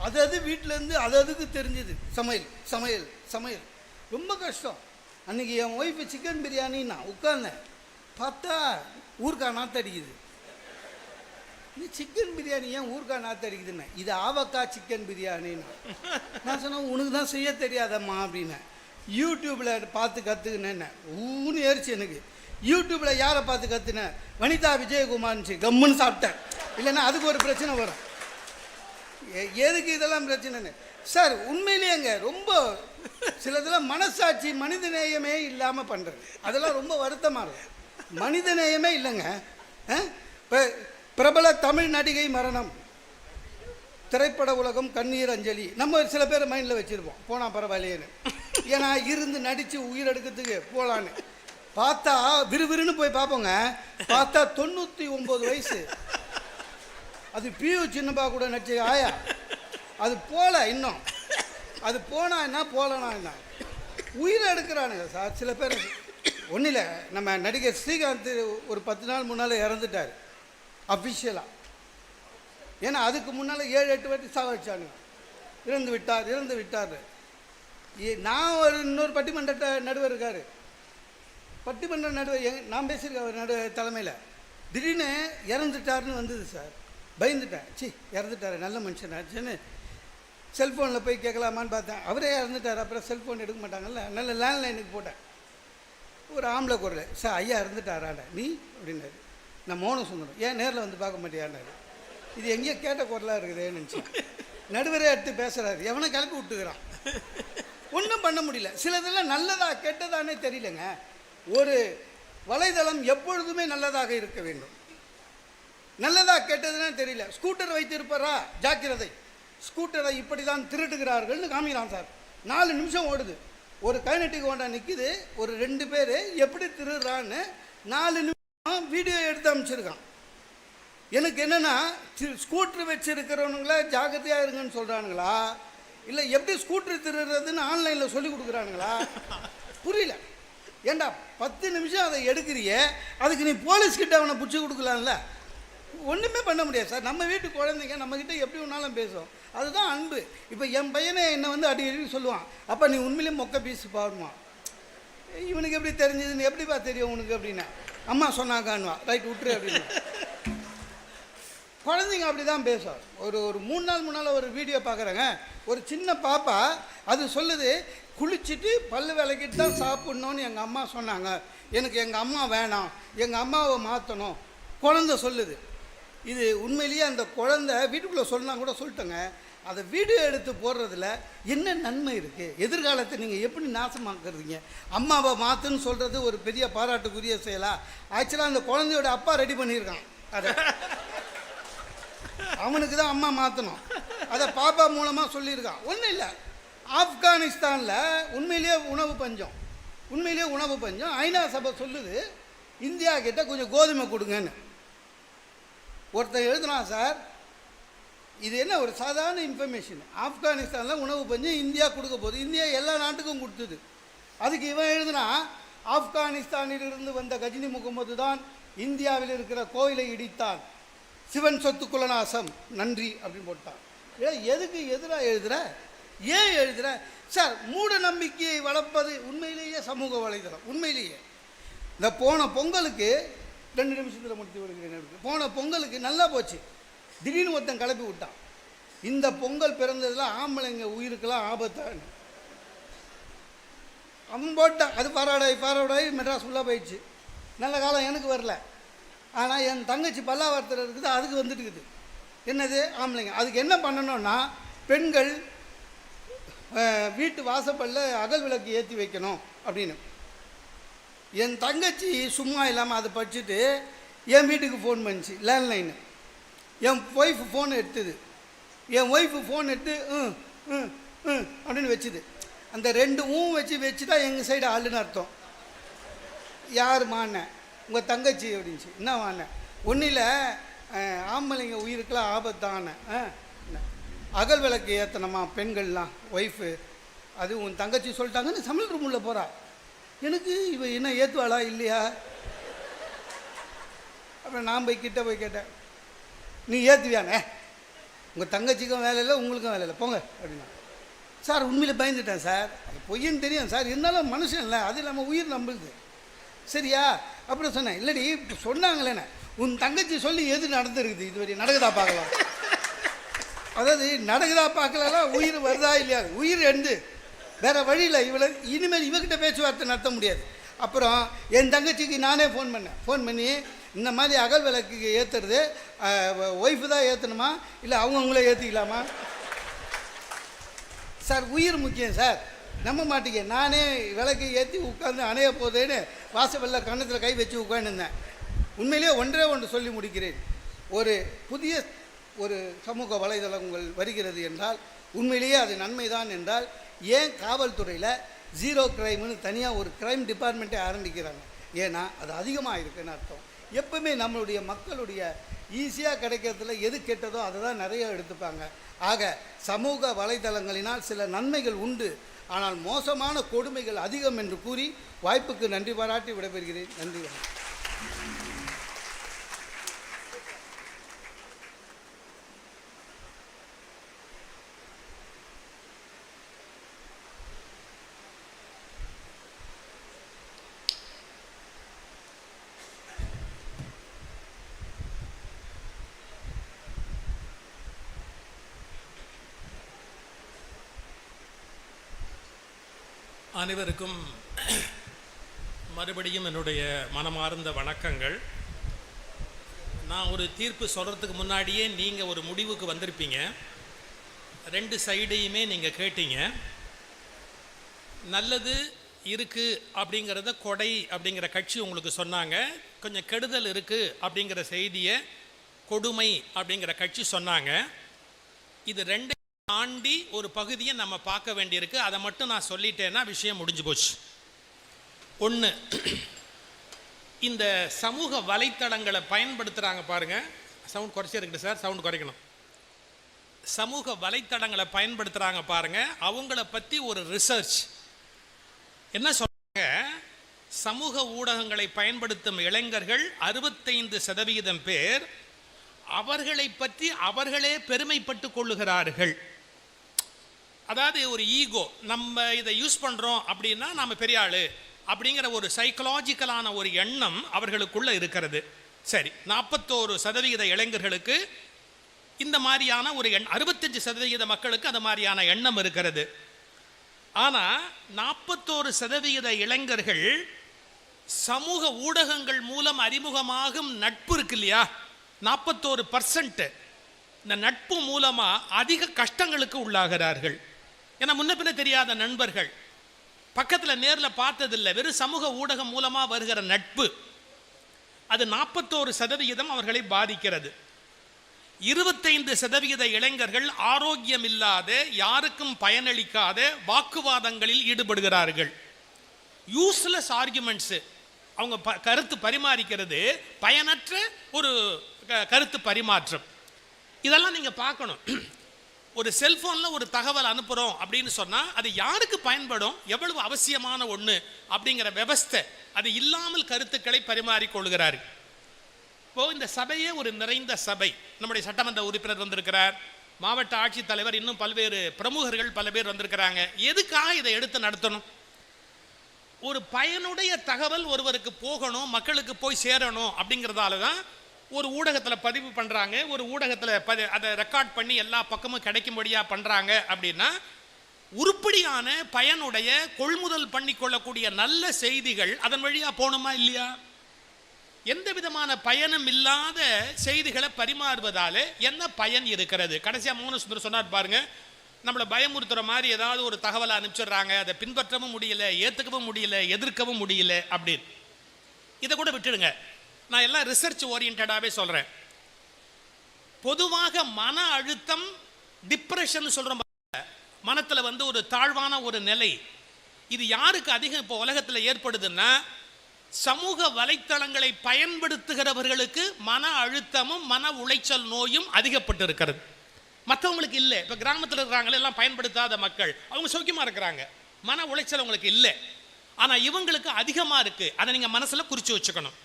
Speaker 6: அது வீட்டிலேருந்து அதுக்கு தெரிஞ்சுது சமையல் சமையல் சமையல். ரொம்ப கஷ்டம். அன்றைக்கி என் ஒய்ஃபு சிக்கன் பிரியாணி நான் உட்கார்ந்தேன், பார்த்தா ஊறுகாய் நாத்தடிக்குது. நீ சிக்கன் பிரியாணி ஏன் ஊறுகாய் நாத்தடிக்குதுன்னு, இது ஆவக்காய் சிக்கன் பிரியாணின்னு. நான் சொன்னேன், உனக்கு தான் செய்ய தெரியாதம்மா அப்படின்னேன். யூடியூப்பில் பார்த்து கற்றுக்கினேன். ஊன்னு ஏறிச்சு எனக்கு. யூடியூப்பில் யாரை பார்த்து கற்றுனேன், வனிதா விஜயகுமார்னுச்சு, கம்முன்னு சாப்பிட்டேன். இல்லைன்னா அதுக்கு ஒரு பிரச்சனை வரும். எதுக்கு இதெல்லாம் பிரச்சனைன்னு சார். உண்மையிலேயேங்க ரொம்ப சிலதெல்லாம் மனசாட்சி மனிதநேயமே இல்லாமல் பண்ணுறது, அதெல்லாம் ரொம்ப வருத்தமாக இருக்கும். மனிதநேயமே இல்லைங்க. இப்போ பிரபல தமிழ் நடிகை மரணம், திரைப்பட உலகம் கண்ணீர் அஞ்சலி. நம்ம சில பேர் மைண்டில் வச்சுருப்போம், போனால் பரவாயில்லையேன்னு. ஏன்னா இருந்து நடித்து உயிர் எடுக்கிறதுக்கு போகலான்னு பார்த்தா விறுவிறுன்னு போய் பார்ப்போங்க. பார்த்தா 99 வயசு அது பியூ சின்னப்பா கூட நடிச்ச ஆயா. அது போல இன்னும் அது போனா என்ன போலனா என்ன உயிரை எடுக்கிறானுங்க சார் சில பேர். ஒன்றும் இல்லை, நம்ம நடிகர் ஸ்ரீகாந்த் ஒரு 10 நாள் முன்னால் இறந்துட்டார் அஃபிஷியலாக. ஏன்னா அதுக்கு முன்னால் 7-8 வாட்டி சாவடிச்சானுங்க. இறந்து விட்டார். நான் ஒரு இன்னொரு பட்டிமன்ற நடுவர் இருக்கார், பட்டிமன்ற நடுவர் நான் பேசியிருக்கேன் அவர் தலைமையில். திடீர்னு இறந்துட்டாருன்னு வந்தது சார். பயந்துட்டேன், சி இறந்துட்டார் நல்ல மனுஷனாச்சுன்னு செல்ஃபோனில் போய் கேட்கலாமான்னு பார்த்தேன். அவரே இறந்துட்டார். அப்புறம் செல்ஃபோன் எடுக்க மாட்டாங்கல்ல, நல்ல லேண்ட்லைனுக்கு போட்டேன். ஒரு ஆம்பளை குரல், சார் ஐயா இறந்துட்டாராட நீ அப்படின்னாரு. நான் மௌனம் சொன்னேன். ஏன் நேரில் வந்து பார்க்க மாட்டியான்னாரு. இது எங்கேயோ கேட்ட குரலாக இருக்குதுன்னு நினச்சேன். நடுவரே எடுத்து பேசுகிறாரு, எவனை கிளப்பி விட்டுக்கிறான். ஒன்றும் பண்ண முடியல. சிலதெல்லாம் நல்லதா கெட்டதானே தெரியலங்க. ஒரு வலைதளம் எப்பொழுதுமே நல்லதாக இருக்க வேண்டும். நல்லதா கெட்டதுன்னே தெரியல. ஸ்கூட்டர் வைத்திருப்பாரா, ஜாக்கிரதை, ஸ்கூட்டரை இப்படி தான் திருடுகிறார்கள்னு காமிக்கிறான் சார். 4 நிமிஷம் ஓடுது. ஒரு கைனட்டிக் ஹோண்டா நிற்கிது, ஒரு 2 பேர் எப்படி திருடுறான்னு 4 நிமிஷம் வீடியோ எடுத்து அமைச்சிருக்கான். எனக்கு என்னென்னா, ஸ்கூட்டர் வச்சுருக்கிறவனுங்கள ஜாக்கிரதையாக இருங்கன்னு சொல்கிறானுங்களா, இல்லை எப்படி ஸ்கூட்டர் திருடுறதுன்னு ஆன்லைனில் சொல்லி கொடுக்குறானுங்களா புரியல. ஏண்டா 10 நிமிஷம் அதை எடுக்கிறியே, அதுக்கு நீ போலீஸ்கிட்ட அவனை பிடிச்சி கொடுக்கலாம்ல. ஒன்றுமே பண்ண முடியாது சார். நம்ம வீட்டு குழந்தைங்க நம்மக்கிட்ட எப்படி ஒன்றாலும் பேசுவோம். அதுதான் அன்பு. இப்போ என் பையனை என்னை வந்து அடிக்கடி சொல்லுவான், அப்போ நீ உண்மையிலேயே மொக்க பீஸ் பாடுமா. இவனுக்கு எப்படி தெரிஞ்சதுன்னு எப்படிப்பா தெரியும் உனக்கு அப்படின்னா, அம்மா சொன்னாக்கான்வா, ரைட் விட்டுரு அப்படின்னு. குழந்தைங்க அப்படி தான் பேசும். ஒரு 3 நாள் முன்னால் ஒரு வீடியோ பார்க்குறேங்க. ஒரு சின்ன பாப்பா அது சொல்லுது, குளிச்சுட்டு பல்லு விளக்கிட்டு தான் சாப்பிட்ணுன்னு எங்கள் அம்மா சொன்னாங்க, எனக்கு எங்கள் அம்மா வேணாம், எங்கள் அம்மாவை மாற்றணும் குழந்தை சொல்லுது. இது உண்மையிலேயே அந்த குழந்தை வீட்டுக்குள்ளே சொன்னால் கூட சொல்லிட்டோங்க. அதை வீடியோ எடுத்து போடுறதுல என்ன நன்மை இருக்குது? எதிர்காலத்தை நீங்கள் எப்படி நாசமாக்குறீங்க? அம்மாவை மாற்றுன்னு சொல்கிறது ஒரு பெரிய பாராட்டுக்குரிய செயலா? ஆக்சுவலாக அந்த குழந்தையோட அப்பா ரெடி பண்ணியிருக்கான் அதை. அவனுக்கு தான் அம்மா மாற்றணும், அதை பாப்பா மூலமாக சொல்லியிருக்கான். ஒன்றும் இல்லை, ஆப்கானிஸ்தானில் உண்மையிலேயே உணவு பஞ்சம். ஐநா சபை சொல்லுது, இந்தியா கிட்ட கொஞ்சம் கோதுமை கொடுங்கன்னு. ஒருத்தர் எழுதுனான் சார், இது என்ன ஒரு சாதாரண இன்ஃபர்மேஷன். ஆப்கானிஸ்தானில் உணவு பஞ்சம், இந்தியா கொடுக்க போகுது. இந்தியா எல்லா நாட்டுக்கும் கொடுத்தது. அதுக்கு இவன் எழுதுனா, ஆப்கானிஸ்தானிலிருந்து வந்த கஜினி முகமது தான் இந்தியாவில் இருக்கிற கோயிலை இடித்தான், சிவன் சொத்து குலநாசம், நன்றி அப்படின்னு போட்டான். எதுக்கு எதிராக எழுதுகிற, ஏன் எழுதுகிற சார்? மூட நம்பிக்கையை வளர்ப்பது உண்மையிலேயே சமூக வலைதளம். உண்மையிலேயே இந்த போன பொங்கலுக்கு 2 நிமிஷத்தில் முடித்து விடுகிறேன். போன பொங்கலுக்கு நல்லா போச்சு. திடீர்னு ஒருத்தன் கிளப்பி விட்டான், இந்த பொங்கல் பிறந்ததில் ஆம்பளைங்க உயிருக்கெல்லாம் ஆபத்தான்னு. அவன் போட்டான். அது பாராடாய் மெட்ராஸ் ஃபுல்லாக போயிடுச்சு. நல்ல காலம் எனக்கு வரல. ஆனால் என் தங்கச்சி பல்லாவரத்தில் இருக்குது, அதுக்கு வந்துட்டு இருக்குது. என்னது ஆம்பளைங்க. அதுக்கு என்ன பண்ணணும்னா, பெண்கள் வீட்டு வாசப்பல்ல அகல் விளக்கு ஏற்றி வைக்கணும் அப்படின்னு. என் தங்கச்சி சும்மா இல்லாமல் அதை படிச்சுட்டு என் வீட்டுக்கு ஃபோன் பண்ணிச்சு, லேண்ட்லைனு. என் ஒய்ஃபு ஃபோன் எடுத்துது. என் ஒய்ஃபு ஃபோன் எடுத்து அப்படின்னு வச்சுது. அந்த 2 வச்சுட்டா எங்கள் சைடு ஆளுன்னு அர்த்தம். யார் மாண்ண? உங்கள் தங்கச்சி அப்படின்ச்சு. என்ன வாண்ண? ஒன்றும் இல்லை, ஆம்பளைங்க உயிருக்கெல்லாம் ஆபத்தான அகல் விளக்கு ஏற்றணுமா பெண்கள்லாம், ஒய்ஃபு. அது உன் தங்கச்சி சொல்லிட்டாங்கன்னு சமையல் ரூமில் போகிறா. எனக்கு இவ என்ன ஏற்றுவாளா இல்லையா? அப்புறம் நான் போய் கேட்டேன், நீ ஏற்றுவியானே? உங்கள் தங்கச்சிக்கும் வேலை இல்லை, உங்களுக்கும் வேலை இல்லை, போங்க அப்படின்னா. சார் உண்மையில் பயந்துட்டேன் சார். அது பொய்ன்னு தெரியும் சார், இருந்தாலும் மனுஷன் இல்லை, அது இல்லாமல் உயிர் நம்புது. சரியா? அப்புறம் சொன்னேன், இல்லடி இப்போ சொன்னாங்களேண்ணே, உன் தங்கச்சி சொல்லி எது நடந்துருக்குது இதுவரை, நடக்குதா பார்க்கலாம். அதாவது நடக்குதா பார்க்கலாம், உயிர் வருதா இல்லையா, உயிர் எழுந்து வேறு வழியில் இவளை இனிமேல் இவகிட்ட பேச்சுவார்த்தை நடத்த முடியாது. அப்புறம் என் தங்கச்சிக்கு நானே ஃபோன் பண்ணி இந்த மாதிரி அகல் விளக்கு ஏற்றுறது ஒய்ஃபு தான் ஏற்றணுமா இல்லை அவங்கவுங்களே ஏற்றிக்கலாமா? சார் உயிர் முக்கியம் சார், நம்ப மாட்டீங்க. நானே விளக்கு ஏற்றி உட்காந்து அணைய போதேன்னு வாசப்பல்ல கன்னத்தில் கை வச்சு உட்காந்துருந்தேன். உண்மையிலேயே ஒன்று சொல்லி முடிக்கிறேன். ஒரு புதிய சமூக வலைதளங்கள் வருகிறது என்றால் உண்மையிலேயே அது நன்மைதான் என்றால், ஏன் காவல்துறையில் 0 கிரைம்னு தனியாக ஒரு கிரைம் டிபார்ட்மெண்ட்டே ஆரம்பிக்கிறாங்க? ஏன்னா அது அதிகமாக இருக்குன்னு அர்த்தம். எப்பவுமே நம்மளுடைய மக்களுடைய ஈஸியாக கிடைக்கிறதுல எது கெட்டதோ அதை தான் நிறைய எடுத்துப்பாங்க. ஆக சமூக வலைதளங்களினால் சில நன்மைகள் உண்டு, ஆனால் மோசமான கொடுமைகள் அதிகம் என்று கூறி வாய்ப்புக்கு நன்றி பாராட்டி விடைபெறுகிறேன். நன்றி.
Speaker 1: அனைவருக்கும் மறுபடியும் என்னுடைய மனமார்ந்த வணக்கங்கள். நான் ஒரு தீர்ப்பு சொல்கிறதுக்கு முன்னாடியே நீங்கள் ஒரு முடிவுக்கு வந்திருப்பீங்க. 2 சைடையுமே நீங்கள் கேட்டீங்க. நல்லது இருக்குது அப்படிங்கிறத கொடை அப்படிங்கிற கட்சி உங்களுக்கு சொன்னாங்க. கொஞ்சம் கெடுதல் இருக்குது அப்படிங்கிற செய்தியை கொடுமை அப்படிங்கிற கட்சி சொன்னாங்க. இது 2 தாண்டி ஒரு பகுதியை நம்ம பார்க்க வேண்டியிருக்கு. அதை மட்டும் நான் சொல்லிட்டேன்னா விஷயம் முடிஞ்சு போச்சு. 1, இந்த சமூக வலைத்தளங்களை பயன்படுத்துகிறாங்க பாருங்கள். சவுண்ட் குறைச்சி இருக்குது சார், சவுண்ட் குறைக்கணும். சமூக வலைத்தளங்களை பயன்படுத்துகிறாங்க பாருங்கள். அவங்கள பற்றி ஒரு ரிசர்ச் என்ன சொல்கிறாங்க? சமூக ஊடகங்களை பயன்படுத்தும் இளைஞர்கள் 65% பேர் அவர்களை பற்றி அவர்களே பெருமைப்பட்டு கொள்ளுகிறார்கள். அதாவது ஒரு ஈகோ, நம்ம இதை யூஸ் பண்ணுறோம் அப்படின்னா நம்ம பெரிய ஆள் அப்படிங்கிற ஒரு சைக்கலாஜிக்கலான ஒரு எண்ணம் அவர்களுக்குள்ள இருக்கிறது. சரி, 41% இளைஞர்களுக்கு இந்த மாதிரியான ஒரு 65% மக்களுக்கு அந்த மாதிரியான எண்ணம் இருக்கிறது. ஆனால் 41% இளைஞர்கள் சமூக ஊடகங்கள் மூலம் அறிமுகமாகும் நட்பு இருக்கு இல்லையா, 41% இந்த நட்பு மூலமாக அதிக கஷ்டங்களுக்கு உள்ளாகிறார்கள். ஏன்னா முன்ன பின்ன தெரியாத நண்பர்கள், பக்கத்தில் நேரில் பார்த்ததில்லை, வெறும் சமூக ஊடகம் மூலமாக வருகிற நட்பு, அது 41% அவர்களை பாதிக்கிறது. 25% இளைஞர்கள் ஆரோக்கியம் இல்லாத, யாருக்கும் பயனளிக்காத வாக்குவாதங்களில் ஈடுபடுகிறார்கள். யூஸ்லெஸ் ஆர்குமெண்ட்ஸு, அவங்க கருத்து பரிமாறிக்கிறது பயனற்ற ஒரு கருத்து பரிமாற்றம். இதெல்லாம் நீங்கள் பார்க்கணும். ஒரு செல்ஃபோனில் ஒரு தகவல் அனுப்புகிறோம் அப்படின்னு சொன்னால் அது யாருக்கு பயன்படும், எவ்வளவு அவசியமான ஒன்று அப்படிங்கிற விவஸ்தை அது இல்லாமல் கருத்துக்களை பரிமாறிக்கொள்கிறார். இப்போது இந்த சபையே ஒரு நிறைந்த சபை. நம்முடைய சட்டமன்ற உறுப்பினர் வந்திருக்கிறார், மாவட்ட ஆட்சித்தலைவர், இன்னும் பல்வேறு பிரமுகர்கள் பல பேர் வந்திருக்கிறாங்க. எதுக்காக இதை எடுத்து நடத்தணும்? ஒரு பயனுடைய தகவல் ஒருவருக்கு போகணும், மக்களுக்கு போய் சேரணும் அப்படிங்கிறதால தான் ஒரு ஊடகத்தில் பதிவு பண்ணுறாங்க, ஒரு ஊடகத்தில் அதை ரெக்கார்ட் பண்ணி எல்லா பக்கமும் கிடைக்கும்படியாக பண்ணுறாங்க. அப்படின்னா உருப்படியான பயனுடைய கொள்முதல் பண்ணி கொள்ளக்கூடிய நல்ல செய்திகள் அதன் வழியாக போகணுமா இல்லையா? எந்த விதமான பயனும் இல்லாத செய்திகளை பரிமாறுவதால் என்ன பயன் இருக்கிறது? கடைசியாக மோகனசுந்தரம் சொன்னார் பாருங்க, நம்மளை பயமுறுத்துகிற மாதிரி ஏதாவது ஒரு தகவலை அனுப்பிச்சிடுறாங்க, அதை பின்பற்றவும் முடியல, ஏற்றுக்கவும் முடியல, எதிர்க்கவும் முடியல அப்படின்னு. இதை கூட விட்டுடுங்க, நான் எல்லாம் ரிசர்ச் ஓரியன்டாகவே சொல்கிறேன். பொதுவாக மன அழுத்தம், டிப்ரெஷன் சொல்கிறோம், மனத்தில் ஒரு தாழ்வான ஒரு நிலை, இது யாருக்கு அதிகம் இப்போ உலகத்தில் ஏற்படுதுன்னா, சமூக வலைத்தளங்களை பயன்படுத்துகிறவர்களுக்கு மன அழுத்தமும் மன உளைச்சல் நோயும் அதிகப்பட்டு இருக்கிறது. மற்றவங்களுக்கு இல்லை. இப்போ கிராமத்தில் இருக்கிறாங்களே, எல்லாம் பயன்படுத்தாத மக்கள், அவங்க சௌக்கியமாக இருக்கிறாங்க, மன உளைச்சல் அவங்களுக்கு இல்லை. ஆனால் இவங்களுக்கு அதிகமாக இருக்குது. அதை நீங்கள் மனசில் குறித்து வச்சுக்கணும்.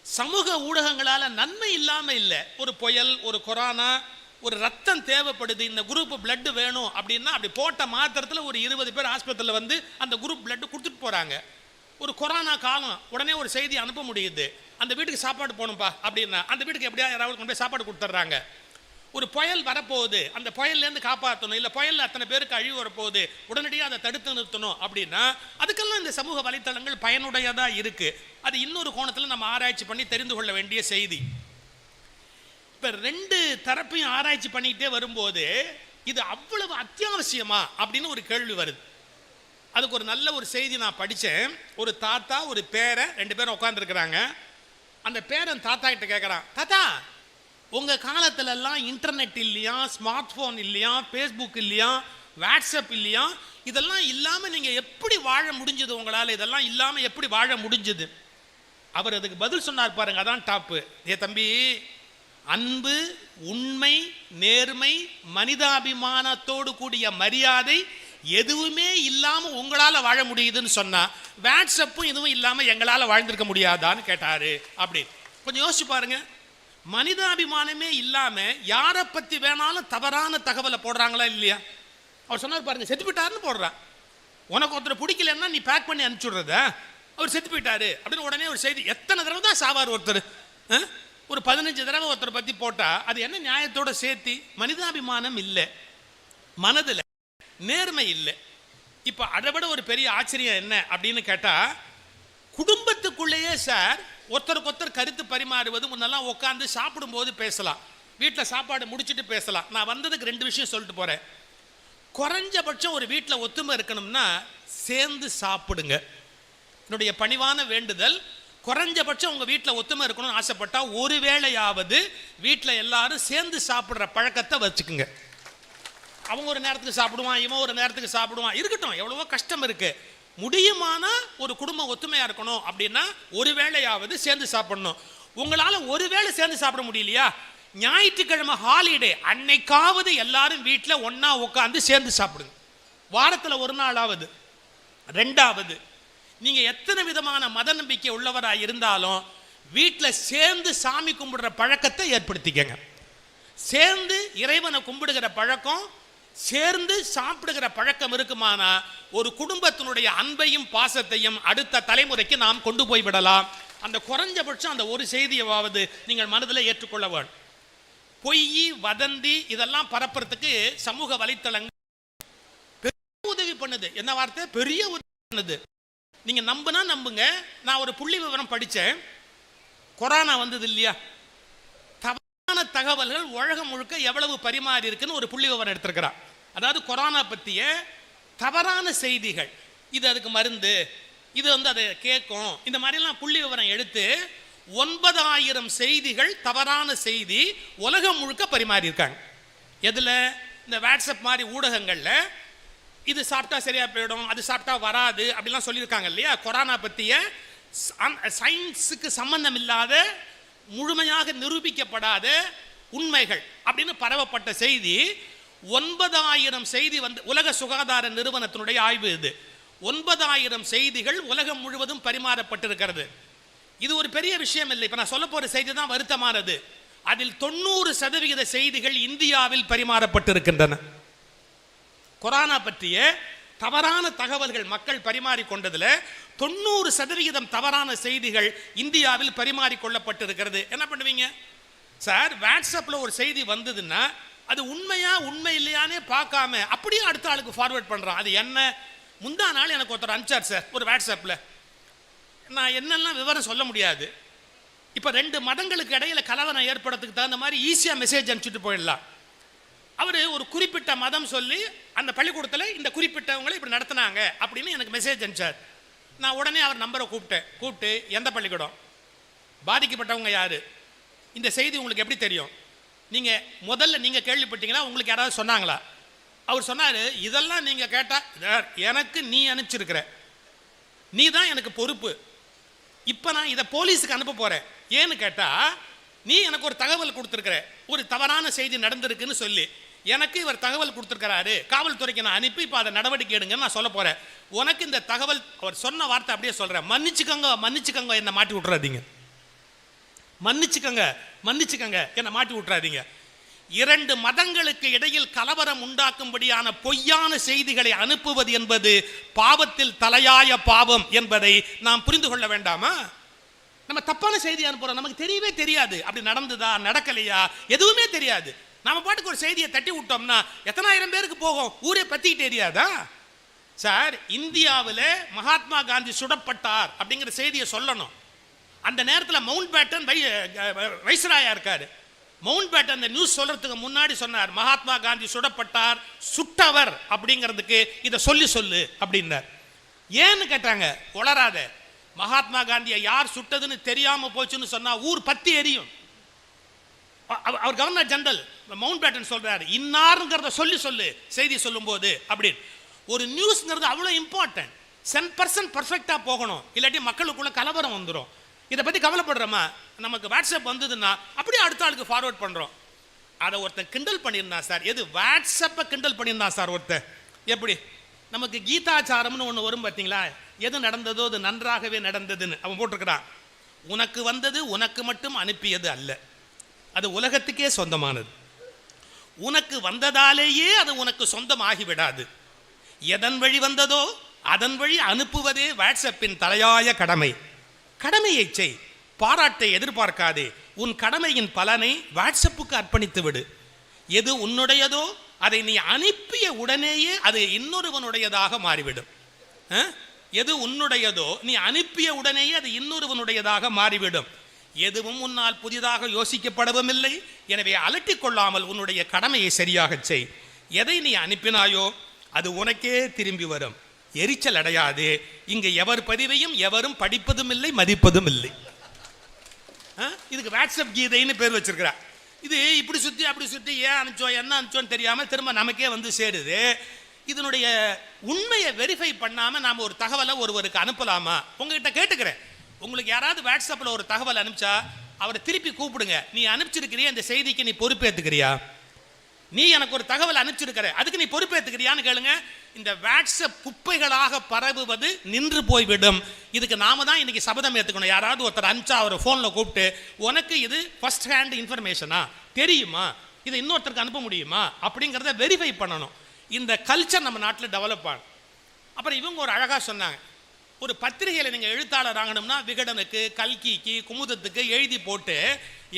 Speaker 1: சமூக ஊடகங்களால் நன்மை இல்லாமல் இல்லை. ஒரு புயல், ஒரு கொரோனா, ஒரு ரத்தம் தேவைப்படுது, இந்த குரூப் பிளட் வேணும் அப்படின்னா அப்படி போட்ட மாத்திரத்தில் ஒரு 20 பேர் ஆஸ்பத்திரியில் வந்து அந்த குரூப் பிளட் கொடுத்துட்டு போகிறாங்க. ஒரு கொரோனா காலம், உடனே ஒரு செய்தி அனுப்ப முடியுது, அந்த வீட்டுக்கு சாப்பாடு போகணும்ப்பா அப்படின்னா அந்த வீட்டுக்கு எப்படியா யாராவது கொண்டு போய் சாப்பாடு கொடுத்துட்றாங்க. ஒரு புயல் வரப்போகுது, அந்த புயல்லேருந்து காப்பாற்றணும், இல்லை புயலில் அத்தனை பேருக்கு அழிவு வரப்போகுது, உடனடியாக அதை தடுத்து நிறுத்தணும் அப்படின்னா அதுக்கெல்லாம் இந்த சமூக வலைத்தளங்கள் பயனுடையதாக இருக்குது. அது இன்னொரு கோணத்தில் நம்ம ஆராய்ச்சி பண்ணி தெரிந்து கொள்ள வேண்டிய செய்தி. இப்போ 2 தரப்பையும் ஆராய்ச்சி பண்ணிக்கிட்டே வரும்போது இது அவ்வளவு அத்தியாவசியமா அப்படின்னு ஒரு கேள்வி வருது. அதுக்கு ஒரு நல்ல ஒரு செய்தி நான் படித்தேன். ஒரு தாத்தா, ஒரு பேரன், 2 பேரும் உட்காந்துருக்குறாங்க. அந்த பேரன் தாத்தா கிட்ட கேட்குறான், தாத்தா உங்கள் காலத்திலலாம் இன்டர்நெட் இல்லையா, ஸ்மார்ட் ஃபோன் இல்லையா, ஃபேஸ்புக் இல்லையா, வாட்ஸ்அப் இல்லையா, இதெல்லாம் இல்லாமல் நீங்கள் எப்படி வாழ முடிஞ்சது, உங்களால் இதெல்லாம் இல்லாமல் எப்படி வாழ முடிஞ்சது? அவர் அதுக்கு பதில் சொன்னார் பாருங்க, அதான் டாப்பு. ஏ தம்பி, அன்பு, உண்மை, நேர்மை, மனிதாபிமானத்தோடு கூடிய மரியாதை எதுவுமே இல்லாம உங்களால வாழ முடியுதுன்னு சொன்னா வாட்ஸ்அப்பும் இதுவும் இல்லாம எங்களால வாழ்ந்திருக்க முடியாதான்னு கேட்டாரு. அப்படி கொஞ்சம் யோசிச்சு பாருங்க. மனிதாபிமானமே இல்லாம யாரை பத்தி வேணாலும் தவறான தகவலை போடுறாங்களா இல்லையா? அவர் சொன்னார் பாருங்க, செத்து போயிட்டாருன்னு போடுறான். உனக்கு ஒருத்தர் பிடிக்கலன்னா நீ பேக் பண்ணி அனுப்பிச்சுடுறத, அவர் செத்து போயிட்டாரு அப்படின்னு உடனே ஒரு செய்தி. எத்தனை தடவை தான் சாவார் ஒருத்தர்? ஒரு 15 தடவை ஒருத்தரை பத்தி போட்டா அது என்ன நியாயத்தோட சேர்த்தி? மனிதாபிமானம் இல்லை, மனதில் நேர்மை இல்லை. இப்ப அதை விட ஒரு பெரிய ஆச்சரியம் என்ன அப்படின்னு கேட்டா, குடும்பத்துக்குள்ளேயே சார் ஒருத்தருக்கு ஒருத்தர் கருத்து பரிமாறுவது. முன்னெல்லாம் உட்காந்து சாப்பிடும் போது பேசலாம், வீட்டில் சாப்பாடு முடிச்சுட்டு பேசலாம். நான் வந்ததுக்கு 2 விஷயம் சொல்லிட்டு போறேன். குறைஞ்சபட்சம் ஒரு வீட்டில் ஒத்துமை இருக்கணும்னா சேர்ந்து சாப்பிடுங்க. என்னுடைய பணிவான வேண்டுதல், குறைஞ்சபட்சம் உங்க வீட்டில் ஒத்துமை இருக்கணும்னு ஆசைப்பட்டா ஒரு வேளையாவது வீட்டில் எல்லாரும் சேர்ந்து சாப்பிட்ற பழக்கத்தை வச்சுக்குங்க. அவங்க ஒரு நேரத்துக்கு சாப்பிடுவான், இவன் ஒரு நேரத்துக்கு சாப்பிடுவான், இருக்கட்டும், எவ்வளவோ கஷ்டம் இருக்கு. முடியுமானா ஒரு குடும்பம் ஒத்துமையா இருக்கணும் அப்படின்னா ஒரு வேளையாவது சேர்ந்து சாப்பிடணும். உங்களால ஒரு வேளை சேர்ந்து சாப்பிட முடியலையா, ஞாயிற்றுக்கிழமை ஹாலிடே அன்னைக்காவது எல்லாரும் வீட்டில் ஒன்னா உட்காந்து சேர்ந்து சாப்பிடுங்க. வாரத்தில் ஒரு நாளாவது. 2வது, நீங்க எத்தனை விதமான மத நம்பிக்கை உள்ளவராக இருந்தாலும் வீட்டில் சேர்ந்து சாமி கும்பிடுற பழக்கத்தை ஏற்படுத்திக்கங்க. சேர்ந்து இறைவனை கும்பிடுகிற பழக்கம், சேர்ந்து சாப்பிடுகிற பழக்கம் இருக்குமானா ஒரு குடும்பத்தினுடைய அன்பையும் பாசத்தையும் அடுத்த தலைமுறைக்கு நாம் கொண்டு போய் விடலாம். அந்த குறைஞ்சபட்சம் அந்த ஒரு செய்தியாவது நீங்கள் மனதில் ஏற்றுக்கொள்ள வேண்டும். பொய், வதந்தி இதெல்லாம் பரப்புறதுக்கு சமூக வலைத்தளங்கள் பெரிய உதவி பண்ணுது. என்ன வார்த்தை? பெரிய உதவி பண்ணுது. நீங்க நம்புனா நம்புங்க. நான் ஒரு புள்ளி விவரம் படிச்சேன். கொரோனா வந்தது இல்லையா, தவறான தகவல்கள் உலகம் முழுக்க எவ்வளவு பரிமாறி இருக்குன்னு ஒரு புள்ளி விவரம் எடுத்திருக்கிறான். அதாவது கொரோனா பற்றிய தவறான செய்திகள், இது அதுக்கு மருந்து, இது அதை கேட்கும், இந்த மாதிரிலாம் புள்ளி விவரம் எடுத்து 9,000 செய்திகள், தவறான செய்தி உலகம் முழுக்க பரிமாறி இருக்காங்க. எதுல? இந்த வாட்ஸ்அப் மாதிரி ஊடகங்கள்ல. இது சாப்பிட்டா சரியா போயிடும், அது சாப்பிட்டா வராது அப்படிலாம் சொல்லியிருக்காங்க இல்லையா. கொரோனா பற்றிய சயின்ஸுக்கு சம்பந்தம் இல்லாத, முழுமையாக நிரூபிக்கப்படாத உண்மைகள் அப்படின்னு பரவப்பட்ட செய்தி 9,000 செய்தி வந்து உலக சுகாதார நிறுவனத்தினுடைய ஆய்வு இது. 9,000 செய்திகள் உலகம் முழுவதும் பரிமாறப்பட்டிருக்கிறது. இது ஒரு பெரிய விஷயம் இல்லை. இப்ப நான் சொல்ல போற செய்தி தான் வருத்தமானது. அதில் 90% செய்திகள் இந்தியாவில் பரிமாறப்பட்டிருக்கின்றன. கொரோனா பற்றிய தவறான தகவல்கள் மக்கள் பரிமாறிக்கொண்டதுல 90% தவறான செய்திகள் இந்தியாவில் பரிமாறிக்கொள்ளப்பட்டிருக்கிறது. என்ன பண்ணுவீங்க சார்? வாட்ஸ்அப்ல ஒரு செய்தி வந்ததுன்னா அது உண்மையா உண்மை இல்லையானே பார்க்காம அப்படியே அடுத்த ஆளுக்கு ஃபார்வர்ட் பண்றான். அது என்ன? முந்தா நாள் எனக்கு ஒருத்தர் அனுப்பிச்சார் சார் ஒரு வாட்ஸ்அப்ல. நான் என்னெல்லாம் விவரம் சொல்ல முடியாது. இப்ப 2 மதங்களுக்கு இடையில கலவரம் ஏற்படுறதுக்கு தகுந்த மாதிரி ஈஸியா மெசேஜ் அனுப்பிச்சுட்டு போயிடலாம். அவரு ஒரு குறிப்பிட்ட மதம் சொல்லி அந்த பள்ளிக்கூடத்தில் இந்த குறிப்பிட்டவங்களை இப்படி நடத்தினாங்க அப்படின்னு எனக்கு மெசேஜ் அனுப்பிச்சார். நான் உடனே அவர் நம்பரை கூப்பிட்டு எந்த பள்ளிக்கூடம், பாதிக்கப்பட்டவங்க யாரு, இந்த செய்தி உங்களுக்கு எப்படி தெரியும், நீங்க முதல்ல நீங்க கேள்விப்பட்டீங்களா, உங்களுக்கு யாராவது சொன்னாங்களா? அவர் சொன்னாரு, இதெல்லாம் நீங்க கேட்டா எனக்கு நீ அனுப்பிச்சிருக்கிற, நீ தான் எனக்கு பொறுப்பு. இப்ப நான் இதை போலீஸுக்கு அனுப்ப போறேன். ஏன்னு கேட்டா, நீ எனக்கு ஒரு தகவல் கொடுத்துருக்கிற, ஒரு தவறான செய்தி நடந்திருக்குன்னு சொல்லி எனக்கு இவர் தகவல் கொடுத்துருக்கிறாரு, காவல்துறைக்கு நான் அனுப்பி இப்போ அதை நடவடிக்கை எடுங்கன்னு நான் சொல்ல போறேன். உனக்கு இந்த தகவல், அவர் சொன்ன வார்த்தை அப்படியே சொல்றேன், மன்னிச்சுக்கங்க என்ன மாட்டி விட்டுறாதீங்க, மன்னிச்சுக்கங்க என்ன மாட்டி விட்டுறாதீங்க. 2 மதங்களுக்கு இடையில் கலவரம் உண்டாக்கும்படியான பொய்யான செய்திகளை அனுப்புவது என்பது பாவத்தில் தலையாய பாவம் என்பதை நாம் புரிந்து கொள்ள வேண்டாமா? நம்ம தப்பான செய்தி அனுப்புறோம், நமக்கு தெரியவே தெரியாது அப்படி நடந்ததா நடக்கலையா எதுவுமே தெரியாது. நம்ம பாட்டுக்கு ஒரு செய்தியை தட்டி விட்டோம்னா எத்தனை ஆயிரம் பேருக்கு போகும், ஊரே பத்திக்கிட்டு தெரியாதா சார்? இந்தியாவில் மகாத்மா காந்தி சுடப்பட்டார் அப்படிங்கிற செய்தியை சொல்லணும். அந்த நேரத்தில் மவுண்ட் பேட்டன் வைஸ்ராயா இருக்காரு. மவுண்ட் பேட்டன் அந்த நியூஸ் சொல்றதுக்கு முன்னாடி சொன்னார், மகாத்மா காந்தி சுடப்பட்டார், சுட்டவர் அப்படிங்கிறதுக்கு இதை சொல்லு அப்படின்னார். ஏன்னு கேட்டாங்க, உளராத, மகாத்மா காந்தியை யார் சுட்டதுன்னு தெரியாம போச்சுன்னு சொன்னா ஊர் பத்தி எரியும். அவர் கவர்னர் ஜெனரல் மவுண்ட் பேட்டன் சொல்றாரு, இன்னாருங்கிறத சொல்லு செய்தி சொல்லும் போது அப்படின்னு. ஒரு நியூஸ்ங்கிறது அவ்வளோ இம்பார்ட்டன்ட். 100% பர்ஃபெக்டா போகணும், இல்லாட்டி மக்களுக்குள்ள கலவரம் வந்துடும். இதை பற்றி கவலைப்படுறோமா? நமக்கு வாட்ஸ்அப் வந்ததுன்னா அப்படியே அடுத்த ஆளுக்கு ஃபார்வர்ட் பண்ணுறோம். அதை ஒருத்தன் கிண்டல் பண்ணியிருந்தான் சார். எது? வாட்ஸ்அப்பை கிண்டல் பண்ணியிருந்தான் சார் ஒருத்தன். எப்படி? நமக்கு கீதாச்சாரம்னு ஒன்று வரும் பார்த்தீங்களா? எது நடந்ததோ அது நன்றாகவே நடந்ததுன்னு அவன் போட்டிருக்கிறான். உனக்கு வந்தது உனக்கு மட்டும் அனுப்பியது அல்ல, அது உலகத்துக்கே சொந்தமானது. உனக்கு வந்ததாலேயே அது உனக்கு சொந்தம் ஆகிவிடாது. எதன் வழி வந்ததோ அதன் வழி அனுப்புவதே வாட்ஸ்அப்பின் தலையாய கடமை. கடமையை செய், பாராட்டை எதிர்பார்க்காதே. உன் கடமையின் பலனை வாட்ஸ்அப்புக்கு அர்ப்பணித்து விடு. எது உன்னுடையதோ அதை நீ அனுப்பிய உடனேயே அது இன்னொருவனுடையதாக மாறிவிடும். எது உன்னுடையதோ நீ அனுப்பிய உடனேயே அது இன்னொருவனுடையதாக மாறிவிடும். எதுவும் உன்னால் புதிதாக யோசிக்கப்படவும் இல்லை. எனவே அலட்டிக் கொள்ளாமல் உன்னுடைய கடமையை சரியாக செய். எதை நீ அனுப்பினாயோ அது உனக்கே திரும்பி வரும். எரிச்சல் அடையாது. இங்கு எவர் பதிவையும் எவரும் படிப்பதும் இல்லை, மதிப்பதும் இல்லை. இதுக்கு வாட்ஸ்அப் கீதைன்னு பேர் வச்சிருக்கிறார். இது இப்படி சுற்றி அப்படி சுற்றி ஏன் அனுப்பிச்சோம் என்ன அனுப்பிச்சோன்னு தெரியாமல் திரும்ப நமக்கே வந்து சேருது. இதனுடைய உண்மையை வெரிஃபை பண்ணாமல் நாம் ஒரு தகவலை ஒருவருக்கு அனுப்பலாமா? உங்ககிட்ட கேட்டுக்கிறேன். உங்களுக்கு யாராவது வாட்ஸ்அப்பில் ஒரு தகவல் அனுப்பிச்சா அவரை திருப்பி கூப்பிடுங்க. நீ அனுப்பிச்சிருக்கிறியா, இந்த செய்திக்கு நீ பொறுப்பேற்றுக்கிறியா? நீ எனக்கு ஒரு தகவல் அனுப்பிச்சிருக்கிற, அதுக்கு நீ பொறுப்பேற்றுக்கிறியான்னு கேளுங்க. இந்த வாட்ஸ்அப் குப்பைகளாக பரவுவது நின்று போய்விடும். இதுக்கு நாம தான் இன்னைக்கு சபதம் ஏற்றுக்கணும். யாராவது ஒருத்தர் அனுப்பிச்சா அவரை ஃபோனில் கூப்பிட்டு, உனக்கு இது ஃபர்ஸ்ட் ஹேண்ட் இன்ஃபர்மேஷனா, தெரியுமா, இதை இன்னொருத்தருக்கு அனுப்ப முடியுமா அப்படிங்கிறத வெரிஃபை பண்ணணும். இந்த கல்ச்சர் நம்ம நாட்டில் டெவலப் ஆகும். அப்புறம் இவங்க ஒரு அழகாக சொன்னாங்க, ஒரு பத்திரிகையில் நீங்கள் எழுத்தாளர் ஆகணும்னா விகடனுக்கு, கல்கிக்கு, குமுதத்துக்கு எழுதி போட்டு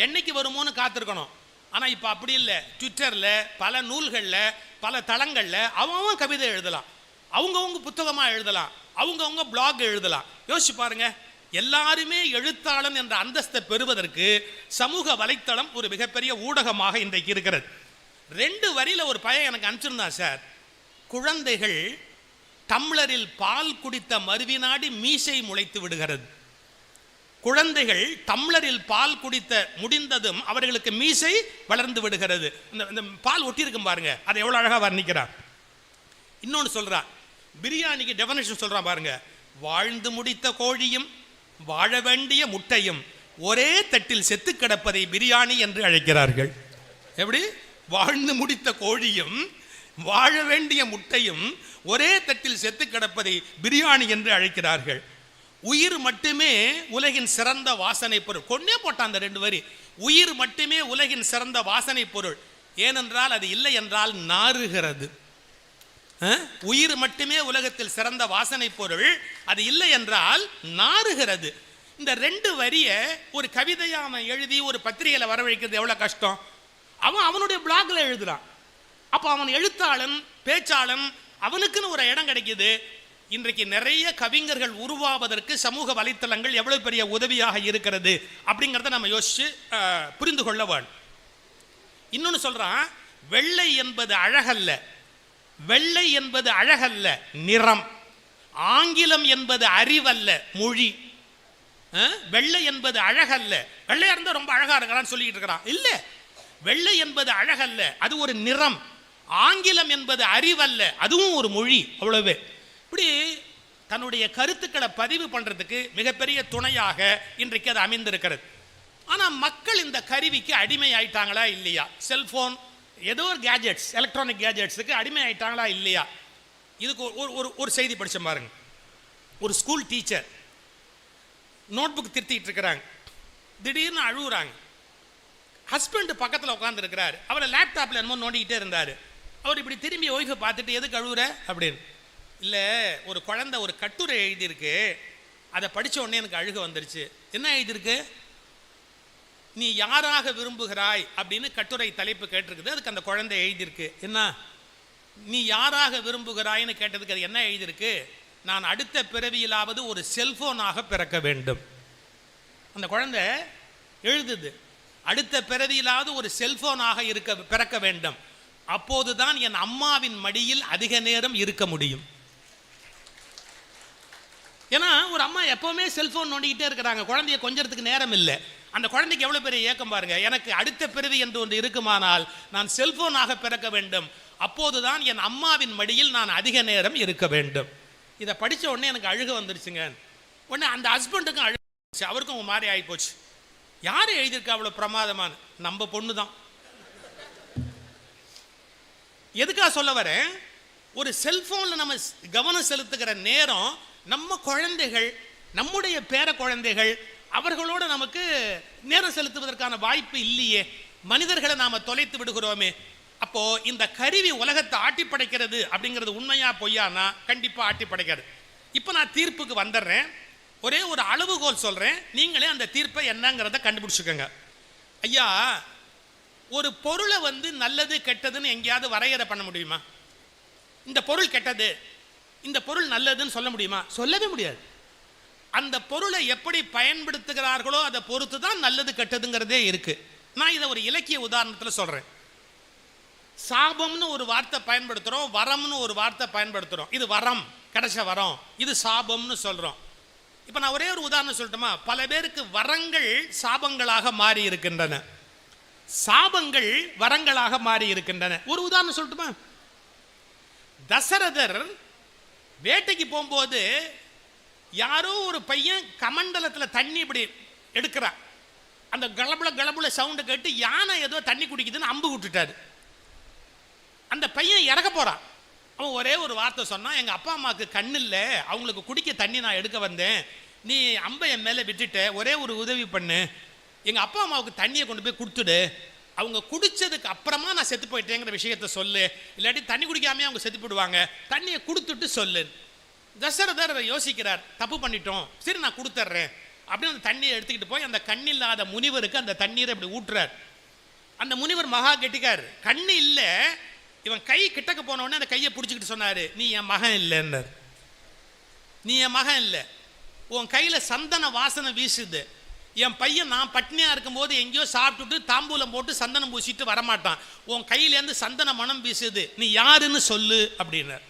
Speaker 1: என்னைக்கு வருமோன்னு காத்திருக்கணும். ஆனால் இப்போ அப்படி இல்லை. ட்விட்டரில், பல நூல்களில், பல தளங்களில் அவங்க கவிதை எழுதலாம், அவங்கவுங்க புத்தகமாக எழுதலாம், அவங்கவுங்க பிளாக் எழுதலாம். யோசிச்சு பாருங்க. எல்லாருமே எழுத்தாளன் என்ற அந்தஸ்தை பெறுவதற்கு சமூக வலைத்தளம் ஒரு மிகப்பெரிய ஊடகமாக இன்றைக்கு இருக்கிறது. 2 வரியில் ஒரு பையன் எனக்கு அனுப்பிச்சிருந்தான் சார். குழந்தைகள் டம்ளரில் பால் குடித்த மறுவினாடி மீசை முளைத்து விடுகிறது. குழந்தைகள் டம்ளரில் பால் குடித்த முடிந்ததும் அவர்களுக்கு மீசை வளர்ந்து விடுகிறது. இந்த பால் ஒட்டி இருக்கும் பாருங்க, அதை எவ்வளவு அழகா வர்ணிக்கிறார். இன்னொன்று சொல்றான், பிரியாணிக்கு டெஃபினிஷன் சொல்றான் பாருங்க. வாழ்ந்து முடித்த கோழியும் வாழ வேண்டிய முட்டையும் ஒரே தட்டில் செத்து கிடப்பதை பிரியாணி என்று அழைக்கிறார்கள். எப்படி? வாழ்ந்து முடித்த கோழியும் வாழ வேண்டிய முட்டையும் ஒரே தட்டில் செத்து கிடப்பதை பிரியாணி என்று அழைக்கிறார்கள். உயிர் மட்டுமே உலகின் சிறந்த வாசனை பொருள். கொண்டே போட்டான் அந்த 2 வரி. உயிர் மட்டுமே உலகின் சிறந்த வாசனை பொருள். ஏனென்றால் அது இல்லை என்றால் நாறுகிறது. உயிர் மட்டுமே உலகத்தில் சிறந்த வாசனை பொருள், அது இல்லை என்றால் நாறுகிறது. இந்த 2 வரிய ஒரு கவிதையா அவன் எழுதி ஒரு பத்திரிகையில் வரவழைக்கிறது எவ்வளவு கஷ்டம். அவனுடைய பிளாக்ல எழுதுறான். அப்ப அவன் எழுத்தாளன், பேச்சாளன், அவனுக்குன்னு ஒரு இடம் கிடைக்குது. இன்றைக்கு நிறைய கவிஞர்கள் உருவாவதற்கு சமூக வலைத்தளங்கள் எவ்வளவு பெரிய உதவியாக இருக்கிறது அப்படிங்கிறத நம்ம யோசிச்சு புரிந்து கொள்ள வேண்டும். இன்னொன்று சொல்றான், வெள்ளை என்பது அழகல்ல, வெள்ளை என்பது அழகல்ல நிறம். ஆங்கிலம் என்பது அறிவல்ல மொழி. வெள்ளை என்பது அழகல்ல. வெள்ளையா இருந்தா ரொம்ப அழகா இருக்கிறான்னு சொல்லிட்டு இருக்கிறான். இல்ல, வெள்ளை என்பது அழகல்ல, அது ஒரு நிறம். ஆங்கிலம் என்பது அறிவல்ல, அதுவும் ஒரு மொழி. அவ்வளவு. இப்படி தன்னுடைய கருத்துக்களை பதிவு பண்றதுக்கு மிகப்பெரிய துணையாக இன்றைக்கு அது அமைந்திருக்கிறது. ஆனால் மக்கள் இந்த கருவிக்கு அடிமை ஆயிட்டாங்களா இல்லையா? செல்போன், ஏதோ ஒரு கேஜெட்ஸ், எலக்ட்ரானிக் கேஜெட்ஸுக்கு அடிமை ஆயிட்டாங்களா இல்லையா? இதுக்கு ஒரு செய்தி படிச்ச பாருங்க. ஒரு ஸ்கூல் டீச்சர் நோட்புக் திருத்திட்டு இருக்கிறாங்க. திடீர்னு அழுகுறாங்க. ஹஸ்பண்ட் பக்கத்தில் உட்கார்ந்து இருக்கிறாரு. அவரை லேப்டாப்ல என்னமோ நோண்டிக்கிட்டே இருந்தாரு. அவர் இப்படி திரும்பி ஒய்ஃபை பார்த்துட்டு, எதுக்கு அழுகுற அப்படின்னு. இல்லை, ஒரு குழந்தை ஒரு கட்டுரை எழுதியிருக்கு, அதை படித்த உடனே எனக்கு அழுக வந்துருச்சு. என்ன எழுதியிருக்கு? நீ யாராக விரும்புகிறாய் அப்படின்னு கட்டுரை தலைப்பு கேட்டிருக்குது. அதுக்கு அந்த குழந்தை எழுதியிருக்கு. என்ன? நீ யாராக விரும்புகிறாய்னு கேட்டதுக்கு அது என்ன எழுதியிருக்கு? நான் அடுத்த பிறவியிலாவது ஒரு செல்போனாக பிறக்க வேண்டும். அந்த குழந்தை எழுதுது, அடுத்த பிறவியிலாவது ஒரு செல்போனாக பிறக்க வேண்டும். அப்போதுதான் என் அம்மாவின் மடியில் அதிக நேரம் இருக்க முடியும். ஏன்னா ஒரு அம்மா எப்பவுமே செல்போன் நோண்டிக்கிட்டே இருக்கிறாங்க, குழந்தைய கொஞ்சறதுக்கு நேரம் இல்லை. அந்த குழந்தைக்கு எவ்வளவு பெரிய ஏக்கம் பாருங்க. எனக்கு அடுத்த பிறவி என்று ஒன்று இருக்குமானால் நான் செல்போனாக பிறக்க வேண்டும். அப்போதுதான் என் அம்மாவின் மடியில் நான் அதிக நேரம் இருக்க வேண்டும். இதை படித்த உடனே எனக்கு அழுக வந்துருச்சுங்க. உடனே அந்த ஹஸ்பண்டுக்கும் அவருக்கும் ஒரு மாதிரி ஆகி போச்சு. யார் எழுதியிருக்கா அவ்வளோ பிரமாதமான? நம்ம பொண்ணு தான். எதுக்காக சொல்ல வரேன், ஒரு செல்போனில் நம்ம கவனம் செலுத்துகிற நேரம் நம்ம குழந்தைகள், நம்முடைய பேர குழந்தைகள், அவர்களோட நமக்கு நேரம் செலுத்துவதற்கான வாய்ப்பு இல்லையே. மனிதர்களை நாம தொலைத்து விடுகிறோமே. அப்போ இந்த கருவி உலகத்தை ஆட்டி படைக்கிறது அப்படிங்கிறது உண்மையா பொய்யானா? கண்டிப்பா ஆட்டி படைக்கிறது. இப்போ நான் தீர்ப்புக்கு வந்துடுறேன். ஒரே ஒரு அளவுகோல் சொல்றேன், நீங்களே அந்த தீர்ப்பை என்னங்கிறத கண்டுபிடிச்சுக்கோங்க. ஐயா, ஒரு பொருளை நல்லது கெட்டதுன்னு எங்கேயாவது வரையறை பண்ண முடியுமா? இந்த பொருள் கெட்டது, இந்த பொருள் நல்லதுன்னு சொல்ல முடியுமா? சொல்லவே முடியாது. அந்த பொருளை எப்படி பயன்படுத்துகிறார்களோ அதை பொறுத்து தான் நல்லது கெட்டதுங்கிறதே இருக்கு. நான் இதை ஒரு இலக்கிய உதாரணத்தில் சொல்றேன். சாபம்னு ஒரு வார்த்தை பயன்படுத்துறோம், வரம்னு ஒரு வார்த்தை பயன்படுத்துறோம். இது வரம், கிடைச்ச வரம். இது சாபம்னு சொல்றோம். இப்போ நான் ஒரே ஒரு உதாரணம் சொல்லட்டுமா? பல பேருக்கு வரங்கள் சாபங்களாக மாறி இருக்கின்றன, சாபங்கள் வரங்களாக மாறி இருக்கின்றன. ஒரு உதாரணம் சொல்லட்டுமா? தசரதர் வேட்டைக்கு போகும்போது யாரோ ஒரு பையன் கமண்டலத்தில் தண்ணி இப்படி எடுக்கிறான். அந்த கலபுல கலபுல சவுண்டு கேட்டு யானை ஏதோ தண்ணி குடிக்குதுன்னு அம்பு விட்டுட்டாரு. அந்த பையன் இறக்க போறான். அவன் ஒரே ஒரு வார்த்தை சொன்னான், எங்கள் அப்பா அம்மாவுக்கு கண்ணு இல்லை, அவங்களுக்கு குடிக்க தண்ணி நான் எடுக்க வந்தேன், நீ அம்பை என் மேலே விட்டுட்ட, ஒரே ஒரு உதவி பண்ணு, எங்கள் அப்பா அம்மாவுக்கு தண்ணியை கொண்டு போய் கொடுத்துடு, அவங்க குடித்ததுக்கு அப்புறமா நான் செத்து போயிட்டேங்கிற விஷயத்த சொல்லு, இல்லாட்டி தண்ணி குடிக்காமே அவங்க செத்து போடுவாங்க, தண்ணியை கொடுத்துட்டு சொல்லு. தசரதர் யோசிக்கிறார், தப்பு பண்ணிட்டோம், சரி நான் கொடுத்துட்றேன் அப்படின்னு அந்த தண்ணியை எடுத்துக்கிட்டு போய் அந்த கண்ணில்லாத முனிவருக்கு அந்த தண்ணீரை இப்படி ஊட்டுறார். அந்த முனிவர் மகா கெட்டிக்கார், கண்ணு இல்லை. இவன் கை கிட்டக்க போன உடனே அந்த கையை பிடிச்சிக்கிட்டு சொன்னாரு, நீ என் மகன் இல்லைன்னார். நீ என் மகன் இல்லை, உன் கையில் சந்தன வாசனை வீசுது. என் பையன் நான் பட்னியாக இருக்கும்போது எங்கேயோ சாப்பிட்டுட்டு தாம்பூலம் போட்டு சந்தனம் பூசிட்டு வரமாட்டான், உன் கையிலேருந்து சந்தன மனம் வீசுது, நீ யாருன்னு சொல்லு அப்படின்னார்.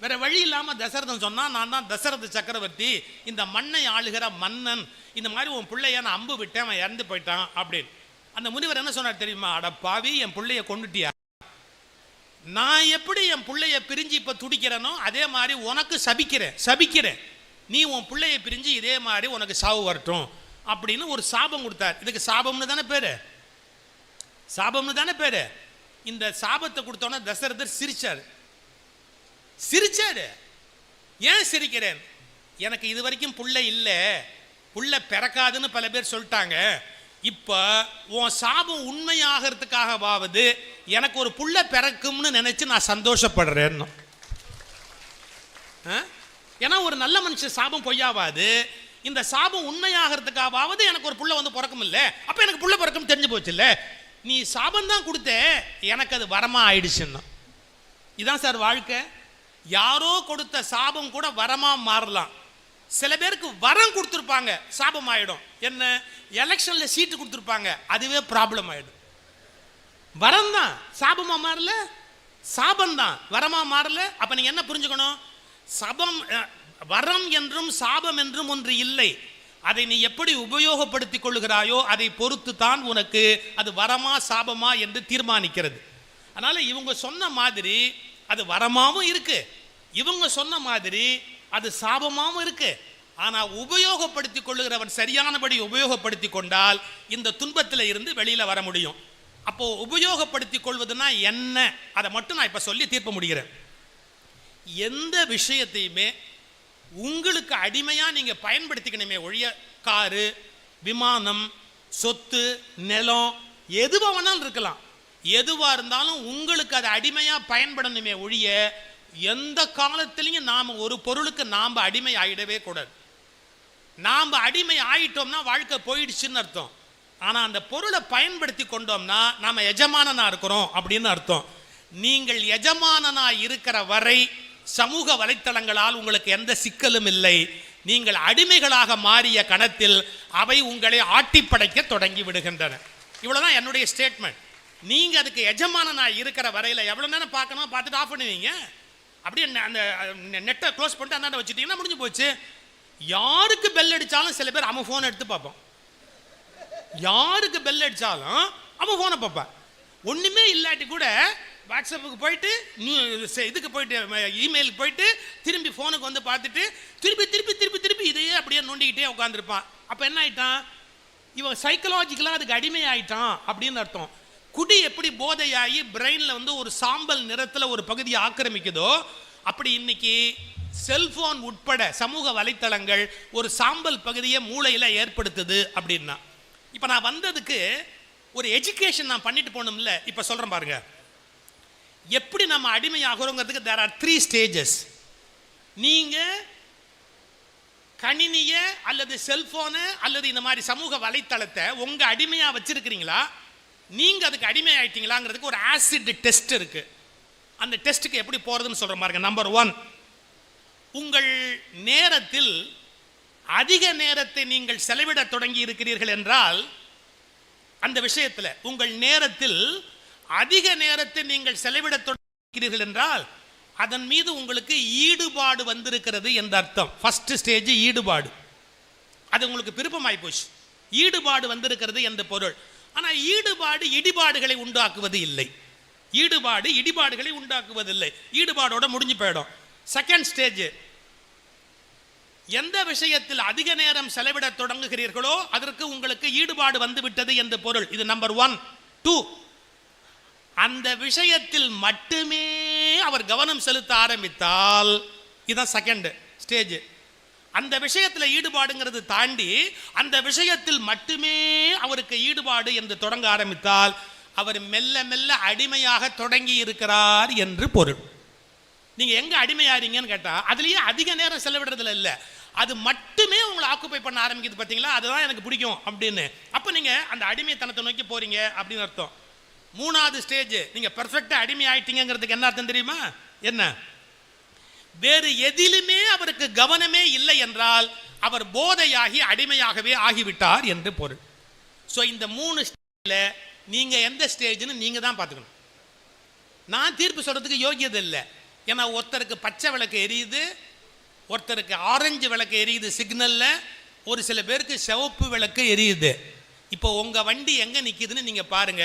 Speaker 1: வேற வழி இல்லாமல் தசரதன் சொன்னான், நான் தான் தசரத சக்கரவர்த்தி, இந்த மண்ணை ஆளுகிற மன்னன், இந்த மாதிரி உன் பிள்ளைய நான் அம்பு விட்டேன், அவன் இறந்து போயிட்டான் அப்படின்னு. அந்த முனிவர் என்ன சொன்னார் தெரியுமா? அட பாவி, என் பிள்ளைய கொண்டுட்டியா? நான் எப்படி என் பிள்ளைய பிரிஞ்சு இப்போ துடிக்கிறேனோ அதே மாதிரி உனக்கு சபிக்கிறேன், நீ உன் பிள்ளைய பிரிஞ்சு இதே மாதிரி உனக்கு சாவு வரட்டும் அப்படின்னு ஒரு சாபம் கொடுத்தார். இதுக்கு சாபம்னு தானே பேரு, சாபம்னு தானே பேரு. இந்த சாபத்தை கொடுத்தோன்னா தசரதர் சிரிச்சாரு. ஏன் சிரிக்கிறேன்? எனக்கு இது வரைக்கும் புள்ள இல்லை, புள்ள பிறக்காதுன்னு பல பேர் சொல்லிட்டாங்க, இப்போ உன் சாபம் உண்மையாகிறதுக்காகவாவது எனக்கு ஒரு புள்ள பிறக்கும்னு நினைச்சு நான் சந்தோஷப்படுறேன்னு. ஏன்னா ஒரு நல்ல மனுஷன் சாபம் பொய்யாவாது, இந்த சாபம் உண்மையாகிறதுக்காவது எனக்கு ஒரு புள்ள பிறக்கும் இல்லை, அப்போ எனக்கு புள்ள பிறக்கும் தெரிஞ்சு போச்சு இல்லை, நீ சாபம் தான் கொடுத்த, எனக்கு அது வரமா ஆயிடுச்சுன்னா. இதான் சார் வாழ்க்கை. யாரோ கொடுத்த சாபம் கூட வரமா மாறலாம். சில பேருக்கு வரம் கொடுத்துருப்பாங்க, சாபம் ஆயிடும். என்ன, எலெக்ஷன்ல சீட்டு கொடுத்துருப்பாங்க, அதுவே ப்ராப்ளம் ஆயிடும். வரம் தான் சாபமா மாறல, சாபம் தான் வரமா மாறல. அப்ப நீங்க என்ன புரிஞ்சுக்கணும்? சபம், வரம் என்றும் சாபம் என்றும் ஒன்று இல்லை. அதை நீ எப்படி உபயோகப்படுத்திக் கொள்ளுகிறாயோ அதை பொறுத்து தான் உனக்கு அது வரமா சாபமா என்று தீர்மானிக்கிறது. அதனால இவங்க சொன்ன மாதிரி அது வரமாவும் இருக்கு, இவங்க சொன்ன மாதிரி அது சாபமாவும் இருக்கு. ஆனா உபயோகப்படுத்தி கொள்ளுகிறவன் சரியானபடி உபயோகப்படுத்தி கொண்டால் இந்த துன்பத்தில் இருந்து வெளியில வர முடியும். அப்போ உபயோகப்படுத்தி கொள்வதுன்னா என்ன, அதை மட்டும் நான் இப்ப சொல்லி தீர்ப்பு முடிகிறேன். எந்த விஷயத்தையுமே உங்களுக்கு அடிமையா நீங்க பயன்படுத்திக்கணுமே ஒழிய, காரு, விமானம், சொத்து, நிலம், எதுவா வேணாலும் இருக்கலாம், எதுவா இருந்தாலும் உங்களுக்கு அது அடிமையா பயன்படணுமே ஒழிய எந்த காலத்திலையும் நாம ஒரு பொருளுக்கு நாம அடிமை ஆயிடவே கூடாது. நாம அடிமை ஆயிட்டோம்னா வாழ்க்கை போயிடுச்சுன்னு அர்த்தம். ஆனா அந்த பொருளை பயன்படுத்தி கொண்டோம்னா நாம எஜமானனா இருக்கிறோம் அப்படின்னு அர்த்தம். நீங்கள் எஜமானனா இருக்கிற வரை சமூக வலைத்தளங்களால் உங்களுக்கு எந்த சிக்கலும் இல்லை. நீங்கள் அடிமைகளாக மாறிய கணத்தில் அவை உங்களை ஆட்டி படைக்க தொடங்கி விடுகின்றன. இவ்வளவுதான் என்னுடைய ஸ்டேட்மெண்ட். நீங்க அதுக்கு எஜமானனா இருக்கிற வரையில எவ்வளவு நேரம் பார்க்கணும், பார்த்துட்டு ஆஃப் பண்ணுவீங்க, அப்படியே அந்த நெட்டை க்ளோஸ் பண்ணிட்டு அந்த வச்சுட்டீங்கன்னா முடிஞ்சு போச்சு. யாருக்கு பெல் அடிச்சாலும் சில பேர் அவன் போன் எடுத்து பார்ப்போம், யாருக்கு பெல் அடிச்சாலும் அவன் போனை பார்ப்பான். ஒண்ணுமே இல்லாட்டி கூட வாட்ஸ்அப்புக்கு போயிட்டு இதுக்கு போயிட்டு இமெயிலுக்கு போயிட்டு திரும்பி ஃபோனுக்கு வந்து பார்த்துட்டு திருப்பி திருப்பி திருப்பி திருப்பி இதையே அப்படியே நோண்டிக்கிட்டே உட்காந்துருப்பான். அப்போ என்ன ஆயிட்டான்? இவன் சைக்கலாஜிக்கலாக அதுக்கு அடிமையாயிட்டான் அப்படின்னு அர்த்தம். குடி எப்படி போதையாகி பிரெயினில் வந்து ஒரு சாம்பல் நிறத்தில் ஒரு பகுதியை ஆக்கிரமிக்குதோ, அப்படி இன்னைக்கு செல்போன் உட்பட சமூக வலைத்தளங்கள் ஒரு சாம்பல் பகுதியை மூளையில் ஏற்படுத்துது அப்படின்னா. இப்போ நான் வந்ததுக்கு ஒரு எஜுகேஷன் நான் பண்ணிட்டு போகணும்ல. இப்போ சொல்கிறேன் பாருங்க, எப்படி நம்ம அடிமையாகிறோங்கிறதுக்கு there are 3 stages. நீங்கள் கணினியை அல்லது செல்போனு அல்லது இந்த மாதிரி சமூக வலைத்தளத்தை உங்கள் அடிமையாக வச்சிருக்கிறீங்களா, நீங்கள் அதுக்கு அடிமை ஆயிட்டீங்களாங்கிறதுக்கு ஒரு ஆசிட் டெஸ்ட் இருக்கு. அந்த டெஸ்ட்டுக்கு எப்படி போகிறதுன்னு சொல்கிற பாருங்க. நம்பர் 1, உங்கள் நேரத்தில் அதிக நேரத்தை நீங்கள் செலவிட தொடங்கி இருக்கிறீர்கள் என்றால், அந்த விஷயத்தில் உங்கள் நேரத்தில் அதிக நேரத்தை நீங்கள் செலவிட தொடங்குகிறீர்கள் என்றால் அதன் மீது உங்களுக்கு ஈடுபாடு வந்திருக்கிறது என்ற அர்த்தம். ஃபர்ஸ்ட் ஸ்டேஜ் ஈடுபாடு. அது உங்களுக்கு விருப்பமாய் போச்சு, ஈடுபாடு வந்திருக்கிறது என்ற பொருள். ஆனால் ஈடுபாடு இடிபாடுகளை உண்டாக்குவது இல்லை. ஈடுபாடு இடிபாடுகளை உண்டாக்குவதில்லை. ஈடுபாடோட முடிஞ்சு போயிடும். செகண்ட் ஸ்டேஜ், எந்த விஷயத்தில் அதிக நேரம் செலவிட தொடங்குகிறீர்களோ அதற்கு உங்களுக்கு ஈடுபாடு வந்துவிட்டது என்று பொருள். இது நம்பர் 1. 2, அந்த விஷயத்தில் மட்டுமே அவர் கவனம் செலுத்த ஆரம்பித்தால், இதுதான் செகண்ட் ஸ்டேஜ். அந்த விஷயத்தில் ஈடுபாடுங்கிறது தாண்டி அந்த விஷயத்தில் மட்டுமே அவருக்கு ஈடுபாடு என்று தொடங்க ஆரம்பித்தால் அவர் மெல்ல மெல்ல அடிமையாக தொடங்கி இருக்கிறார் என்று பொருள். நீங்க எங்க அடிமையாறீங்கன்னு கேட்டா, அதுலயே அதிக நேரம் செலவிடுறதுல இல்ல, அது மட்டுமே உங்களை ஆக்குப்பை பண்ண ஆரம்பிக்குது. பார்த்தீங்களா, அதுதான் எனக்கு பிடிக்கும் அப்படின்னு. அப்ப நீங்க அந்த அடிமைத்தனத்தை நோக்கி போறீங்க அப்படின்னு அர்த்தம். 3வது ஸ்டேஜ், நீங்க பெர்ஃபெக்ட்டா அடிமை ஆயிட்டீங்கிறதுக்கு என்ன அர்த்தம் தெரியுமா? என்ன? வேறு எதிலுமே அவருக்கு கவனமே இல்லை என்றால் அவர் போதையாகி அடிமையாகவே ஆகிவிட்டார் என்று பொருள். ஸோ இந்த 3 ஸ்டேஜில் நீங்க எந்த ஸ்டேஜ்னு நீங்க தான் பார்த்துக்கணும். நான் தீர்ப்பு சொல்றதுக்கு யோகியது இல்லை. ஏன்னா ஒருத்தருக்கு பச்சை விளக்கு எரியுது, ஒருத்தருக்கு ஆரஞ்சு விளக்கு எரியுது சிக்னல்ல, ஒரு சில பேருக்கு சிவப்பு விளக்கு எரியுது. இப்போ உங்க வண்டி எங்க நிக்குதுன்னு நீங்க பாருங்க.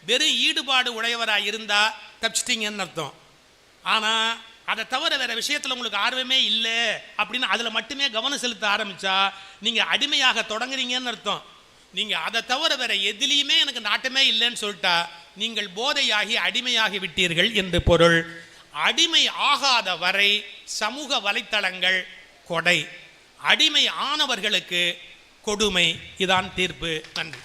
Speaker 1: வெறும் ஈடுபாடு உடையவராக இருந்தா தப்பிச்சிட்டீங்கன்னு அர்த்தம். ஆனா அதை தவிர வேற விஷயத்துல உங்களுக்கு ஆர்வமே இல்லை அப்படின்னு அதுல மட்டுமே கவனம் செலுத்த ஆரம்பிச்சா நீங்க அடிமையாக தொடங்குறீங்கன்னு அர்த்தம். நீங்க அதை தவிர வேற எதிலையுமே எனக்கு நாட்டமே இல்லைன்னு சொல்லிட்டா நீங்கள் போதையாகி அடிமையாகி விட்டீர்கள் என்று பொருள். அடிமை ஆகாத வரை சமூக வலைத்தளங்கள் கொடை, அடிமை ஆனவர்களுக்கு கொடுமை. இதான் தீர்ப்பு. நன்றி.